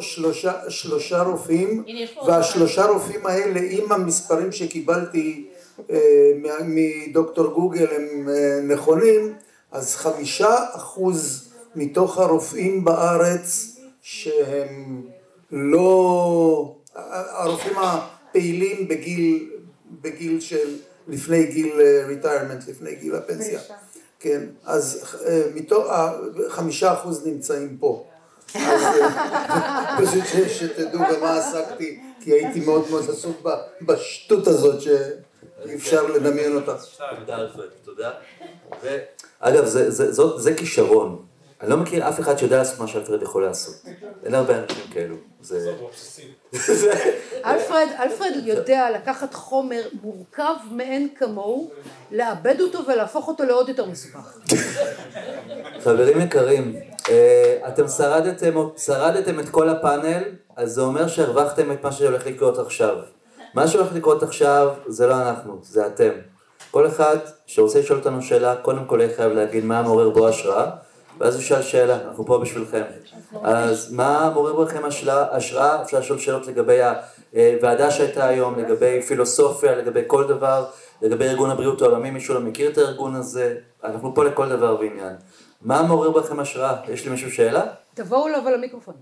3 רופאים, וה3 רופאים האלה עם המספרים שקיבלתי מדוקטור גוגל הם נכונים, אז 5% מתוך הרופאים בארץ שהם לא, הרופאים הפעילים בגיל של לפני גיל retirement, לפני גיל הפנסיה, כן, אז 5% נמצאים פה. אז פשוט שתדעו במה עסקתי, כי הייתי מאוד מאוד עסוק בשטות הזאת שאי אפשר לדמיין אותה. תודה. אגב, זה כישרון. אני לא מכיר אף אחד שיודע לעשות מה שאלפרד יכול לעשות. אין הרבה אנשים כאלו. אלפרד יודע לקחת חומר מורכב מאין כמוהו, לאבד אותו ולהפוך אותו לעוד יותר מסובך. חברים יקרים, אתם שרדתם את כל הפאנל, אז זה אומר שהרווחתם את מה שהולך לקרות עכשיו. מה שהולך לקרות עכשיו זה לא אנחנו, זה אתם. כל אחד שרוצה לשאול אותנו שאלה, קודם כל יהיה חייב להגיד מה מעורר בו השראה, ואז הוא שאל שאלה, אנחנו פה בשבילכם. אז מה מעורר בכם השראה? אפשר לשאול שאלות לגבי הוועדה שהייתה היום, לגבי פילוסופיה, לגבי כל דבר, לגבי ארגון הבריאות העולמי, מישהו לא מכיר את הארגון הזה, אנחנו פה לכל דבר ועניין. מה מעורר בכם השראה? יש לי מישהו שאלה? תבואו לבוא למיקרופון.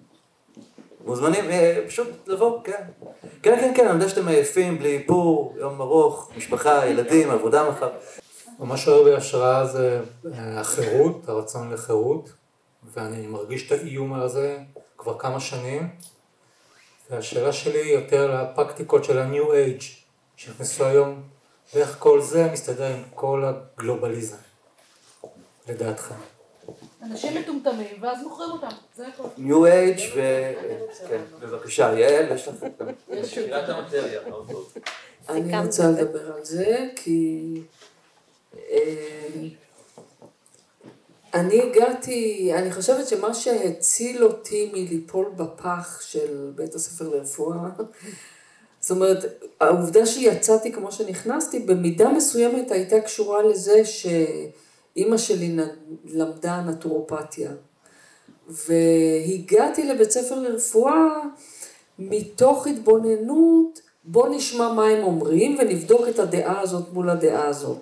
מוזמנים, פשוט לבוא, כן. כן, אני יודע שאתם עייפים, בלי איפור, יום ארוך, משפחה, ילדים, עבודה מחר. מה שעורר בי השראה זה החירות, הרצון לחירות, ואני מרגיש את האיום הזה כבר כמה שנים. והשאלה שלי היא יותר לפרקטיקות של ה-New Age, שנכנסו היום, ואיך כל זה מסתדר עם כל הגלובליזם, לדעתכם. אנשים מטומטמים, ואז מוכרים אותם, זה הכל. New Age כן, בבקשה, יעל, יש לך... שאלת המטריה, מאוד טוב. אני רוצה לדבר על זה, כי... אני חושבת שמה שהציל אותי מליפול בפח של בית הספר לרפואה, זאת אומרת, העובדה שיצאתי כמו שנכנסתי, במידה מסוימת הייתה קשורה לזה שאימא שלי למדה נטורופתיה, והגעתי לבית ספר לרפואה מתוך התבוננות, בוא נשמע מה הם אומרים ונבדוק את הדעה הזאת מול הדעה הזאת.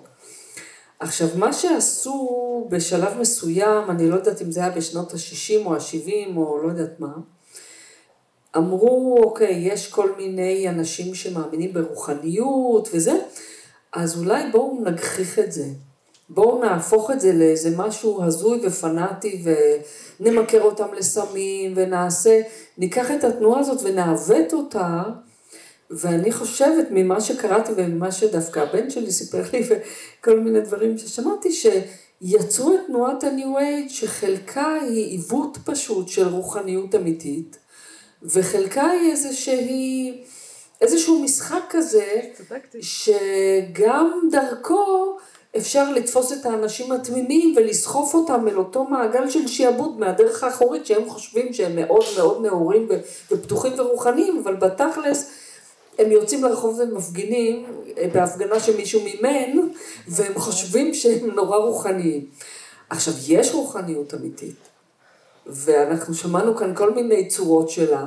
עכשיו, מה שעשו בשלב מסוים, אני לא יודעת אם זה היה בשנות ה-60 או ה-70 או לא יודעת מה, אמרו, אוקיי, יש כל מיני אנשים שמאמינים ברוחניות וזה, אז אולי בואו נגחיך את זה. בואו נהפוך את זה לאיזה משהו הזוי ופנאטי ונמכר אותם לסמים ונעשה, ניקח את התנועה הזאת ונעוות אותה, ואני חושבת ממה שקראתי וממה שדווקא הבן שלי סיפר לי וכל מיני דברים ששמעתי, שיצרו את תנועת ה-New Age שחלקה היא עיוות פשוט של רוחניות אמיתית, וחלקה היא איזשהו משחק כזה, שגם דרכו אפשר לתפוס את האנשים התמימים ולסחוף אותם אל אותו מעגל של שיעבוד מהדרך האחורית, שהם חושבים שהם מאוד מאוד נאורים ופתוחים ורוחניים, אבל בתכלס הם יוצאים לרחוב ומפגינים בהפגנה שמישהו מימן, והם חושבים שהם נורא רוחניים. עכשיו, יש רוחניות אמיתית, ואנחנו שמענו כאן כל מיני צורות שלה,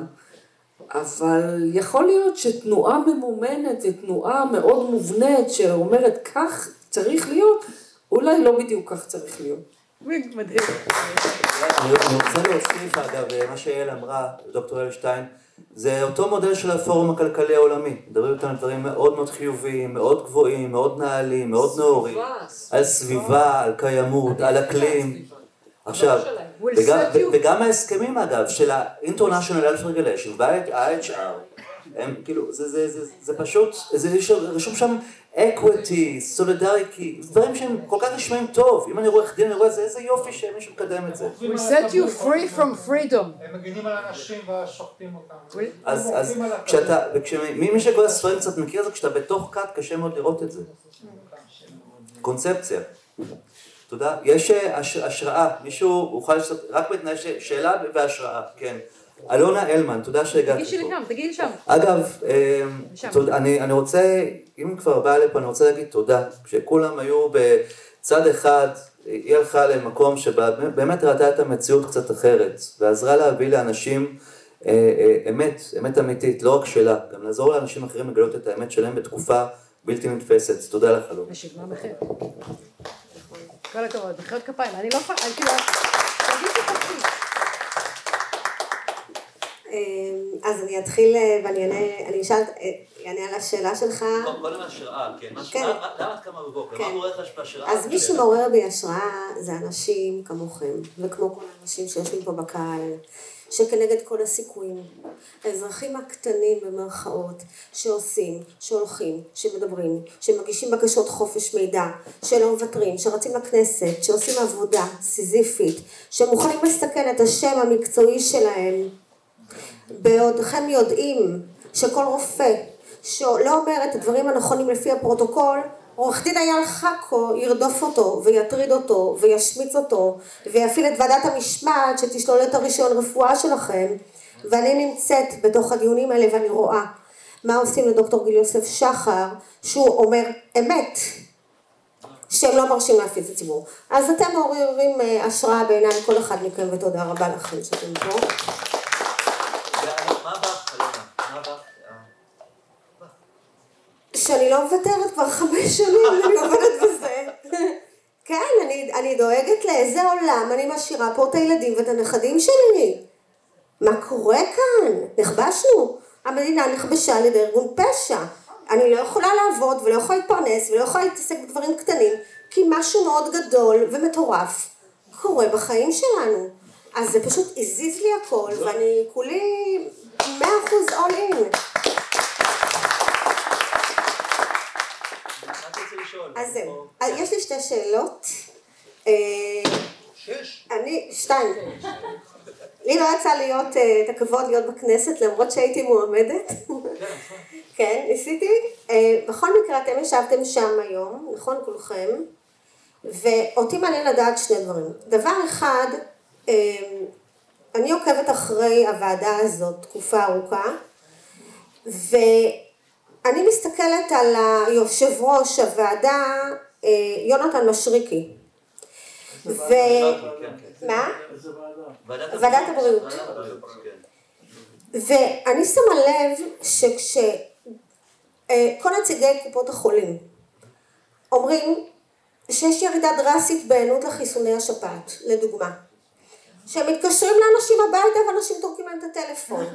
אבל יכול להיות שתנועה ממומנת ותנועה מאוד מובנית שאומרת כך צריך להיות, אולי לא בדיוק כך צריך להיות. מדהים. אני רוצה להוסיף, אגב, מה שיעל אמרה, דוקטור אלשטיין, זה אותו מודל של הפורום הכלכלי העולמי. מדברים איתם דברים מאוד מאוד חיוביים, מאוד גבוהים, מאוד נעלים, מאוד נאורים. על סביבה, על קיימות, על אקלים. עכשיו, וגם ההסכמים אגב, של ה-International Health Regulation, וה-H.O, הם כאילו, זה פשוט, רשום שם equity, solidarity, דברים שהם כל כך נשמעים טוב. אם אני רואה דין, אני רואה איזה יופי שמישהו מקדם את זה. We set you free from freedom. הם מגינים על אנשים ושוחטים אותם. אז מי שקורא ספרים קצת מכיר זה, כשאתה בתוך כת קשה מאוד לראות את זה. קונספציה. תודה. יש השראה, מישהו אוכל לעשות, רק בתנאי שאלה והשראה, כן. אלונה אלמן, תודה שהגעת פה. תגיד שם. אגב, אני רוצה, אם כבר באה לפה, אני רוצה להגיד תודה. כשכולם היו בצד אחד, היא הלכה למקום שבאמת ראתה את המציאות קצת אחרת, ועזרה להביא לאנשים אמת אמיתית, לא רק שלה, גם לעזור לאנשים אחרים לגלות את האמת שלהם בתקופה בלתי נתפסת. תודה לך, אלונה. בשביל מה מחיר? כל הכבוד, מחיאות כפיים. אני לא יכולה, כאילו, תגיד שתקשיב. אז אני אתחיל ואני אענה על השאלה שלך. קודם השראה, כן. למה את כמה בבוקר? מה מעורר לך בהשראה? אז מי שמעורר בי השראה זה אנשים כמוכם, וכמו כל האנשים שיושבים פה בקהל, שכנגד כל הסיכויים, האזרחים הקטנים במרכאות, שעושים, שהולכים, שמדברים, שמגישים בקשות חופש מידע, שלא מוותרים, שרצים לכנסת, שעושים עבודה סיזיפית, שמוכנים לסכן את השם המקצועי שלהם, בעודכם יודעים שכל רופא שלא אומר את הדברים הנכונים לפי הפרוטוקול, עורך דין אייל חכו ירדוף אותו ויטריד אותו וישמיץ אותו ויפעיל את ועדת המשמעת שתשלול את הרישיון רפואה שלכם. ואני נמצאת בתוך הדיונים האלה ואני רואה מה עושים לדוקטור גיל יוסף שחר, שהוא אומר אמת שהם לא מרשים להפיץ לציבור. אז אתם מעוררים השראה בעיניי כל אחד מכם, ותודה רבה לכם שאתם פה. מה בך, אלונה? מה בך? שאני לא מוותרת כבר 5 שנים, אני עובדת בזה. כן, אני דואגת לאיזה עולם אני משאירה פה את הילדים ואת הנכדים שלי. מה קורה כאן? נכבשנו. המדינה נכבשה על ידי ארגון פשע. אני לא יכולה לעבוד ולא יכולה להתפרנס ולא יכולה להתעסק בדברים קטנים, כי משהו מאוד גדול ומטורף קורה בחיים שלנו. אז זה פשוט הזיז לי הכל, ואני כולי 100% all in. אז זהו, יש לי 2 שאלות. 6? אני 2. לי לא יצא להיות את הכבוד להיות בכנסת, למרות שהייתי מועמדת. כן, ניסיתי. בכל מקרה, אתם ישבתם שם היום, נכון כולכם, ואותי מעניין לדעת 2 דברים. דבר אחד, אני עוקבת אחרי הוועדה הזאת תקופה ארוכה, ואני מסתכלת על היושב ראש הוועדה, יונתן משריקי. מה? ועדת הבריאות. ואני שמה לב שכשכל נציגי קופות החולים אומרים שיש ירידה דרסטית בהיענות לחיסוני השפעת, לדוגמה, שהם מתקשרים לאנשים הביתה ואנשים תורקים להם את הטלפון,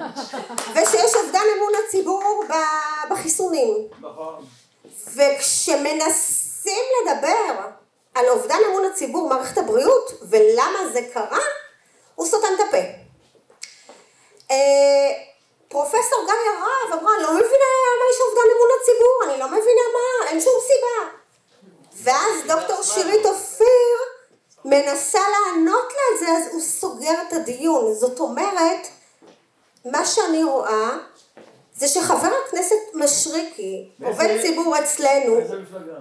ושיש אובדן אמון הציבור בחיסונים, וכשמנסים לדבר על אובדן אמון הציבור מערכת הבריאות ולמה זה קרה, הוא סותם את הפה. פרופסור גיא הרב אמרה, לא מבינה למה יש אובדן אמון הציבור, אני לא מבינה מה, אין שום סיבה. ואז דוקטור שירית אופיר מנסה לענות לה על זה, אז הוא סוגר את הדיון. זאת אומרת, מה שאני רואה זה שחבר הכנסת משריקי, עובד ציבור אצלנו, איזה מפלגה?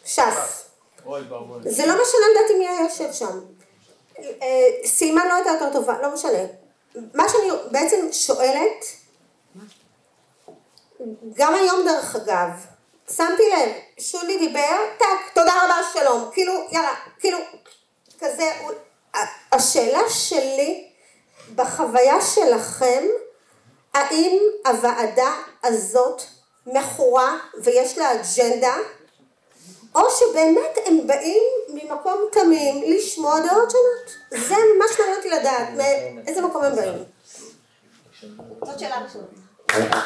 ש"ס. זה לא משנה לדעת אם היה יושב שם. סיימה לא הייתה יותר טובה, לא משנה. מה שאני בעצם שואלת, גם היום דרך אגב, שמתי לב, שולי דיבר, טק, תודה רבה, שלום, כאילו, יאללה, כאילו, כזה, השאלה שלי, בחוויה שלכם, האם הוועדה הזאת מכורה ויש לה אג'נדה, או שבאמת הם באים ממקום תמים לשמוע דעות שונות. זה ממש מעניין אותי לדעת, מאיזה מקום הם באים. זאת שאלה ראשונה.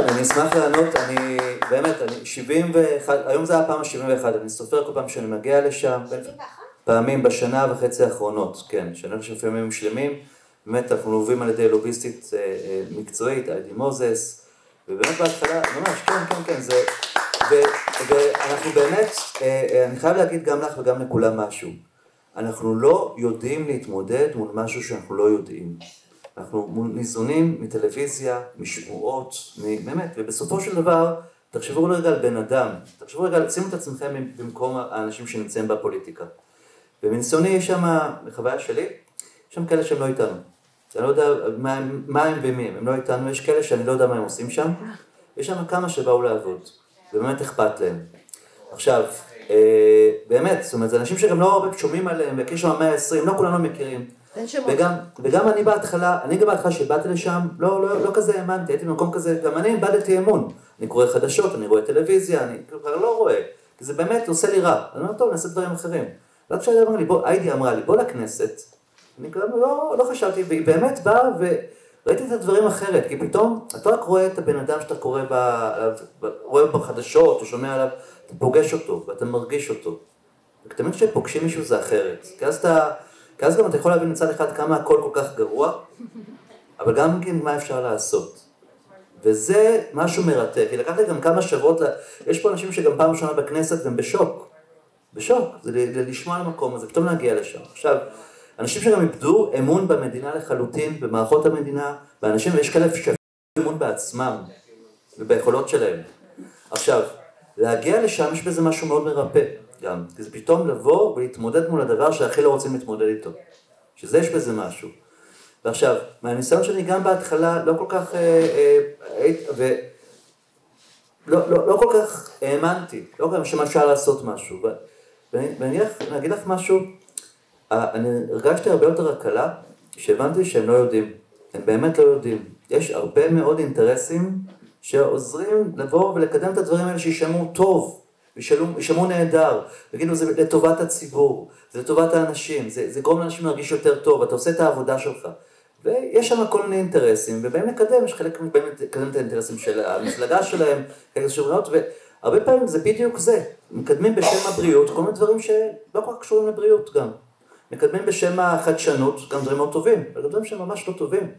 אני אשמח לענות, אני באמת, אני 71, היום זה הפעם ה-71, אני סופר כל פעם שאני מגיע לשם, פעמים בשנה וחצי האחרונות, כן, שנה שלפעמים שלמים, באמת אנחנו מלווים על ידי לוביסטית מקצועית, איידי מוזס, ובאמת בהתחלה, ממש, כן, זה, ואנחנו באמת, אני חייב להגיד גם לך וגם לכולם משהו, אנחנו לא יודעים להתמודד מול משהו שאנחנו לא יודעים. אנחנו ניזונים מטלוויזיה, משמועות, באמת, ובסופו של דבר, תחשבו רגע על בן אדם, תחשבו רגע, שימו את עצמכם במקום האנשים שנמצאים בפוליטיקה. ומניסיוני יש שם, בחוויה שלי, יש שם כאלה שהם לא איתנו. אני לא יודע מה הם ומי הם לא איתנו, יש כאלה שאני לא יודע מה הם עושים שם, יש שם כמה שבאו לעבוד, ובאמת אכפת להם. עכשיו, באמת, זאת אומרת, זה אנשים שגם לא הרבה שומעים עליהם, וכי שם 120, לא כולנו מכירים. וגם אני בהתחלה שבאתי לשם, לא כזה האמנתי, הייתי במקום כזה, גם אני איבדתי אמון. אני קורא חדשות, אני רואה טלוויזיה, אני כבר לא רואה, כי זה באמת עושה לי רע. אני אומר, טוב, נעשה דברים אחרים. רק כשהיידי אמרה לי, איידי אמרה לי, בוא לכנסת, אני כבר לא חשבתי, והיא באמת באה וראיתי את הדברים אחרת, כי פתאום, אתה רק רואה את הבן אדם שאתה רואה בחדשות, או שומע עליו, אתה פוגש אותו, ואתה מרגיש אותו. ותמיד כשפוגשים מישהו זה אחרת. כי אז גם אתה יכול להבין מצד אחד כמה הכל כל כך גרוע, אבל גם מה אפשר לעשות. וזה משהו מרתק. כי לקחתי גם כמה שבועות, יש פה אנשים שגם פעם ראשונה בכנסת הם בשוק. זה לשמוע על המקום הזה, פתאום להגיע לשם. עכשיו, אנשים שגם איבדו אמון במדינה לחלוטין, במערכות המדינה, ואנשים, ויש כאלה שאיבדו אמון בעצמם, וביכולות שלהם. עכשיו, להגיע לשם יש בזה משהו מאוד מרפא. גם, כי זה פתאום לבוא ולהתמודד מול הדבר שהכי לא רוצים להתמודד איתו. שזה יש בזה משהו. ועכשיו, מהניסיון שלי גם בהתחלה לא כל כך, לא כל כך האמנתי, לא כל כך שמה אפשר לעשות משהו. ואני אגיד לך משהו, אני הרגשתי הרבה יותר הקלה, שהבנתי שהם לא יודעים, הם באמת לא יודעים. יש הרבה מאוד אינטרסים שעוזרים לבוא ולקדם את הדברים האלה שישמעו טוב, וישמעו נהדר, ויגידו זה לטובת הציבור, זה לטובת האנשים, זה גורם לאנשים להרגיש יותר טוב, אתה עושה את העבודה שלך. ויש שם כל מיני אינטרסים, ובהם לקדם, יש חלק מבהם לקדם את האינטרסים של המפלגה שלהם, כאלה שומעות, והרבה פעמים זה בדיוק זה, מקדמים בשם הבריאות, כל מיני דברים שלא כל כך קשורים לבריאות גם. מקדמים בשם החדשנות, גם דברים מאוד טובים, אבל דברים שהם ממש לא טובים.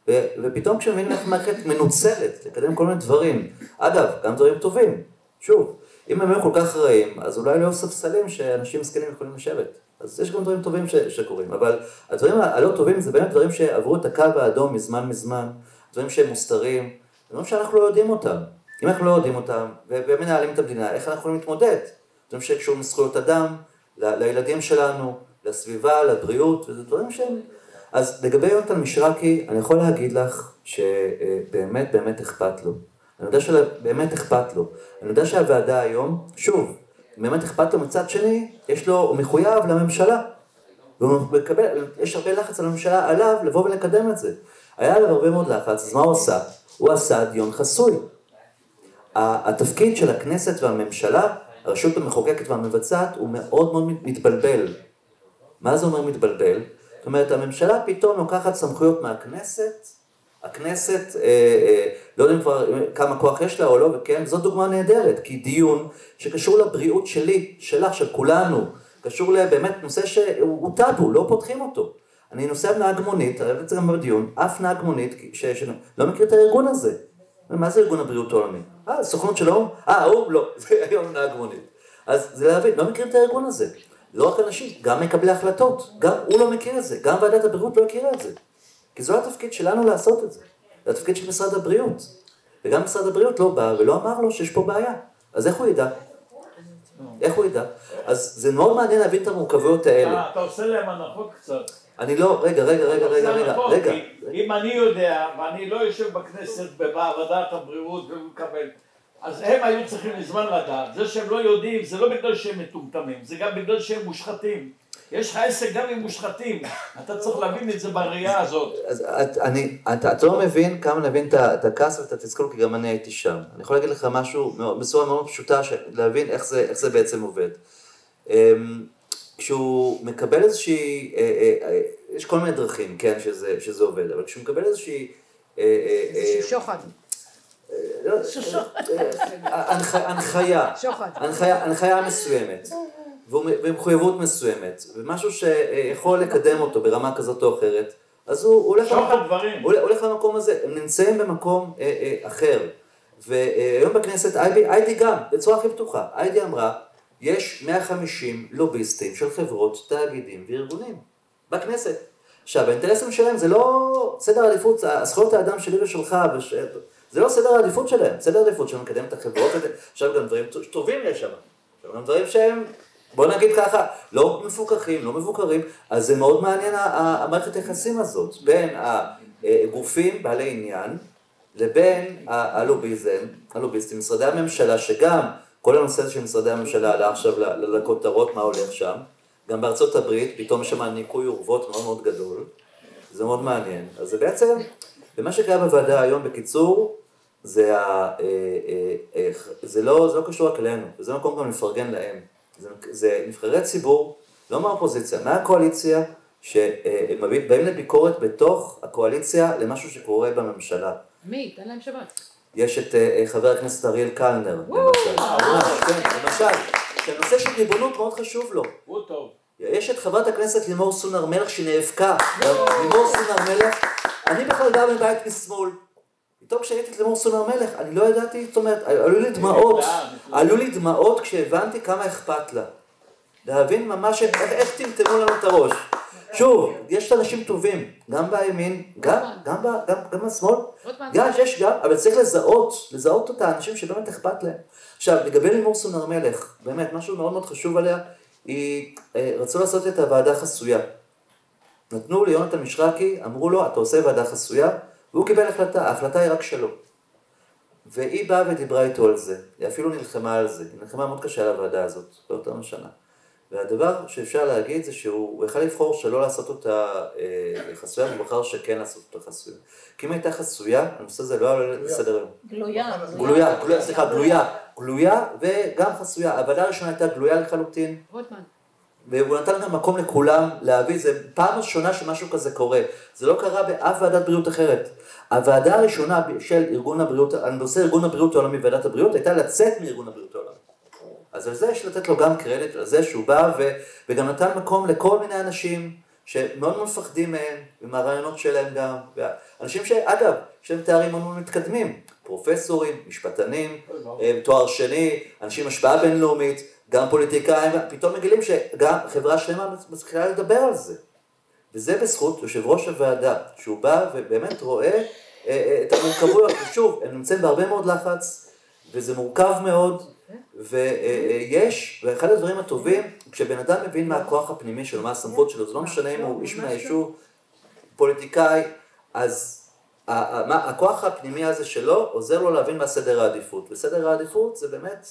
ופתאום כשמבינים איך מערכת מנוצלת, לקדם כל מיני דברים, אגב, גם דברים טובים, שוב, אם הם היו כל כך רעים, אז אולי לא היו ספסלים שאנשים מסכנים יכולים לשבת. אז יש גם דברים טובים שקורים, אבל הדברים הלא טובים זה באמת דברים שעברו את הקו האדום מזמן, דברים שהם מוסתרים, דברים שאנחנו לא יודעים אותם. אם אנחנו לא יודעים אותם, ומנהלים את המדינה, איך אנחנו יכולים להתמודד? דברים שקשורים לזכויות אדם, לילדים שלנו, לסביבה, לבריאות, וזה דברים שהם... אז לגבי יונתן מישרקי, אני יכול להגיד לך שבאמת באמת אכפת לו. אני יודע שבאמת אכפת לו. אני יודע שהוועדה היום, שוב, באמת אכפת לו מצד שני, הוא מחויב לממשלה. יש הרבה לחץ על הממשלה עליו לבוא ולקדם את זה. היה עליו הרבה מאוד לחץ, אז מה הוא עשה? הוא עשה דיון חסוי. התפקיד של הכנסת והממשלה, הרשות המחוקקת והמבצעת, הוא מאוד מאוד מתבלבל. מה זה אומר מתבלבל? זאת אומרת, הממשלה פתאום לוקחת סמכויות מהכנסת, הכנסת, לא יודעים כבר כמה כוח יש לה או לא, וכן, זאת דוגמה נהדרת, כי דיון שקשור לבריאות שלי, שלך, של כולנו, קשור לבאמת נושא שהוא טאבו, לא פותחים אותו. אני נוסע נהג מונית, הרי זה גם בדיון, אף נהג מונית שלא מכיר את הארגון הזה. מה זה ארגון הבריאות העולמי? סוכנות של האום? האום לא, זה היום נהג מונית. אז זה להבין, לא מכיר את הארגון הזה. לא רק אנשים, גם מקבלי החלטות, גם הוא לא מכיר את זה, גם ועדת הבריאות לא הכירה את זה. כי זו התפקיד שלנו לעשות את זה. זה התפקיד של משרד הבריאות. וגם משרד הבריאות לא בא ולא אמר לו שיש פה בעיה. אז איך הוא ידע? איך הוא ידע? אז זה מאוד מעניין להבין את המורכבויות האלה. אתה עושה להם הנחות קצת. אני לא, רגע. אם אני יודע, ואני לא יושב בכנסת בוועדת הבריאות ומקבל, אז הם היו צריכים מזמן לדעת. זה שהם לא יודעים, זה לא בגלל שהם מטומטמים, זה גם בגלל שהם מושחתים. יש לך עסק גם עם מושחתים, אתה צריך להבין את זה בראייה הזאת. אז אתה לא מבין כמה נבין את הכעס ואת התסכול, כי גם אני הייתי שם. אני יכול להגיד לך משהו בצורה מאוד פשוטה, להבין איך זה בעצם עובד. כשהוא מקבל איזושהי, יש כל מיני דרכים, כן, שזה עובד, אבל כשהוא מקבל איזושהי... איזושהי שוחד. הנחיה מסוימת, ומחויבות מסוימת, ומשהו שיכול לקדם אותו ברמה כזאת או אחרת, אז הוא הולך למקום הזה, הם נמצאים במקום אחר, והיום בכנסת הייתי גם, בצורה הכי פתוחה, הייתי אמרה, יש 150 לוביסטים של חברות, תאגידים וארגונים בכנסת. עכשיו, האינטרסים שלהם זה לא סדר העדיפות, הזכויות האדם שלי ושלך, זה לא סדר העדיפות שלהם, סדר העדיפות שלהם מקדם את החברות, עכשיו גם דברים טובים יש שם, גם דברים שהם, בוא נגיד ככה, לא מפוקחים, לא מבוקרים, אז זה מאוד מעניין המערכת היחסים הזאת, בין הגופים בעלי עניין, לבין הלוביסטים, משרדי הממשלה, שגם כל הנושא של משרדי הממשלה עלה עכשיו לכותרות, מה הולך שם, גם בארצות הברית, פתאום יש שם ניקוי אורוות מאוד מאוד גדול, זה מאוד מעניין, אז זה בעצם, ומה שקרה בוועדה היום בקיצור, זה לא קשור רק אלינו, וזה מקום גם לפרגן להם. זה נבחרי ציבור, לא מהאופוזיציה, מהקואליציה, שהם באים לביקורת בתוך הקואליציה למשהו שקורה בממשלה. מי? תן להם שבת. יש את חבר הכנסת אריאל קלנר, למשל, שהנושא של ריבונות מאוד חשוב לו. הוא טוב. יש את חברת הכנסת לימור סון הר מלך שנאבקה, לימור סון הר מלך, אני בכלל גר בבית משמאל. פתאום כשהייתי את לימור סון הר מלך, אני לא ידעתי, זאת אומרת, עלו לי דמעות כשהבנתי כמה אכפת לה. להבין ממש איך תמתמו לנו את הראש. שוב, יש אנשים טובים, גם בימין, גם בשמאל, יש גם, אבל צריך לזהות את האנשים שבאמת אכפת להם. עכשיו, לגבי לימור סון הר מלך, באמת, משהו מאוד מאוד חשוב עליה, רצו לעשות את הוועדה חסויה. נתנו ליונתן מישרקי, אמרו לו, אתה עושה ועדה חסויה, והוא קיבל החלטה, ההחלטה היא רק שלו. והיא באה ודיברה איתו על זה, היא אפילו נלחמה על זה, היא נלחמה מאוד קשה על הוועדה הזאת, באותה שנה. והדבר שאפשר להגיד זה שהוא יכול לבחור שלא לעשות אותה חסויה, הוא בחר שכן לעשות אותה חסויה. כי אם הייתה חסויה, הנושא הזה לא היה לסדר היום. גלויה וגם חסויה. הוועדה הראשונה הייתה גלויה לחלוטין. והוא נתן גם מקום לכולם להביא, זה פעם ראשונה שמשהו כזה קורה. זה לא קרה באף ועדת בריאות אחרת. הוועדה הראשונה של ארגון הבריאות, הנושא ארגון הבריאות העולמי וועדת הבריאות, הייתה לצאת מארגון הבריאות העולמי. אז על זה יש לתת לו גם קרדיט, על זה שהוא בא וגם נתן מקום לכל מיני אנשים שמאוד מפחדים מהם, ומהרעיונות שלהם גם, אנשים שאגב, שהם תארים מאוד מתקדמים, פרופסורים, משפטנים, תואר שני, אנשים השפעה בינלאומית, גם פוליטיקאים, פתאום מגלים שגם חברה שלמה מצליחה לדבר על זה. וזה בזכות יושב ראש הוועדה, שהוא בא ובאמת רואה את המורכבויות, ושוב, הם נמצאים בהרבה מאוד לחץ, וזה מורכב מאוד, ויש, ואחד הדברים הטובים, כשבן אדם מבין מה הכוח הפנימי שלו, מה הסמכות שלו, זה לא משנה אם הוא איש מהיישוב, פוליטיקאי, אז הכוח הפנימי הזה שלו עוזר לו להבין מה סדר העדיפות, וסדר העדיפות זה באמת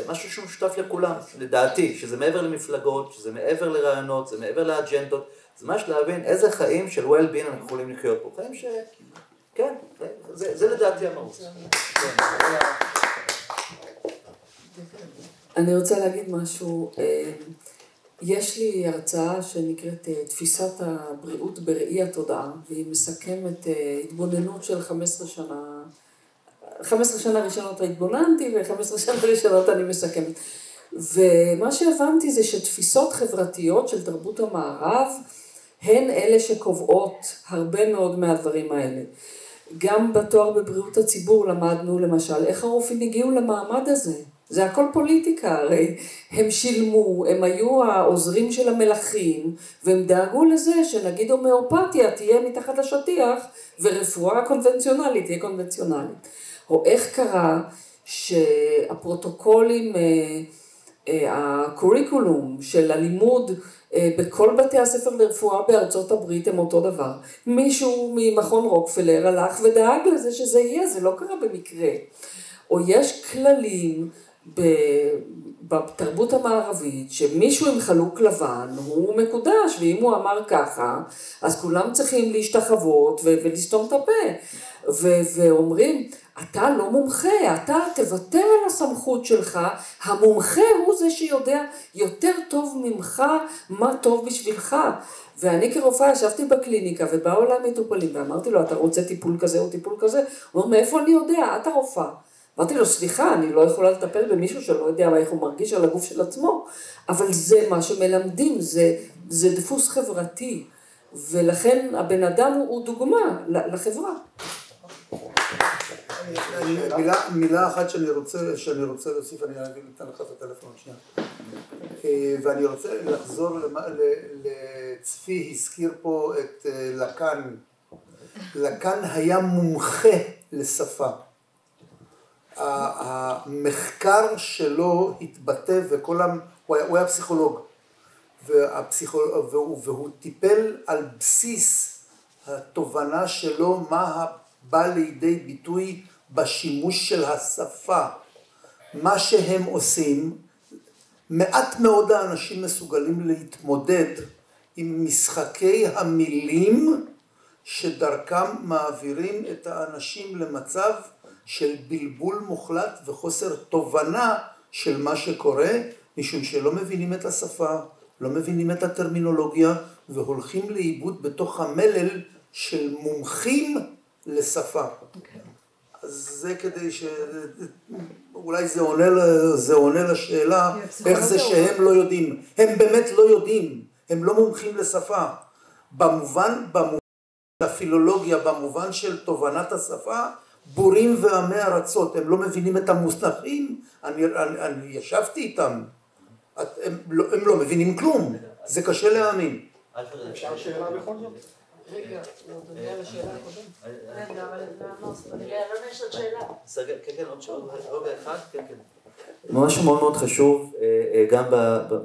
משהו שהוא משותף לכולם, לדעתי, שזה מעבר למפלגות, שזה מעבר לרעיונות, זה מעבר לאג'נדות, זה ממש להבין איזה חיים של well-being אנחנו יכולים לחיות פה, חיים כן, זה לדעתי המהות. אני רוצה להגיד משהו, יש לי הרצאה שנקראת תפיסת הבריאות בראי התודעה, והיא מסכמת התבוננות של 15 שנה, 15 שנה ראשונות התבוננתי ו15 שנה ראשונות אני מסכמת. ומה שהבנתי זה שתפיסות חברתיות של תרבות המערב, הן אלה שקובעות הרבה מאוד מהדברים האלה. גם בתואר בבריאות הציבור למדנו למשל, איך הרופאים הגיעו למעמד הזה. זה הכל פוליטיקה, הרי הם שילמו, הם היו העוזרים של המלכים, והם דאגו לזה שנגיד הומאופתיה תהיה מתחת לשטיח, ורפואה קונבנציונלית תהיה קונבנציונלית. או איך קרה שהפרוטוקולים, הקוריקולום של הלימוד בכל בתי הספר לרפואה בארצות הברית הם אותו דבר. מישהו ממכון רוקפלר הלך ודאג לזה שזה יהיה, זה לא קרה במקרה. או יש כללים בתרבות המערבית שמישהו עם חלוק לבן הוא מקודש, ואם הוא אמר ככה אז כולם צריכים להשתחוות ולסתום את הפה ואומרים אתה לא מומחה, אתה תוותר על הסמכות שלך, המומחה הוא זה שיודע יותר טוב ממך מה טוב בשבילך. ואני כרופאה ישבתי בקליניקה ובאו אליי מטופלים ואמרתי לו אתה רוצה טיפול כזה או טיפול כזה? הוא אומר מאיפה אני יודע, אתה רופאה. אמרתי לו סליחה, אני לא יכולה לטפל במישהו שלא יודע איך הוא מרגיש על הגוף של עצמו, אבל זה מה שמלמדים, זה דפוס חברתי, ולכן הבן אדם הוא דוגמה לחברה. מילה אחת שאני רוצה להוסיף, אני אתן לך את הטלפון שנייה. ואני רוצה לחזור לצפי, הזכיר פה את לקן. לקן היה מומחה לשפה. המחקר שלו התבטא הוא היה פסיכולוג, והוא טיפל על בסיס התובנה שלו מה בא לידי ביטוי בשימוש של השפה. מה שהם עושים, מעט מאוד האנשים מסוגלים להתמודד עם משחקי המילים שדרכם מעבירים את האנשים למצב של בלבול מוחלט וחוסר תובנה של מה שקורה, משום שלא מבינים את השפה, לא מבינים את הטרמינולוגיה, והולכים לאיבוד בתוך המלל של מומחים לשפה. אז זה כדי אולי זה עונה לשאלה, איך זה שהם לא יודעים. הם באמת לא יודעים, הם לא מומחים לשפה. במובן של הפילולוגיה, במובן של תובנת השפה, בורים ועמי ארצות, הם לא מבינים את המונחים, אני ישבתי איתם, הם לא מבינים כלום, זה קשה להאמין. אפשר שאלה בכל זאת? רגע, לא תודה על השאלה הקודמת. רגע, אבל לא יש עוד שאלה. כן, עוד אחד, כן. משהו מאוד מאוד חשוב, גם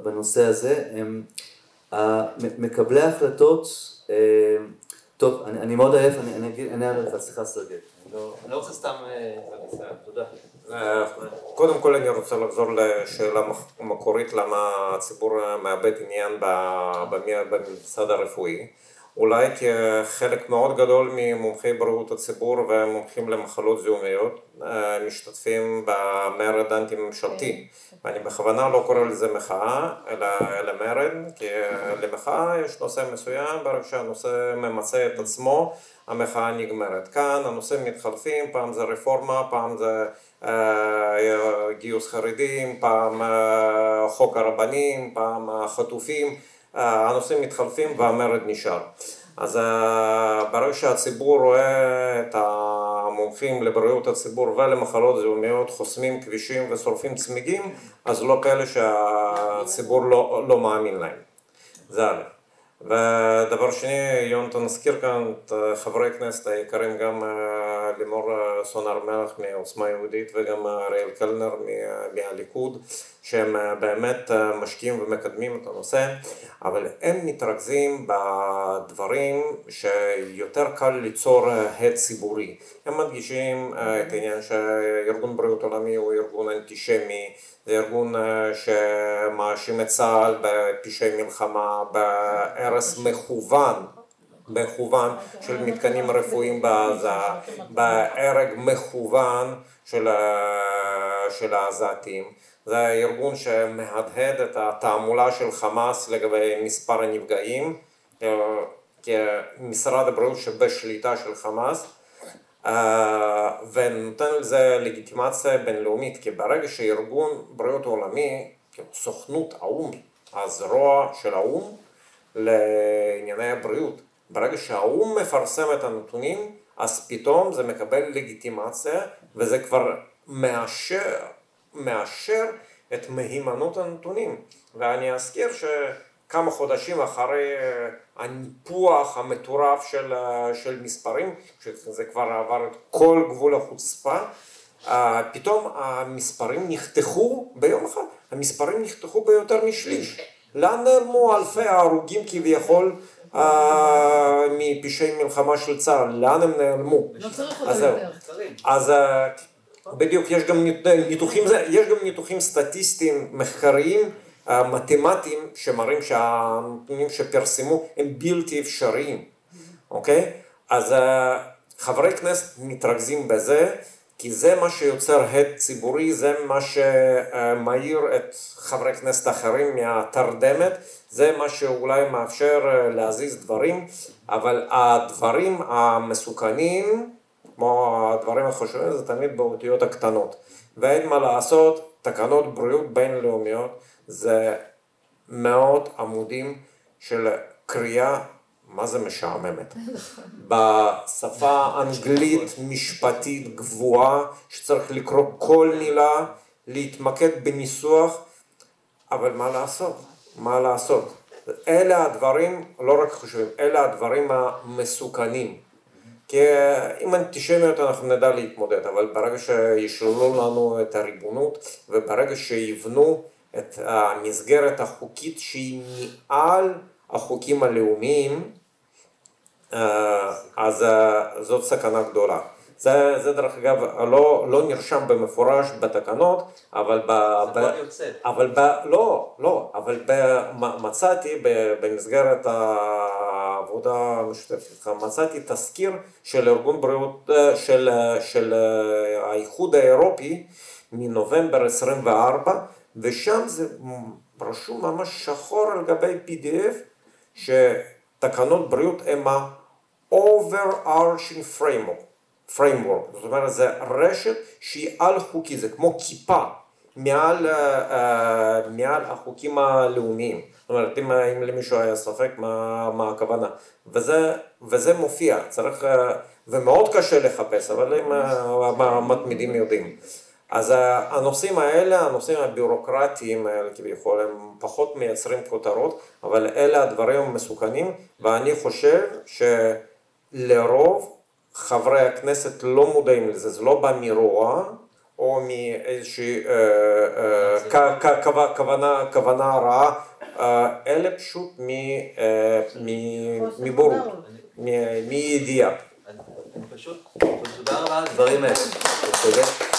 בנושא הזה, מקבלי ההחלטות, טוב, אני מאוד עייף, אני אענה לך, סליחה סרגל. אני לא רוצה סתם, תודה. קודם כל אני רוצה לחזור לשאלה המקורית, למה הציבור מאבד עניין בממסד הרפואי. אולי כי חלק מאוד גדול ממומחי בריאות הציבור ומומחים למחלות זיהומיות משתתפים במרד אנטי-ממשלתי. ואני בכוונה לא קורא לזה מחאה, אלא מרד, כי למחאה יש נושא מסוים, ברגע שהנושא ממצא את עצמו, המחאה נגמרת. כאן הנושאים מתחלפים, פעם זה רפורמה, פעם זה גיוס חרדים, פעם חוק הרבנים, פעם חטופים, הנושאים מתחלפים והמרד נשאר. אז ברגע שהציבור רואה את המומחים לבריאות הציבור ולמחלות זיהומיות חוסמים כבישים ושורפים צמיגים, אז לא פלא שהציבור לא מאמין להם. זה א'. ודבר שני, יונתן הזכיר כאן את חברי הכנסת היקרים, גם לימור סון הר מלך מעוצמה יהודית וגם אריאל קלנר מהליכוד, שהם באמת משקיעים ומקדמים את הנושא, אבל הם מתרכזים בדברים שיותר קל ליצור הד ציבורי. הם מדגישים את העניין שארגון בריאות עולמי הוא ארגון אנטישמי, זה ארגון שמאשים את צה"ל בפשעי מלחמה, בהרס מכוון של מתקנים רפואיים בעזה, בהרג מכוון של העזתים. זה הארגון שמהדהד את התעמולה של חמאס לגבי מספר הנפגעים, כמשרד הבריאות שבשליטה של חמאס, ונותן לזה לגיטימציה בינלאומית, כי ברגע שארגון בריאות עולמי, סוכנות האו"ם, הזרוע של האו"ם לענייני הבריאות, ברגע שהאו"ם מפרסם את הנתונים, אז פתאום זה מקבל לגיטימציה, וזה כבר מאשר את מהימנות הנתונים. ואני אזכיר שכמה חודשים אחרי הניפוח המטורף של מספרים, שזה כבר עבר את כל גבול החוצפה, פתאום המספרים נחתכו ביום אחד, המספרים נחתכו ביותר משליש. לאן נעלמו אלפי ההרוגים כביכול מפשעי מלחמה של צה"ל? לאן הם נעלמו? לא צריך אותם יותר. אז בדיוק, יש גם ניתוחים סטטיסטיים, מחקריים, מתמטיים, שמראים שהנתונים שפרסמו הם בלתי אפשריים, אוקיי? אז חברי כנסת מתרכזים בזה, כי זה מה שיוצר הד ציבורי, זה מה שמאיר את חברי כנסת אחרים מהתרדמת, זה מה שאולי מאפשר להזיז דברים, אבל הדברים המסוכנים, כמו הדברים החשובים, זה תמיד באותיות הקטנות. ואין מה לעשות, תקנות בריאות בינלאומיות זה מאות עמודים של קריאה, מה זה משעממת? בשפה אנגלית משפטית גבוהה, שצריך לקרוא כל מילה, להתמקד בניסוח, אבל מה לעשות? אלה הדברים, לא רק חשובים, אלה הדברים המסוכנים. כי עם אנטישמיות אנחנו נדע להתמודד, אבל ברגע שישללו לנו את הריבונות, וברגע שיבנו את המסגרת החוקית שהיא מעל החוקים הלאומיים, אז זאת סכנה גדולה. זה דרך אגב לא נרשם במפורש בתקנות, אבל מצאתי במסגרת העבודה המשותפת, מצאתי תזכיר של ארגון בריאות של האיחוד האירופי מנובמבר 24, ושם זה רשום ממש שחור על גבי PDF, שתקנות בריאות הם ה-overarching framework, זאת אומרת זה רשת שהיא על חוקי, זה כמו כיפה מעל החוקים הלאומיים. זאת אומרת, אם למישהו היה ספק מה הכוונה, וזה מופיע, צריך, ומאוד קשה לחפש, אבל אם המתמידים יודעים. אז הנושאים האלה, הנושאים הביורוקרטיים האלה כביכול, הם פחות מייצרים כותרות, אבל אלה הדברים המסוכנים, ואני חושב שלרוב חברי הכנסת לא מודעים לזה, זה לא בא מרוע, או מאיזושהי כוונה רעה, אלא פשוט מבורות, מידיעה. אני פשוט, תודה רבה על הדברים האלה.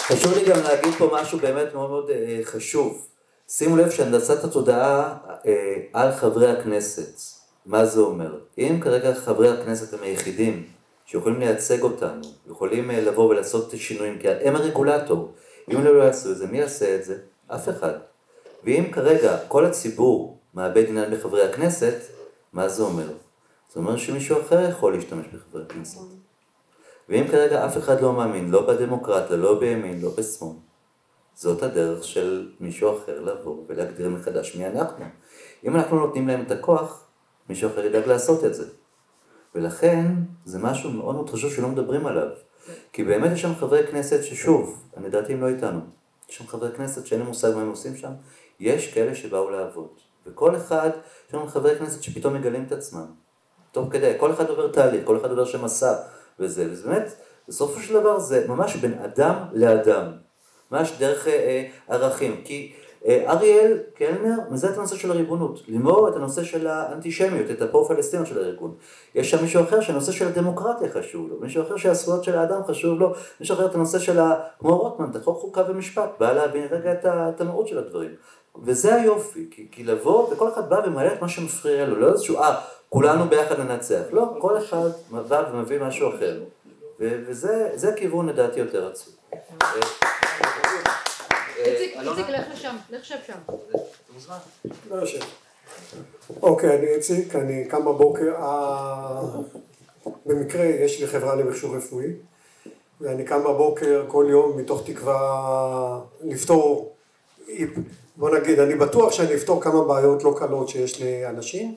חשוב לי גם להגיד פה משהו באמת מאוד מאוד חשוב. שימו לב שהנדסת התודעה על חברי הכנסת, מה זה אומר? אם כרגע חברי הכנסת הם היחידים שיכולים לייצג אותנו, יכולים לבוא ולעשות שינויים, כי הם הרגולטור, אם הם לא יעשו את זה, מי יעשה את זה? אף אחד. ואם כרגע כל הציבור מאבד עניין בחברי הכנסת, מה זה אומר? זה אומר שמישהו אחר יכול להשתמש בחברי הכנסת. ואם כרגע אף אחד לא מאמין, לא בדמוקרטיה, לא בימין, לא בשמאל, זאת הדרך של מישהו אחר לבוא ולהגדיר מחדש מי אנחנו. אם אנחנו נותנים להם את הכוח, מישהו אחר ידאג לעשות את זה. ולכן זה משהו מאוד מאוד חשוב שלא מדברים עליו. כי באמת יש שם חברי כנסת ששוב, אני דעתי הם לא איתנו. יש שם חברי כנסת שאין לי מושג מה הם עושים שם. יש כאלה שבאו לעבוד. וכל אחד, יש שם חברי כנסת שפתאום מגלים את עצמם. טוב כדי, כל אחד עובר תהליך, כל אחד עובר שמסע וזה. וזה באמת, בסופו של דבר זה ממש בין אדם לאדם. ממש דרך ערכים. כי אריאל קלנר מזהה את הנושא של הריבונות, לימור את הנושא של האנטישמיות, את הפרו-פלסטינות של הארגון. יש שם מישהו אחר שהנושא של הדמוקרטיה חשוב לו, מישהו אחר שהזכויות של האדם חשוב לו, מישהו אחר את הנושא של, כמו רוטמן, את החוק חוקה ומשפט, בא להבין רגע את המהות של הדברים. וזה היופי, כי לבוא וכל אחד בא ומעלה את מה שמפריע לו, לא איזשהו, כולנו ביחד ננצח. לא, כל אחד בא ומביא משהו אחר. וזה הכיוון לדעתי יותר עצוב. איציק, לך לשם, לך שב שם. לא יושב. אוקיי, אני איציק, אני קם בבוקר, במקרה יש לי חברה למכשור רפואי, ואני קם בבוקר כל יום מתוך תקווה לפתור, בוא נגיד, אני בטוח שאני אפתור כמה בעיות לא קלות שיש לאנשים,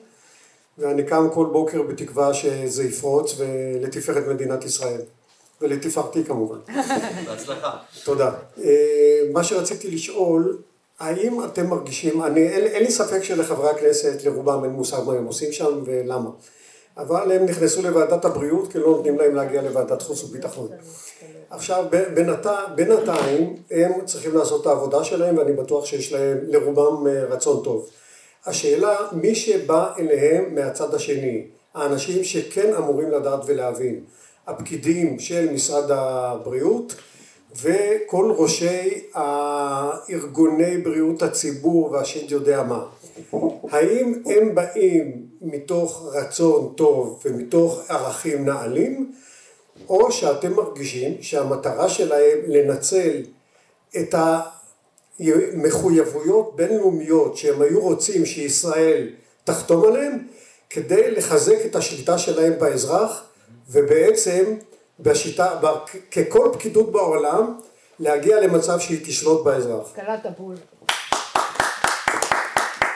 ואני קם כל בוקר בתקווה שזה יפרוץ ולתפארת מדינת ישראל. ולתפארתי כמובן. בהצלחה. תודה. מה שרציתי לשאול, האם אתם מרגישים, אין לי ספק שלחברי הכנסת לרובם אין מושג מה הם עושים שם ולמה, אבל הם נכנסו לוועדת הבריאות כי לא נותנים להם להגיע לוועדת חוץ וביטחון. עכשיו בינתיים הם צריכים לעשות את העבודה שלהם ואני בטוח שיש להם לרובם רצון טוב. השאלה, מי שבא אליהם מהצד השני, האנשים שכן אמורים לדעת ולהבין, הפקידים של משרד הבריאות וכל ראשי הארגוני בריאות הציבור והשד יודע מה. האם הם באים מתוך רצון טוב ומתוך ערכים נעלים, או שאתם מרגישים שהמטרה שלהם לנצל את המחויבויות בינלאומיות שהם היו רוצים שישראל תחתום עליהם, כדי לחזק את השליטה שלהם באזרח, ובעצם בשיטה, ככל פקידות בעולם, להגיע למצב שהיא תשלוט באזרח. קלעת בול.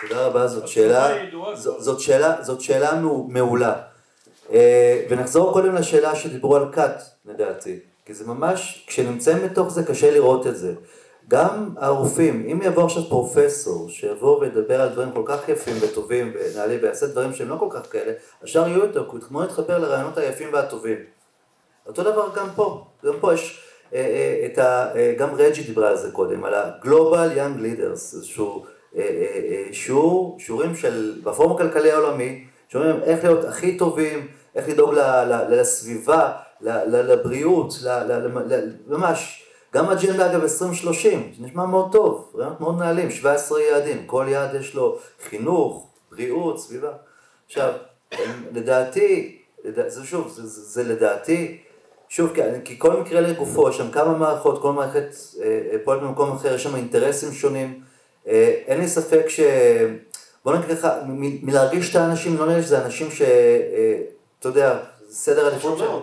תודה רבה, זאת שאלה מעולה. ונחזור קודם לשאלה שדיברו על קאט, לדעתי. כי זה ממש, כשנמצאים בתוך זה קשה לראות את זה. גם הרופאים, אם יבוא עכשיו פרופסור, שיבוא וידבר על דברים כל כך יפים וטובים ונעלי ויעשה דברים שהם לא כל כך כאלה, השאר יהיו יותר, כמו להתחבר לרעיונות היפים והטובים. אותו דבר גם פה יש גם רג'י דיברה על זה קודם, על ה-Global Young Leaders, איזשהו שיעורים בפורום הכלכלי העולמי, שאומרים איך להיות הכי טובים, איך לדאוג לסביבה, לבריאות, ממש, גם אג'נדה אגב 2030, שנשמע מאוד טוב, רעיונות מאוד נעלים, 17 יעדים, כל יעד יש לו חינוך, בריאות, סביבה. עכשיו, לדעתי, זה לדעתי, שוב, כי כל מקרה לגופו, יש שם כמה מערכות, כל מערכת פועלת במקום אחר, יש שם אינטרסים שונים, אין לי ספק בוא נגיד לך, מלהרגיש את האנשים, לא נראה שזה אנשים אתה יודע, סדר עדיפות שלהם.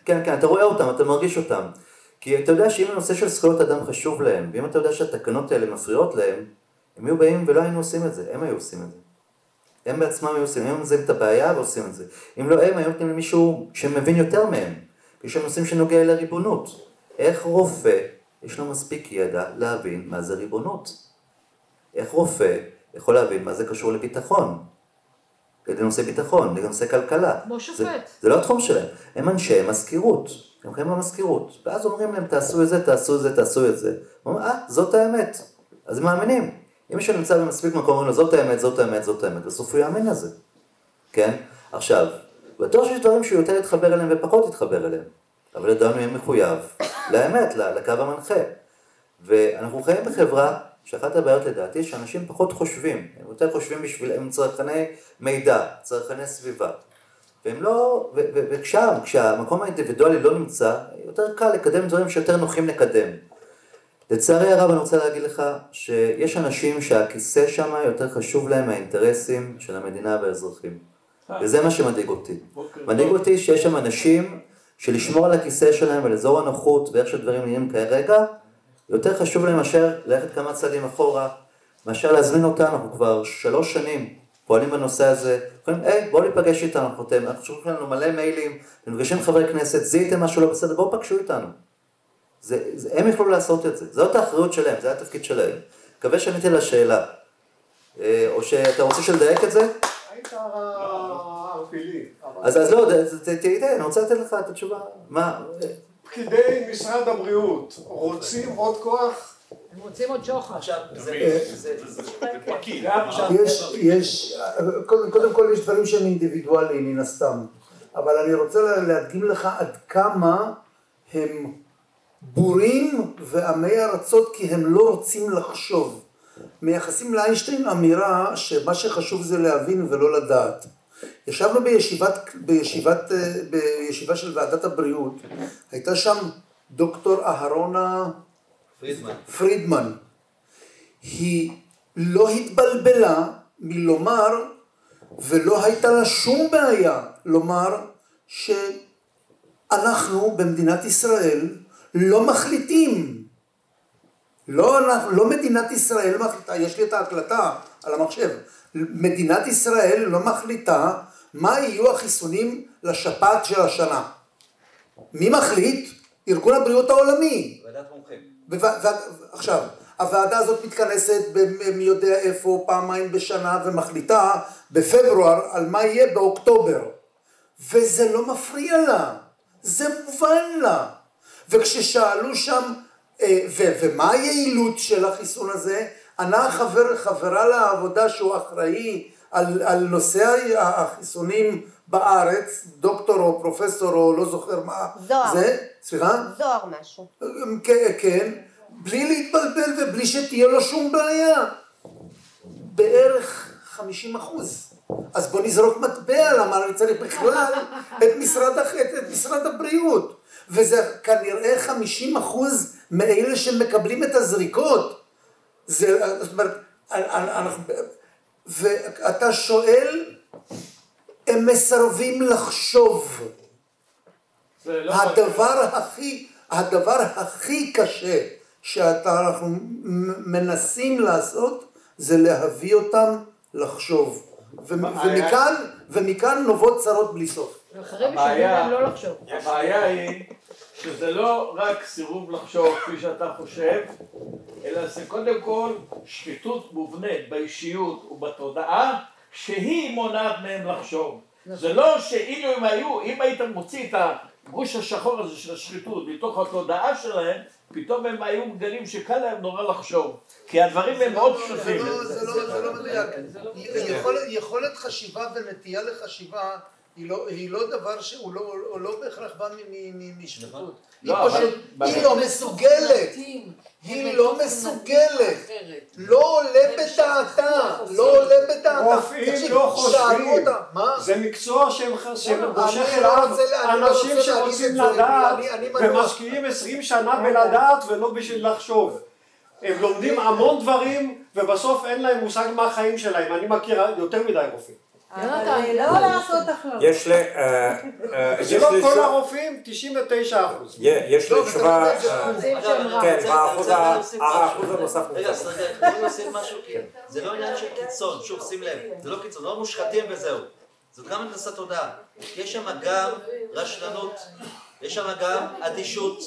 כן, אתה רואה אותם, אתה מרגיש אותם. כי אתה יודע שאם הנושא של זכויות אדם חשוב להם, ואם אתה יודע שהתקנות האלה מפריעות להם, הם היו באים ולא היינו עושים את זה, הם היו עושים את זה. הם בעצמם היו עושים, הם מזהים את הבעיה ועושים את זה. אם לא הם, היו נותנים למישהו שמבין יותר מהם, יש שם נושאים שנוגע לריבונות. איך רופא, יש לו מספיק ידע להבין מה זה ריבונות? איך רופא יכול להבין מה זה קשור לביטחון? לנושא ביטחון, לנושא כלכלה. כמו שופט. זה לא התחום שלהם. הם אנשי מזכירות. הם חיים במזכירות. ואז אומרים להם, תעשו את זה, תעשו את זה, תעשו את זה. אומרים, זאת האמת. אז הם מאמינים. אם מישהו נמצא במספיק מקום, אומרים לו, זאת האמת, זאת האמת, זאת האמת. בסוף הוא יאמין לזה. כן? עכשיו, בטוח שיש דברים שהוא יותר יתחבר אליהם ופחות יתחבר אליהם. אבל אדם יהיה מחויב לאמת, לקו המנחה. ואנחנו חיים בחברה שאחת הבעיות לדעתי שאנשים פחות חושבים, הם יותר חושבים הם צרכני מידע, צרכני סביבה. והם לא, כשהמקום האינדיבידואלי לא נמצא, יותר קל לקדם דברים שיותר נוחים לקדם. לצערי הרב אני רוצה להגיד לך שיש אנשים שהכיסא שם יותר חשוב להם מהאינטרסים של המדינה והאזרחים. וזה מה שמדאיג אותי. מדאיג אותי שיש שם אנשים שלשמור על הכיסא שלהם ועל אזור הנוחות ואיך שדברים נראים כרגע, יותר חשוב להם מאשר ללכת כמה צעדים אחורה, מאשר להזמין אותנו. אנחנו כבר 3 שנים פועלים בנושא הזה. בואו ניפגש איתנו, אנחנו שולחים לנו מלא מיילים, נפגשים חברי כנסת, זיהיתם משהו לא בסדר, בואו פגשו איתנו. הם יכולו לעשות את זה, זאת האחריות שלהם, זה התפקיד שלהם. מקווה שעניתי לשאלה. או שאתה רוצה שלדייק את זה? היית ערפילי. אז לא, תהיי, אני רוצה לתת לך את התשובה. מה? פקידי משרד הבריאות רוצים עוד כוח? הם רוצים עוד שוחד. עכשיו, קודם כל יש דברים שהם אינדיבידואליים מן הסתם, אבל אני רוצה להדגים לך עד כמה הם בורים ועמי ארצות, כי הם לא רוצים לחשוב. מייחסים לאיינשטיין אמירה שמה שחשוב זה להבין ולא לדעת. ישבנו בישיבה של ועדת הבריאות, הייתה שם דוקטור אהרונה פרידמן. היא לא התבלבלה מלומר, ולא הייתה לה שום בעיה לומר, שאנחנו במדינת ישראל לא מחליטים. לא מדינת ישראל מחליטה, יש לי את ההקלטה על המחשב, מדינת ישראל לא מחליטה מה יהיו החיסונים לשפעת של השנה. מי מחליט? ארגון הבריאות העולמי. ועדת מומחים. עכשיו, הוועדה הזאת מתכנסת מי יודע איפה, פעמיים בשנה, ומחליטה בפברואר על מה יהיה באוקטובר. וזה לא מפריע לה, זה מובן לה. וכששאלו שם, ומה היעילות של החיסון הזה, ענה חברה לעבודה שהוא אחראי על נושא החיסונים בארץ, דוקטור או פרופסור או לא זוכר מה. זוהר. זה, סליחה? זוהר משהו. כן, בלי להתבלבל ובלי שתהיה לו שום בעיה. בערך 50%. אז בוא נזרוק מטבע, למה אני צריך בכלל את משרד הבריאות. וזה כנראה 50% מאלה שמקבלים את הזריקות. זאת אומרת, ואתה שואל, הם מסרבים לחשוב. הדבר הכי קשה שאנחנו מנסים לעשות, זה להביא אותם לחשוב. ומכאן נובעות צרות בלי סוף. הבעיה היא שזה לא רק סירוב לחשוב כפי שאתה חושב, אלא זה קודם כל שחיתות מובנית באישיות ובתודעה שהיא מונעת מהם לחשוב. זה לא שאילו אם היית מוציא את הגוש השחור הזה של השחיתות מתוך התודעה שלהם, פתאום הם היו מגלים שקל להם נורא לחשוב. כי הדברים הם מאוד פשוטים. זה לא מדויק. יכולת חשיבה ונטייה לחשיבה היא לא דבר שהוא לא בהכרח בא משחיתות. היא לא מסוגלת. היא לא מסוגלת. לא עולה בדעתה. רופאים לא חושבים. זה מקצוע שמושך אליו אנשים שרוצים לדעת ומשקיעים 20 שנה בלדעת ולא בשביל לחשוב. הם לומדים המון דברים ובסוף אין להם מושג מה החיים שלהם. אני מכיר יותר מדי רופאים. לא לעשות הכללות. יש לי... זה לא כל הרופאים, 99%. יש לי תשובה... כן, האחוז הנוסף. רגע, בואו נעשה משהו, זה לא עניין של קיצון, שוב שים לב, זה לא קיצון, לא מושחתים וזהו. זאת גם הנדסת תודעה. יש שם גם רשלנות, יש שם גם אדישות.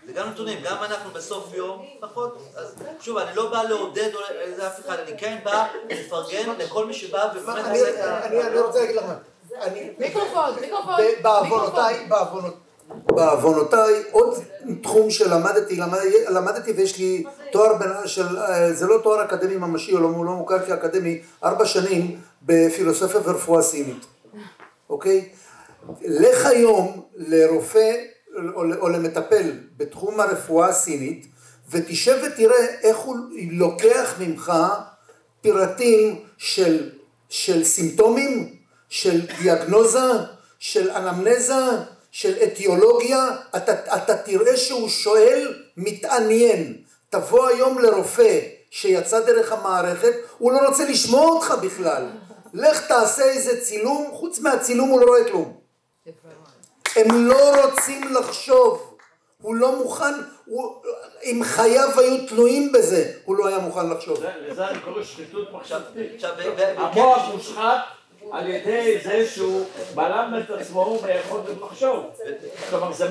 זה גם נתונים, גם אנחנו בסוף יום, פחות, אז שוב, אני לא בא לעודד איזה אף אחד, אני כן בא לפרגן לכל מי שבא ובאמת עושה... אני רוצה להגיד לכם, מיקרופון. בעוונותיי, עוד תחום שלמדתי ויש לי תואר, זה לא תואר אקדמי ממשי, הוא לא מוכר כאקדמי, 4 שנים בפילוסופיה ורפואה סינית, אוקיי? לך היום לרופא, או למטפל בתחום הרפואה הסינית, ותשב ותראה איך הוא לוקח ממך פרטים של סימפטומים, של דיאגנוזה, של אנמנזה, של אתיולוגיה. אתה תראה שהוא שואל, מתעניין. תבוא היום לרופא שיצא דרך המערכת, הוא לא רוצה לשמוע אותך בכלל. לך תעשה איזה צילום, חוץ מהצילום הוא לא רואה כלום. הם לא רוצים לחשוב. הוא לא מוכן, אם חייו היו תלויים בזה, הוא לא היה מוכן לחשוב. לזה אני קורא שחיתות מחשבתית. המוח מושחת על ידי זה שהוא בלם את עצמו ויכולת לחשוב. כלומר זה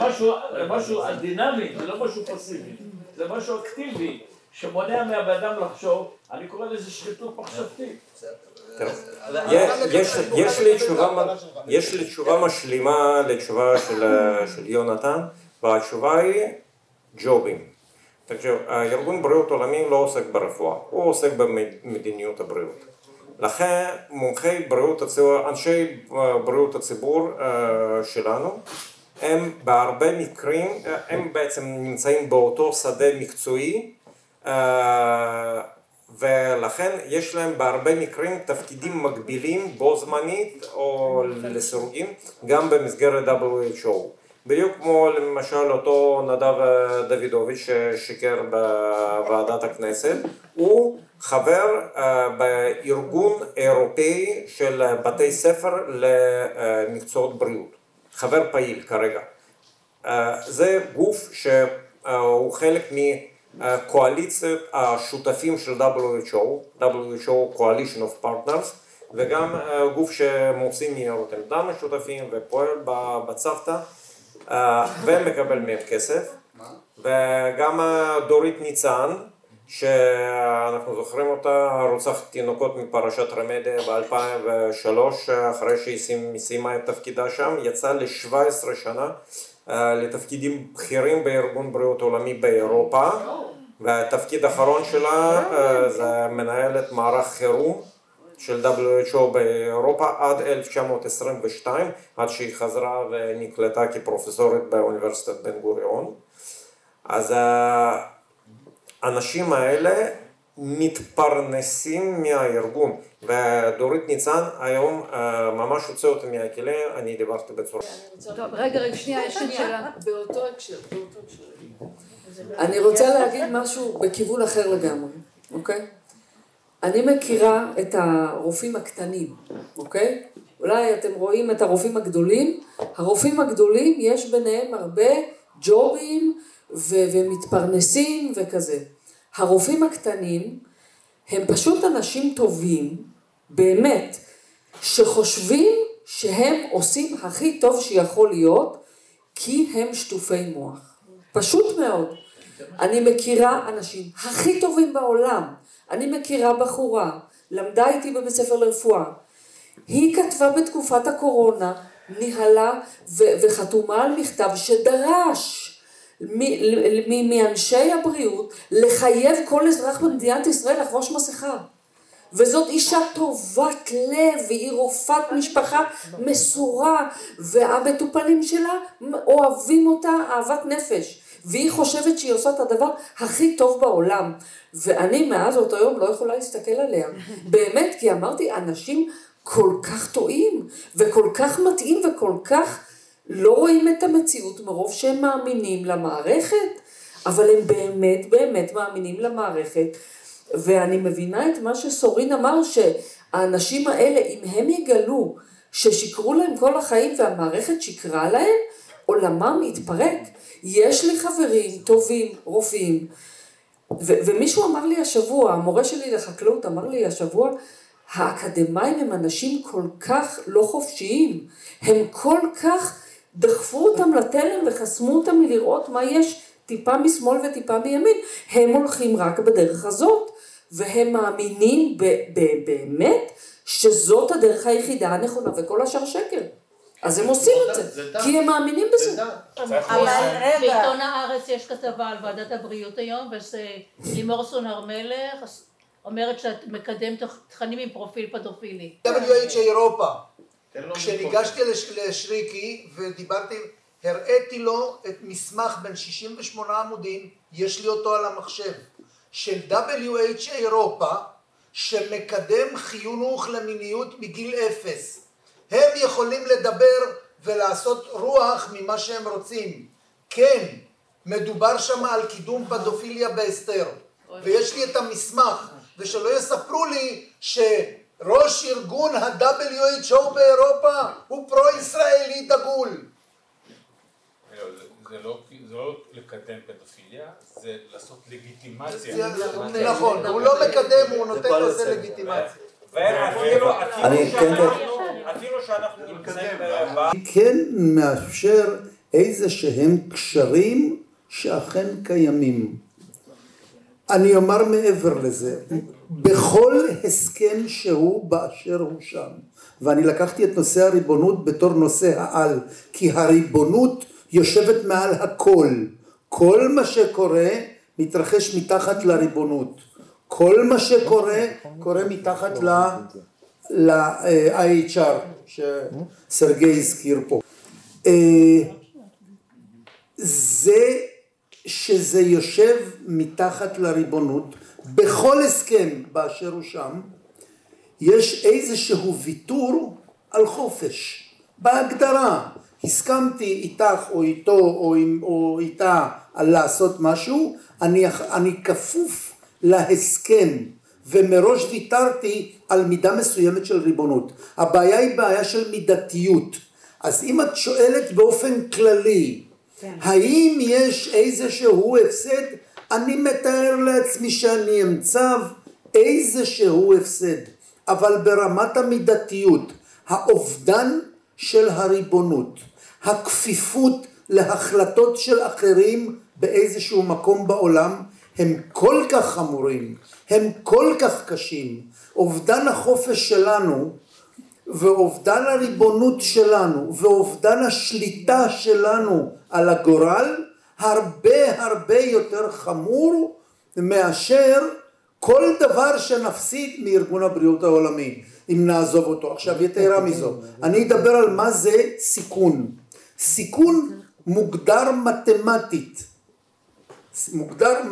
משהו דינמי, זה לא משהו פסיבי. זה משהו אקטיבי שמונע מהאדם לחשוב. אני קורא לזה שחיתות מחשבתית. יש לי תשובה משלימה לתשובה של יונתן, והתשובה היא ג'ובים. תקשיב, הארגון בריאות עולמי לא עוסק ברפואה, הוא עוסק במדיניות הבריאות. לכן מומחי בריאות הציבור, אנשי בריאות הציבור שלנו, הם בהרבה מקרים, הם בעצם נמצאים באותו שדה מקצועי, ולכן יש להם בהרבה מקרים תפקידים מקבילים בו זמנית או לסירוגין גם במסגרת W.H.O. בדיוק כמו למשל אותו נדב דוידוביץ' ששיקר בוועדת הכנסת, הוא חבר בארגון אירופאי של בתי ספר למקצועות בריאות, חבר פעיל כרגע. זה גוף שהוא חלק קואליציית השותפים של W.H.O, W.H.O Coalition of Partners, וגם גוף שמוציא ניירות עמדה משותפים ופועל בצוותא ומקבל מהם כסף, וגם דורית ניצן שאנחנו זוכרים אותה, רוצחת תינוקות מפרשת רמדיה ב-2003, אחרי שהיא סיימה את תפקידה שם, יצאה ל-17 שנה לתפקידים בכירים בארגון בריאות עולמי באירופה, והתפקיד האחרון שלה זה מנהלת מערך חירום של W.H.O באירופה עד 1922, עד שהיא חזרה ונקלטה כפרופסורית באוניברסיטת בן גוריון. אז האנשים האלה מתפרנסים מהארגון, ודורית ניצן היום ממש הוצא אותי מהכלא, אני דיברתי בצורה. טוב, רגע, שנייה, יש לי שאלה. באותו הקשר. אני רוצה להגיד משהו בכיוון אחר לגמרי, אוקיי? אני מכירה את הרופאים הקטנים, אוקיי? אולי אתם רואים את הרופאים הגדולים. הרופאים הגדולים יש ביניהם הרבה ג'ובים ומתפרנסים וכזה. הרופאים הקטנים הם פשוט אנשים טובים, באמת, שחושבים שהם עושים הכי טוב שיכול להיות, כי הם שטופי מוח. פשוט מאוד. אני מכירה אנשים הכי טובים בעולם. אני מכירה בחורה, למדה איתי בבית ספר לרפואה. היא כתבה בתקופת הקורונה, ניהלה וחתומה על מכתב שדרש מאנשי הבריאות לחייב כל אזרח במדינת ישראל לחבוש מסכה. וזאת אישה טובת לב, והיא רופאת משפחה מסורה, והמטופלים שלה אוהבים אותה אהבת נפש. והיא חושבת שהיא עושה את הדבר הכי טוב בעולם. ואני מאז אותו יום לא יכולה להסתכל עליה. באמת, כי אמרתי, אנשים כל כך טועים, וכל כך מתאים, וכל כך לא רואים את המציאות מרוב שהם מאמינים למערכת, אבל הם באמת באמת מאמינים למערכת. ואני מבינה את מה שסורין אמר, שהאנשים האלה, אם הם יגלו ששיקרו להם כל החיים והמערכת שקרה להם, עולמם יתפרק. יש לי חברים טובים, רופאים, ומישהו אמר לי השבוע, המורה שלי לחקלאות אמר לי השבוע, האקדמיים הם אנשים כל כך לא חופשיים, הם כל כך דחפו אותם לתלם וחסמו אותם מלראות מה יש טיפה משמאל וטיפה מימין, הם הולכים רק בדרך הזאת, והם מאמינים באמת שזאת הדרך היחידה הנכונה וכל השאר שקר. אז הם עושים את זה, כי הם מאמינים בזה. בעיתון הארץ יש כתבה על ועדת הבריאות היום, ולימור סון מלך אומרת שאת מקדמת תכנים עם פרופיל פדופילי. W.H. אירופה, כשניגשתי לשריקי ודיברתי, הראיתי לו את מסמך בין 68 עמודים, יש לי אותו על המחשב, של W.H.O אירופה, שמקדם חינוך למיניות מגיל 0. הם יכולים לדבר ולעשות רוח ממה שהם רוצים. כן, מדובר שם על קידום פדופיליה בהסתר. ויש לי את המסמך, ושלא יספרו לי שראש ארגון ה-W.H.O באירופה הוא פרו-ישראלי דגול. זה לא לקדם פדופיליה, זה לעשות לגיטימציה. נכון, הוא לא מקדם, הוא נותן לזה לגיטימציה. אפילו שאנחנו נמצאים כן מאפשר איזה שהם קשרים שאכן קיימים. אני אומר מעבר לזה, בכל הסכם שהוא באשר הוא שם, ואני לקחתי את נושא הריבונות בתור נושא העל, כי הריבונות יושבת מעל הכל. כל מה שקורה מתרחש מתחת לריבונות. כל מה שקורה קורה מתחת ל-IHR שסרגי הזכיר פה. זה שזה יושב מתחת לריבונות, בכל הסכם באשר הוא שם, יש איזשהו ויתור על חופש. בהגדרה, הסכמתי איתך או איתו או איתה על לעשות משהו, אני כפוף להסכם, ומראש ויתרתי על מידה מסוימת של ריבונות. הבעיה היא בעיה של מידתיות. אז אם את שואלת באופן כללי, האם יש איזשהו הפסד? אני מתאר לעצמי שאני אמצא איזשהו הפסד, אבל ברמת המידתיות, האובדן של הריבונות, הכפיפות להחלטות של אחרים באיזשהו מקום בעולם, הם כל כך חמורים, הם כל כך קשים. אובדן החופש שלנו ואובדן הריבונות שלנו ואובדן השליטה שלנו על הגורל הרבה יותר חמור מאשר כל דבר שנפסיד מארגון הבריאות העולמי אם נעזוב אותו. עכשיו יתרה מזו, אני אדבר על מה זה סיכון. סיכון מוגדר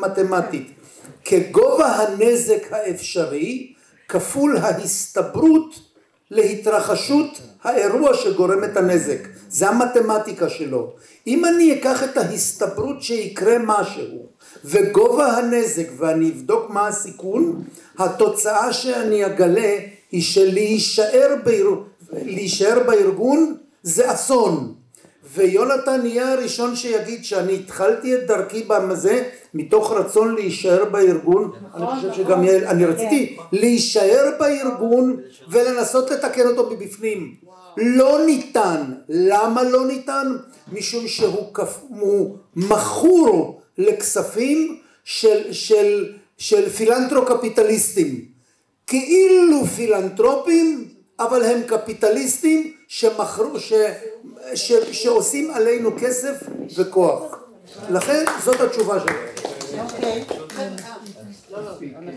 מתמטית כגובה הנזק האפשרי כפול ההסתברות להתרחשות האירוע שגורם את הנזק. זה המתמטיקה שלו. אם אני אקח את ההסתברות שיקרה משהו וגובה הנזק ואני אבדוק מה הסיכון, התוצאה שאני אגלה היא שלהישאר בארגון זה אסון. ויונתן יהיה הראשון שיגיד שאני התחלתי את דרכי בזה מתוך רצון להישאר בארגון. אני חושב שגם אני רציתי להישאר בארגון ולנסות לתקן אותו מבפנים. לא ניתן. למה לא ניתן? משום שהוא מכור לכספים של פילנטרו-קפיטליסטים. כאילו פילנטרופים, אבל הם קפיטליסטים שעושים עלינו כסף וכוח. לכן זאת התשובה שלי.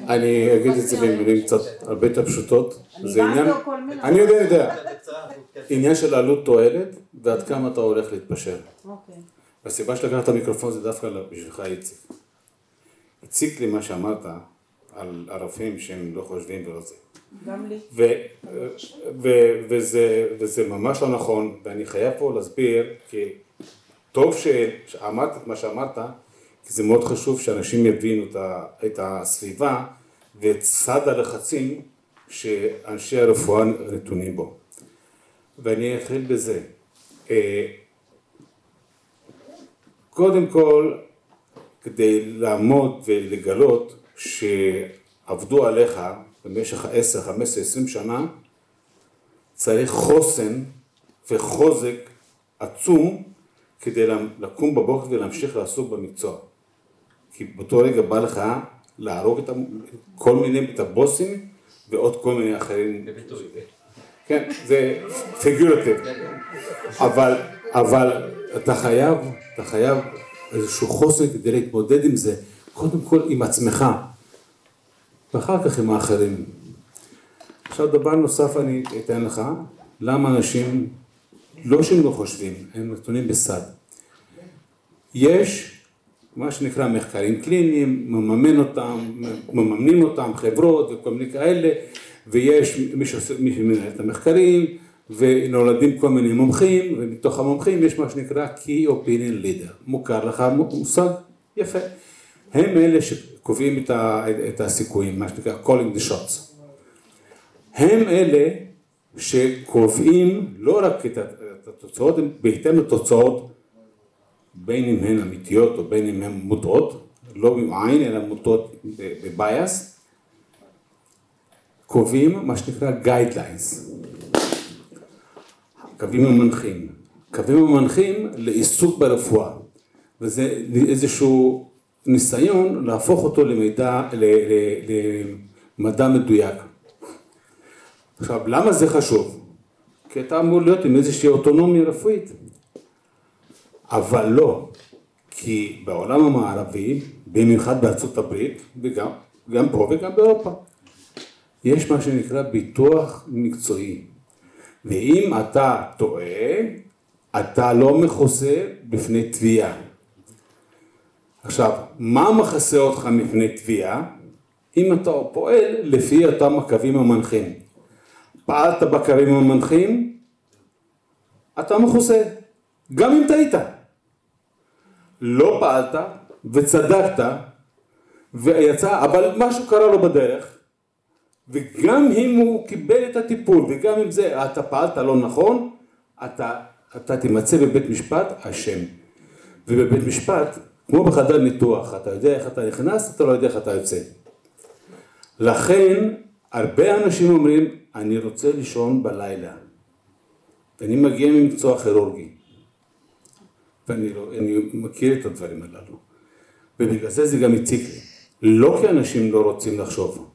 אני אגיד את זה במילים קצת הרבה יותר פשוטות. זה עניין, אני יודע, עניין של עלות תועלת ועד כמה אתה הולך להתפשר. הסיבה שלקחת את המיקרופון זה דווקא בשבילך איציק. הציק לי מה שאמרת על ערבים שהם לא חושבים ולא זה. גם לי. וזה ממש לא נכון, ואני חייב פה להסביר, כי טוב שאמרת את מה שאמרת, כי זה מאוד חשוב שאנשים יבינו את הסביבה ואת צד הלחצים שאנשי הרפואה נתונים בו. ואני אתחיל בזה. קודם כל, כדי לעמוד ולגלות שעבדו עליך במשך 10, 15, 20 שנה, צריך חוסן וחוזק עצום כדי לקום בבוקר ולהמשיך לעסוק במקצוע. כי באותו רגע בא לך להרוג את כל מיני, את הבוסים ועוד כל מיני אחרים. כן, זה פיגורטיב. אבל אתה חייב איזשהו חוסן כדי להתמודד עם זה, קודם כל עם עצמך, ואחר כך עם האחרים. עכשיו דבר נוסף אני אתן לך, למה אנשים לא שהם לא חושבים, הם נתונים בסד. יש מה שנקרא מחקרים קליניים, מממנים אותם חברות וכל מיני כאלה, ויש מי שמנהל את המחקרים, ונולדים כל מיני מומחים, ומתוך המומחים יש מה שנקרא Key Opinion Leader. מוכר לך מושג? יפה. הם אלה שקובעים את הסיכויים, מה שנקרא calling the shots. הם אלה שקובעים לא רק את התוצאות, הם בהתאם לתוצאות, בין אם הן אמיתיות או בין אם הן מוטעות, לא בעין אלא מוטעות בבייס, קובעים מה שנקרא guidelines. קווים המנחים. קווים המנחים לעיסוק ברפואה, וזה איזשהו ניסיון להפוך אותו למדע מדויק. עכשיו, למה זה חשוב? כי אתה אמור להיות עם איזושהי אוטונומיה רפואית. אבל לא, כי בעולם המערבי, במיוחד בארצות הברית, וגם פה וגם באירופה, יש מה שנקרא ביטוח מקצועי. ואם אתה טועה, אתה לא מכוסה בפני תביעה. עכשיו, מה מכסה אותך מפני תביעה? אם אתה פועל לפי אותם הקווים המנחים. פעלת בקווים המנחים, אתה מכוסה. גם אם טעית. לא פעלת וצדקת ויצא, אבל משהו קרה לו בדרך, וגם אם הוא קיבל את הטיפול, וגם אם זה אתה פעלת לא נכון, אתה תימצא בבית משפט אשם. ובבית משפט, כמו בחדר ניתוח, אתה יודע איך אתה נכנס, אתה לא יודע איך אתה יוצא. לכן, הרבה אנשים אומרים, אני רוצה לישון בלילה. ואני מגיע ממקצוע כירורגי. ואני מכיר את הדברים הללו. ובגלל זה גם הציק לי. לא כי אנשים לא רוצים לחשוב.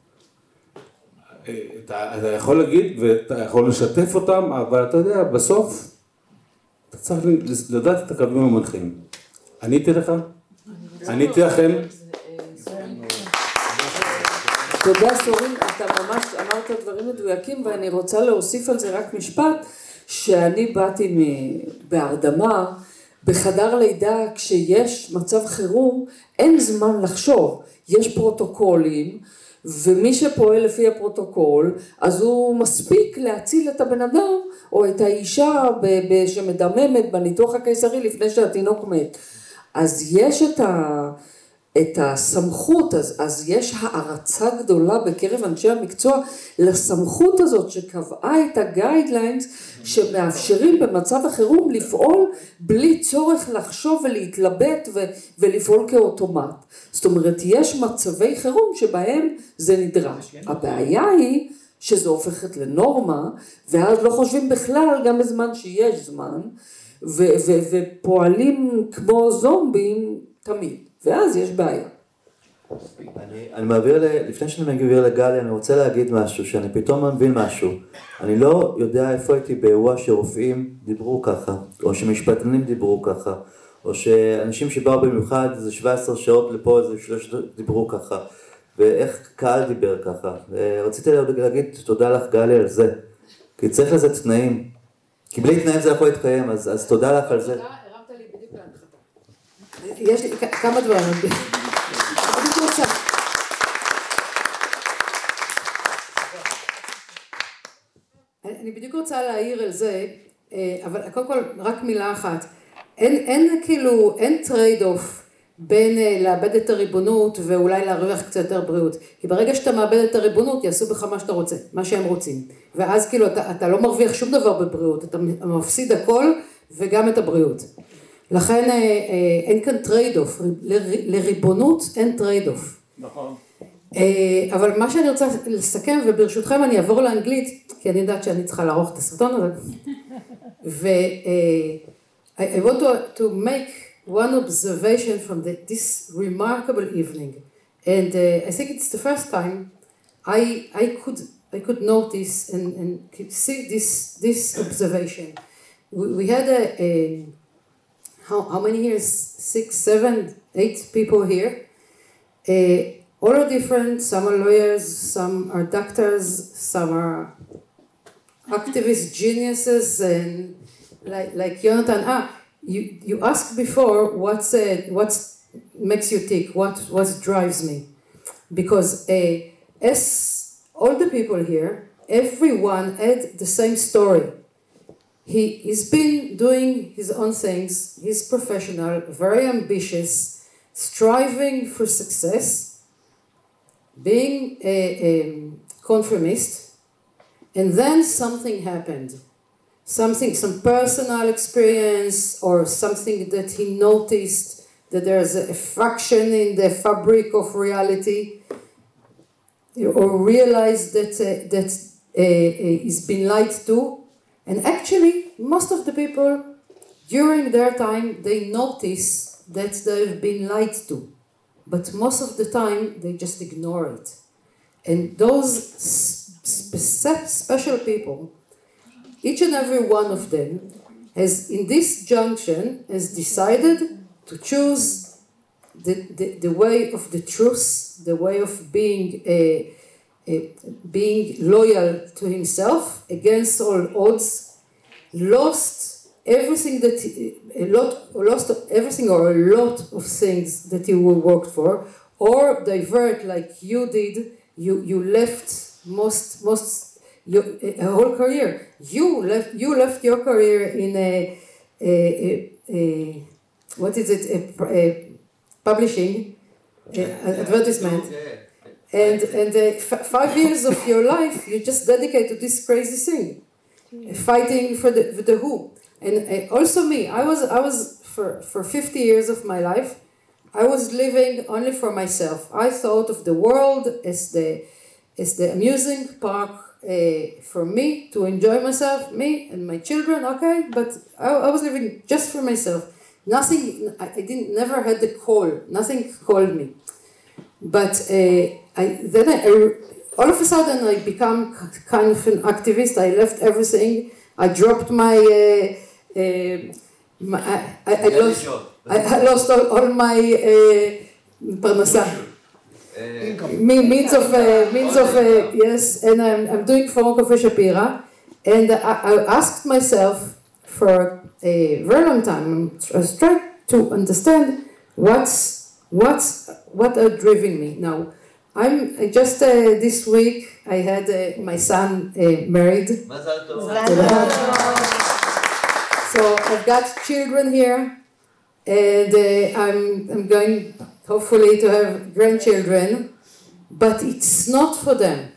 אתה יכול להגיד ואתה יכול לשתף אותם, אבל אתה יודע, בסוף אתה צריך לדעת את הקווים המנחים. עניתי לך? עניתי לכם? תודה סורין, אתה ממש אמרת דברים מדויקים, ואני רוצה להוסיף על זה רק משפט, שאני באתי בהרדמה, בחדר לידה, כשיש מצב חירום, אין זמן לחשוב, יש פרוטוקולים, ומי שפועל לפי הפרוטוקול, אז הוא מספיק להציל את הבן אדם, או את האישה שמדממת בניתוח הקיסרי לפני שהתינוק מת. אז יש את הסמכות, אז יש הערצה גדולה בקרב אנשי המקצוע לסמכות הזאת שקבעה את הגיידליינס שמאפשרים במצב החירום לפעול בלי צורך לחשוב ולהתלבט ולפעול כאוטומט. זאת אומרת, יש מצבי חירום שבהם זה נדרש. הבעיה היא שזה הופכת לנורמה, ואז לא חושבים בכלל גם בזמן שיש זמן, ופועלים כמו זומבים תמיד. ואז יש בעיה. אני מעביר, לפני שאני מעביר לגלי, אני רוצה להגיד משהו, שאני פתאום מבין משהו. אני לא יודע איפה הייתי באירוע שרופאים דיברו ככה, או שמשפטנים דיברו ככה, או שאנשים שבאו במיוחד, איזה 17 שעות לפה, איזה 3 דיברו ככה, ואיך קהל דיבר ככה. רציתי להגיד תודה לך גלי על זה, כי צריך לזה תנאים. כי בלי תנאים זה יכול להתקיים, אז תודה לך על זה. יש לי כמה דברים. אני בדיוק רוצה להעיר על זה, אבל קודם כל רק מילה אחת. אין טרייד אוף בין לאבד את הריבונות ואולי להרוויח קצת יותר בריאות. כי ברגע שאתה מאבד את הריבונות, יעשו בך מה שאתה רוצה, מה שהם רוצים. ואז כאילו אתה לא מרוויח שום דבר בבריאות, אתה מפסיד הכל וגם את הבריאות. לכן אין כאן טרייד אוף, לריבונות אין טרייד אוף. נכון. אבל מה שאני רוצה לסכם, וברשותכם אני אעבור לאנגלית, כי אני יודעת שאני צריכה לערוך את הסרטון הזה. I want to make one observation from this remarkable evening. And I think it's the first time I could notice and see this observation. We had how many years? 6, 7, 8 people here. All are different. Some are lawyers, some are doctors, some are activist geniuses, and like Jonathan. you asked before what makes you tick, what drives me, because as all the people here, everyone had the same story. He's been doing his own things. He's professional, very ambitious, striving for success, being a conformist, and then something happened. Some personal experience or something that he noticed that there's a fraction in the fabric of reality, or realized that he's been lied to. And actually, most of the people, during their time, they notice that they've been lied to. But most of the time, they just ignore it. And those special people, each and every one of them, has, in this junction, has decided to choose the way of the truth, the way of being loyal to himself against all odds, lost everything lost everything or a lot of things that he worked for, or divert like you did. You left your whole career. You left your career in a what is it? Publishing, advertisement. And 5 years of your life you just dedicate to this crazy thing, fighting for the WHO. And also me, I was for 50 years of my life, I was living only for myself. I thought of the world as the amusing park for me to enjoy myself, me and my children. Okay, but I was living just for myself. Nothing. I never had the call. Nothing called me. But all of a sudden I become kind of an activist. I left everything. I dropped my I lost all my parnasa. Means of yes, and I'm doing Forum Cafe Shapira, and I asked myself for a very long time. I was trying to understand what are driving me now. I'm just this week I had my son married. So I've got children here, and I'm going hopefully to have grandchildren, but it's not for them,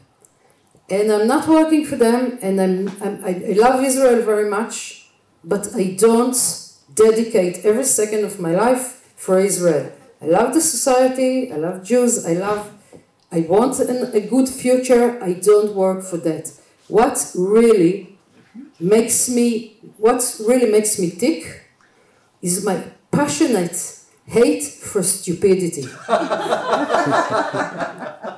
and I'm not working for them, and I love Israel very much, but I don't dedicate every second of my life for Israel. I love the society, I love Jews, I want a good future. I don't work for that. What really makes me tick is my passionate hate for stupidity.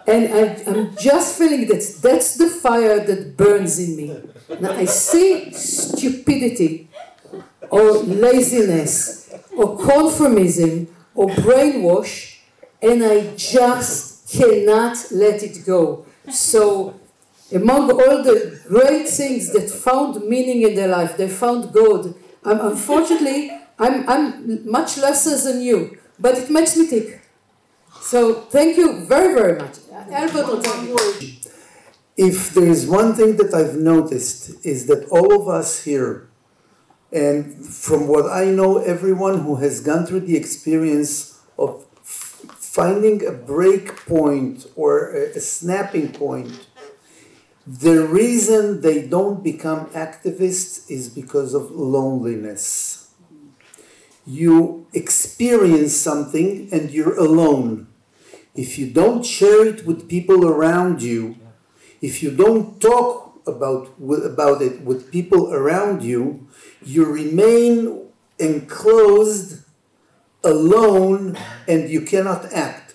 And I'm just feeling that's the fire that burns in me. Now I see stupidity or laziness or conformism or brainwash, and I just cannot let it go. So among all the great things that found meaning in their life, they found God. Unfortunately, I'm much lesser than you, but it makes me tick. So thank you very, very much. If there is one thing that I've noticed is that all of us here, and from what I know, everyone who has gone through the experience of finding a break point or a snapping point, the reason they don't become activists is because of loneliness. You experience something and you're alone. If you don't share it with people around you, if you don't talk about it with people around you, you remain enclosed, alone, and you cannot act.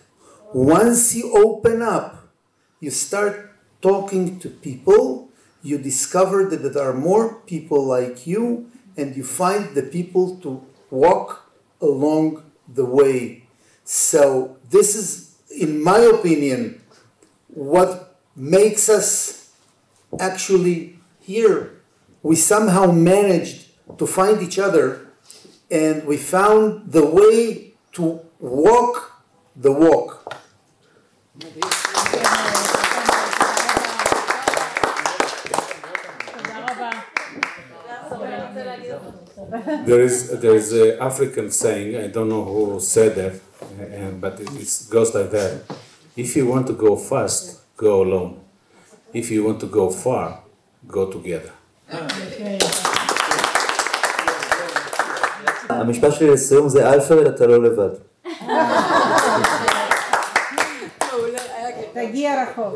Once you open up, you start talking to people, you discover that there are more people like you, and you find the people to walk along the way. So this is, in my opinion, what makes us actually here. We somehow managed to find each other and we found the way to walk the walk. There is an African saying, I don't know who said that, but it goes like that. If you want to go fast, go alone. If you want to go far, go together. המשפט שלי לסיום זה אלפרד, אתה לא לבד. תגיע רחוק.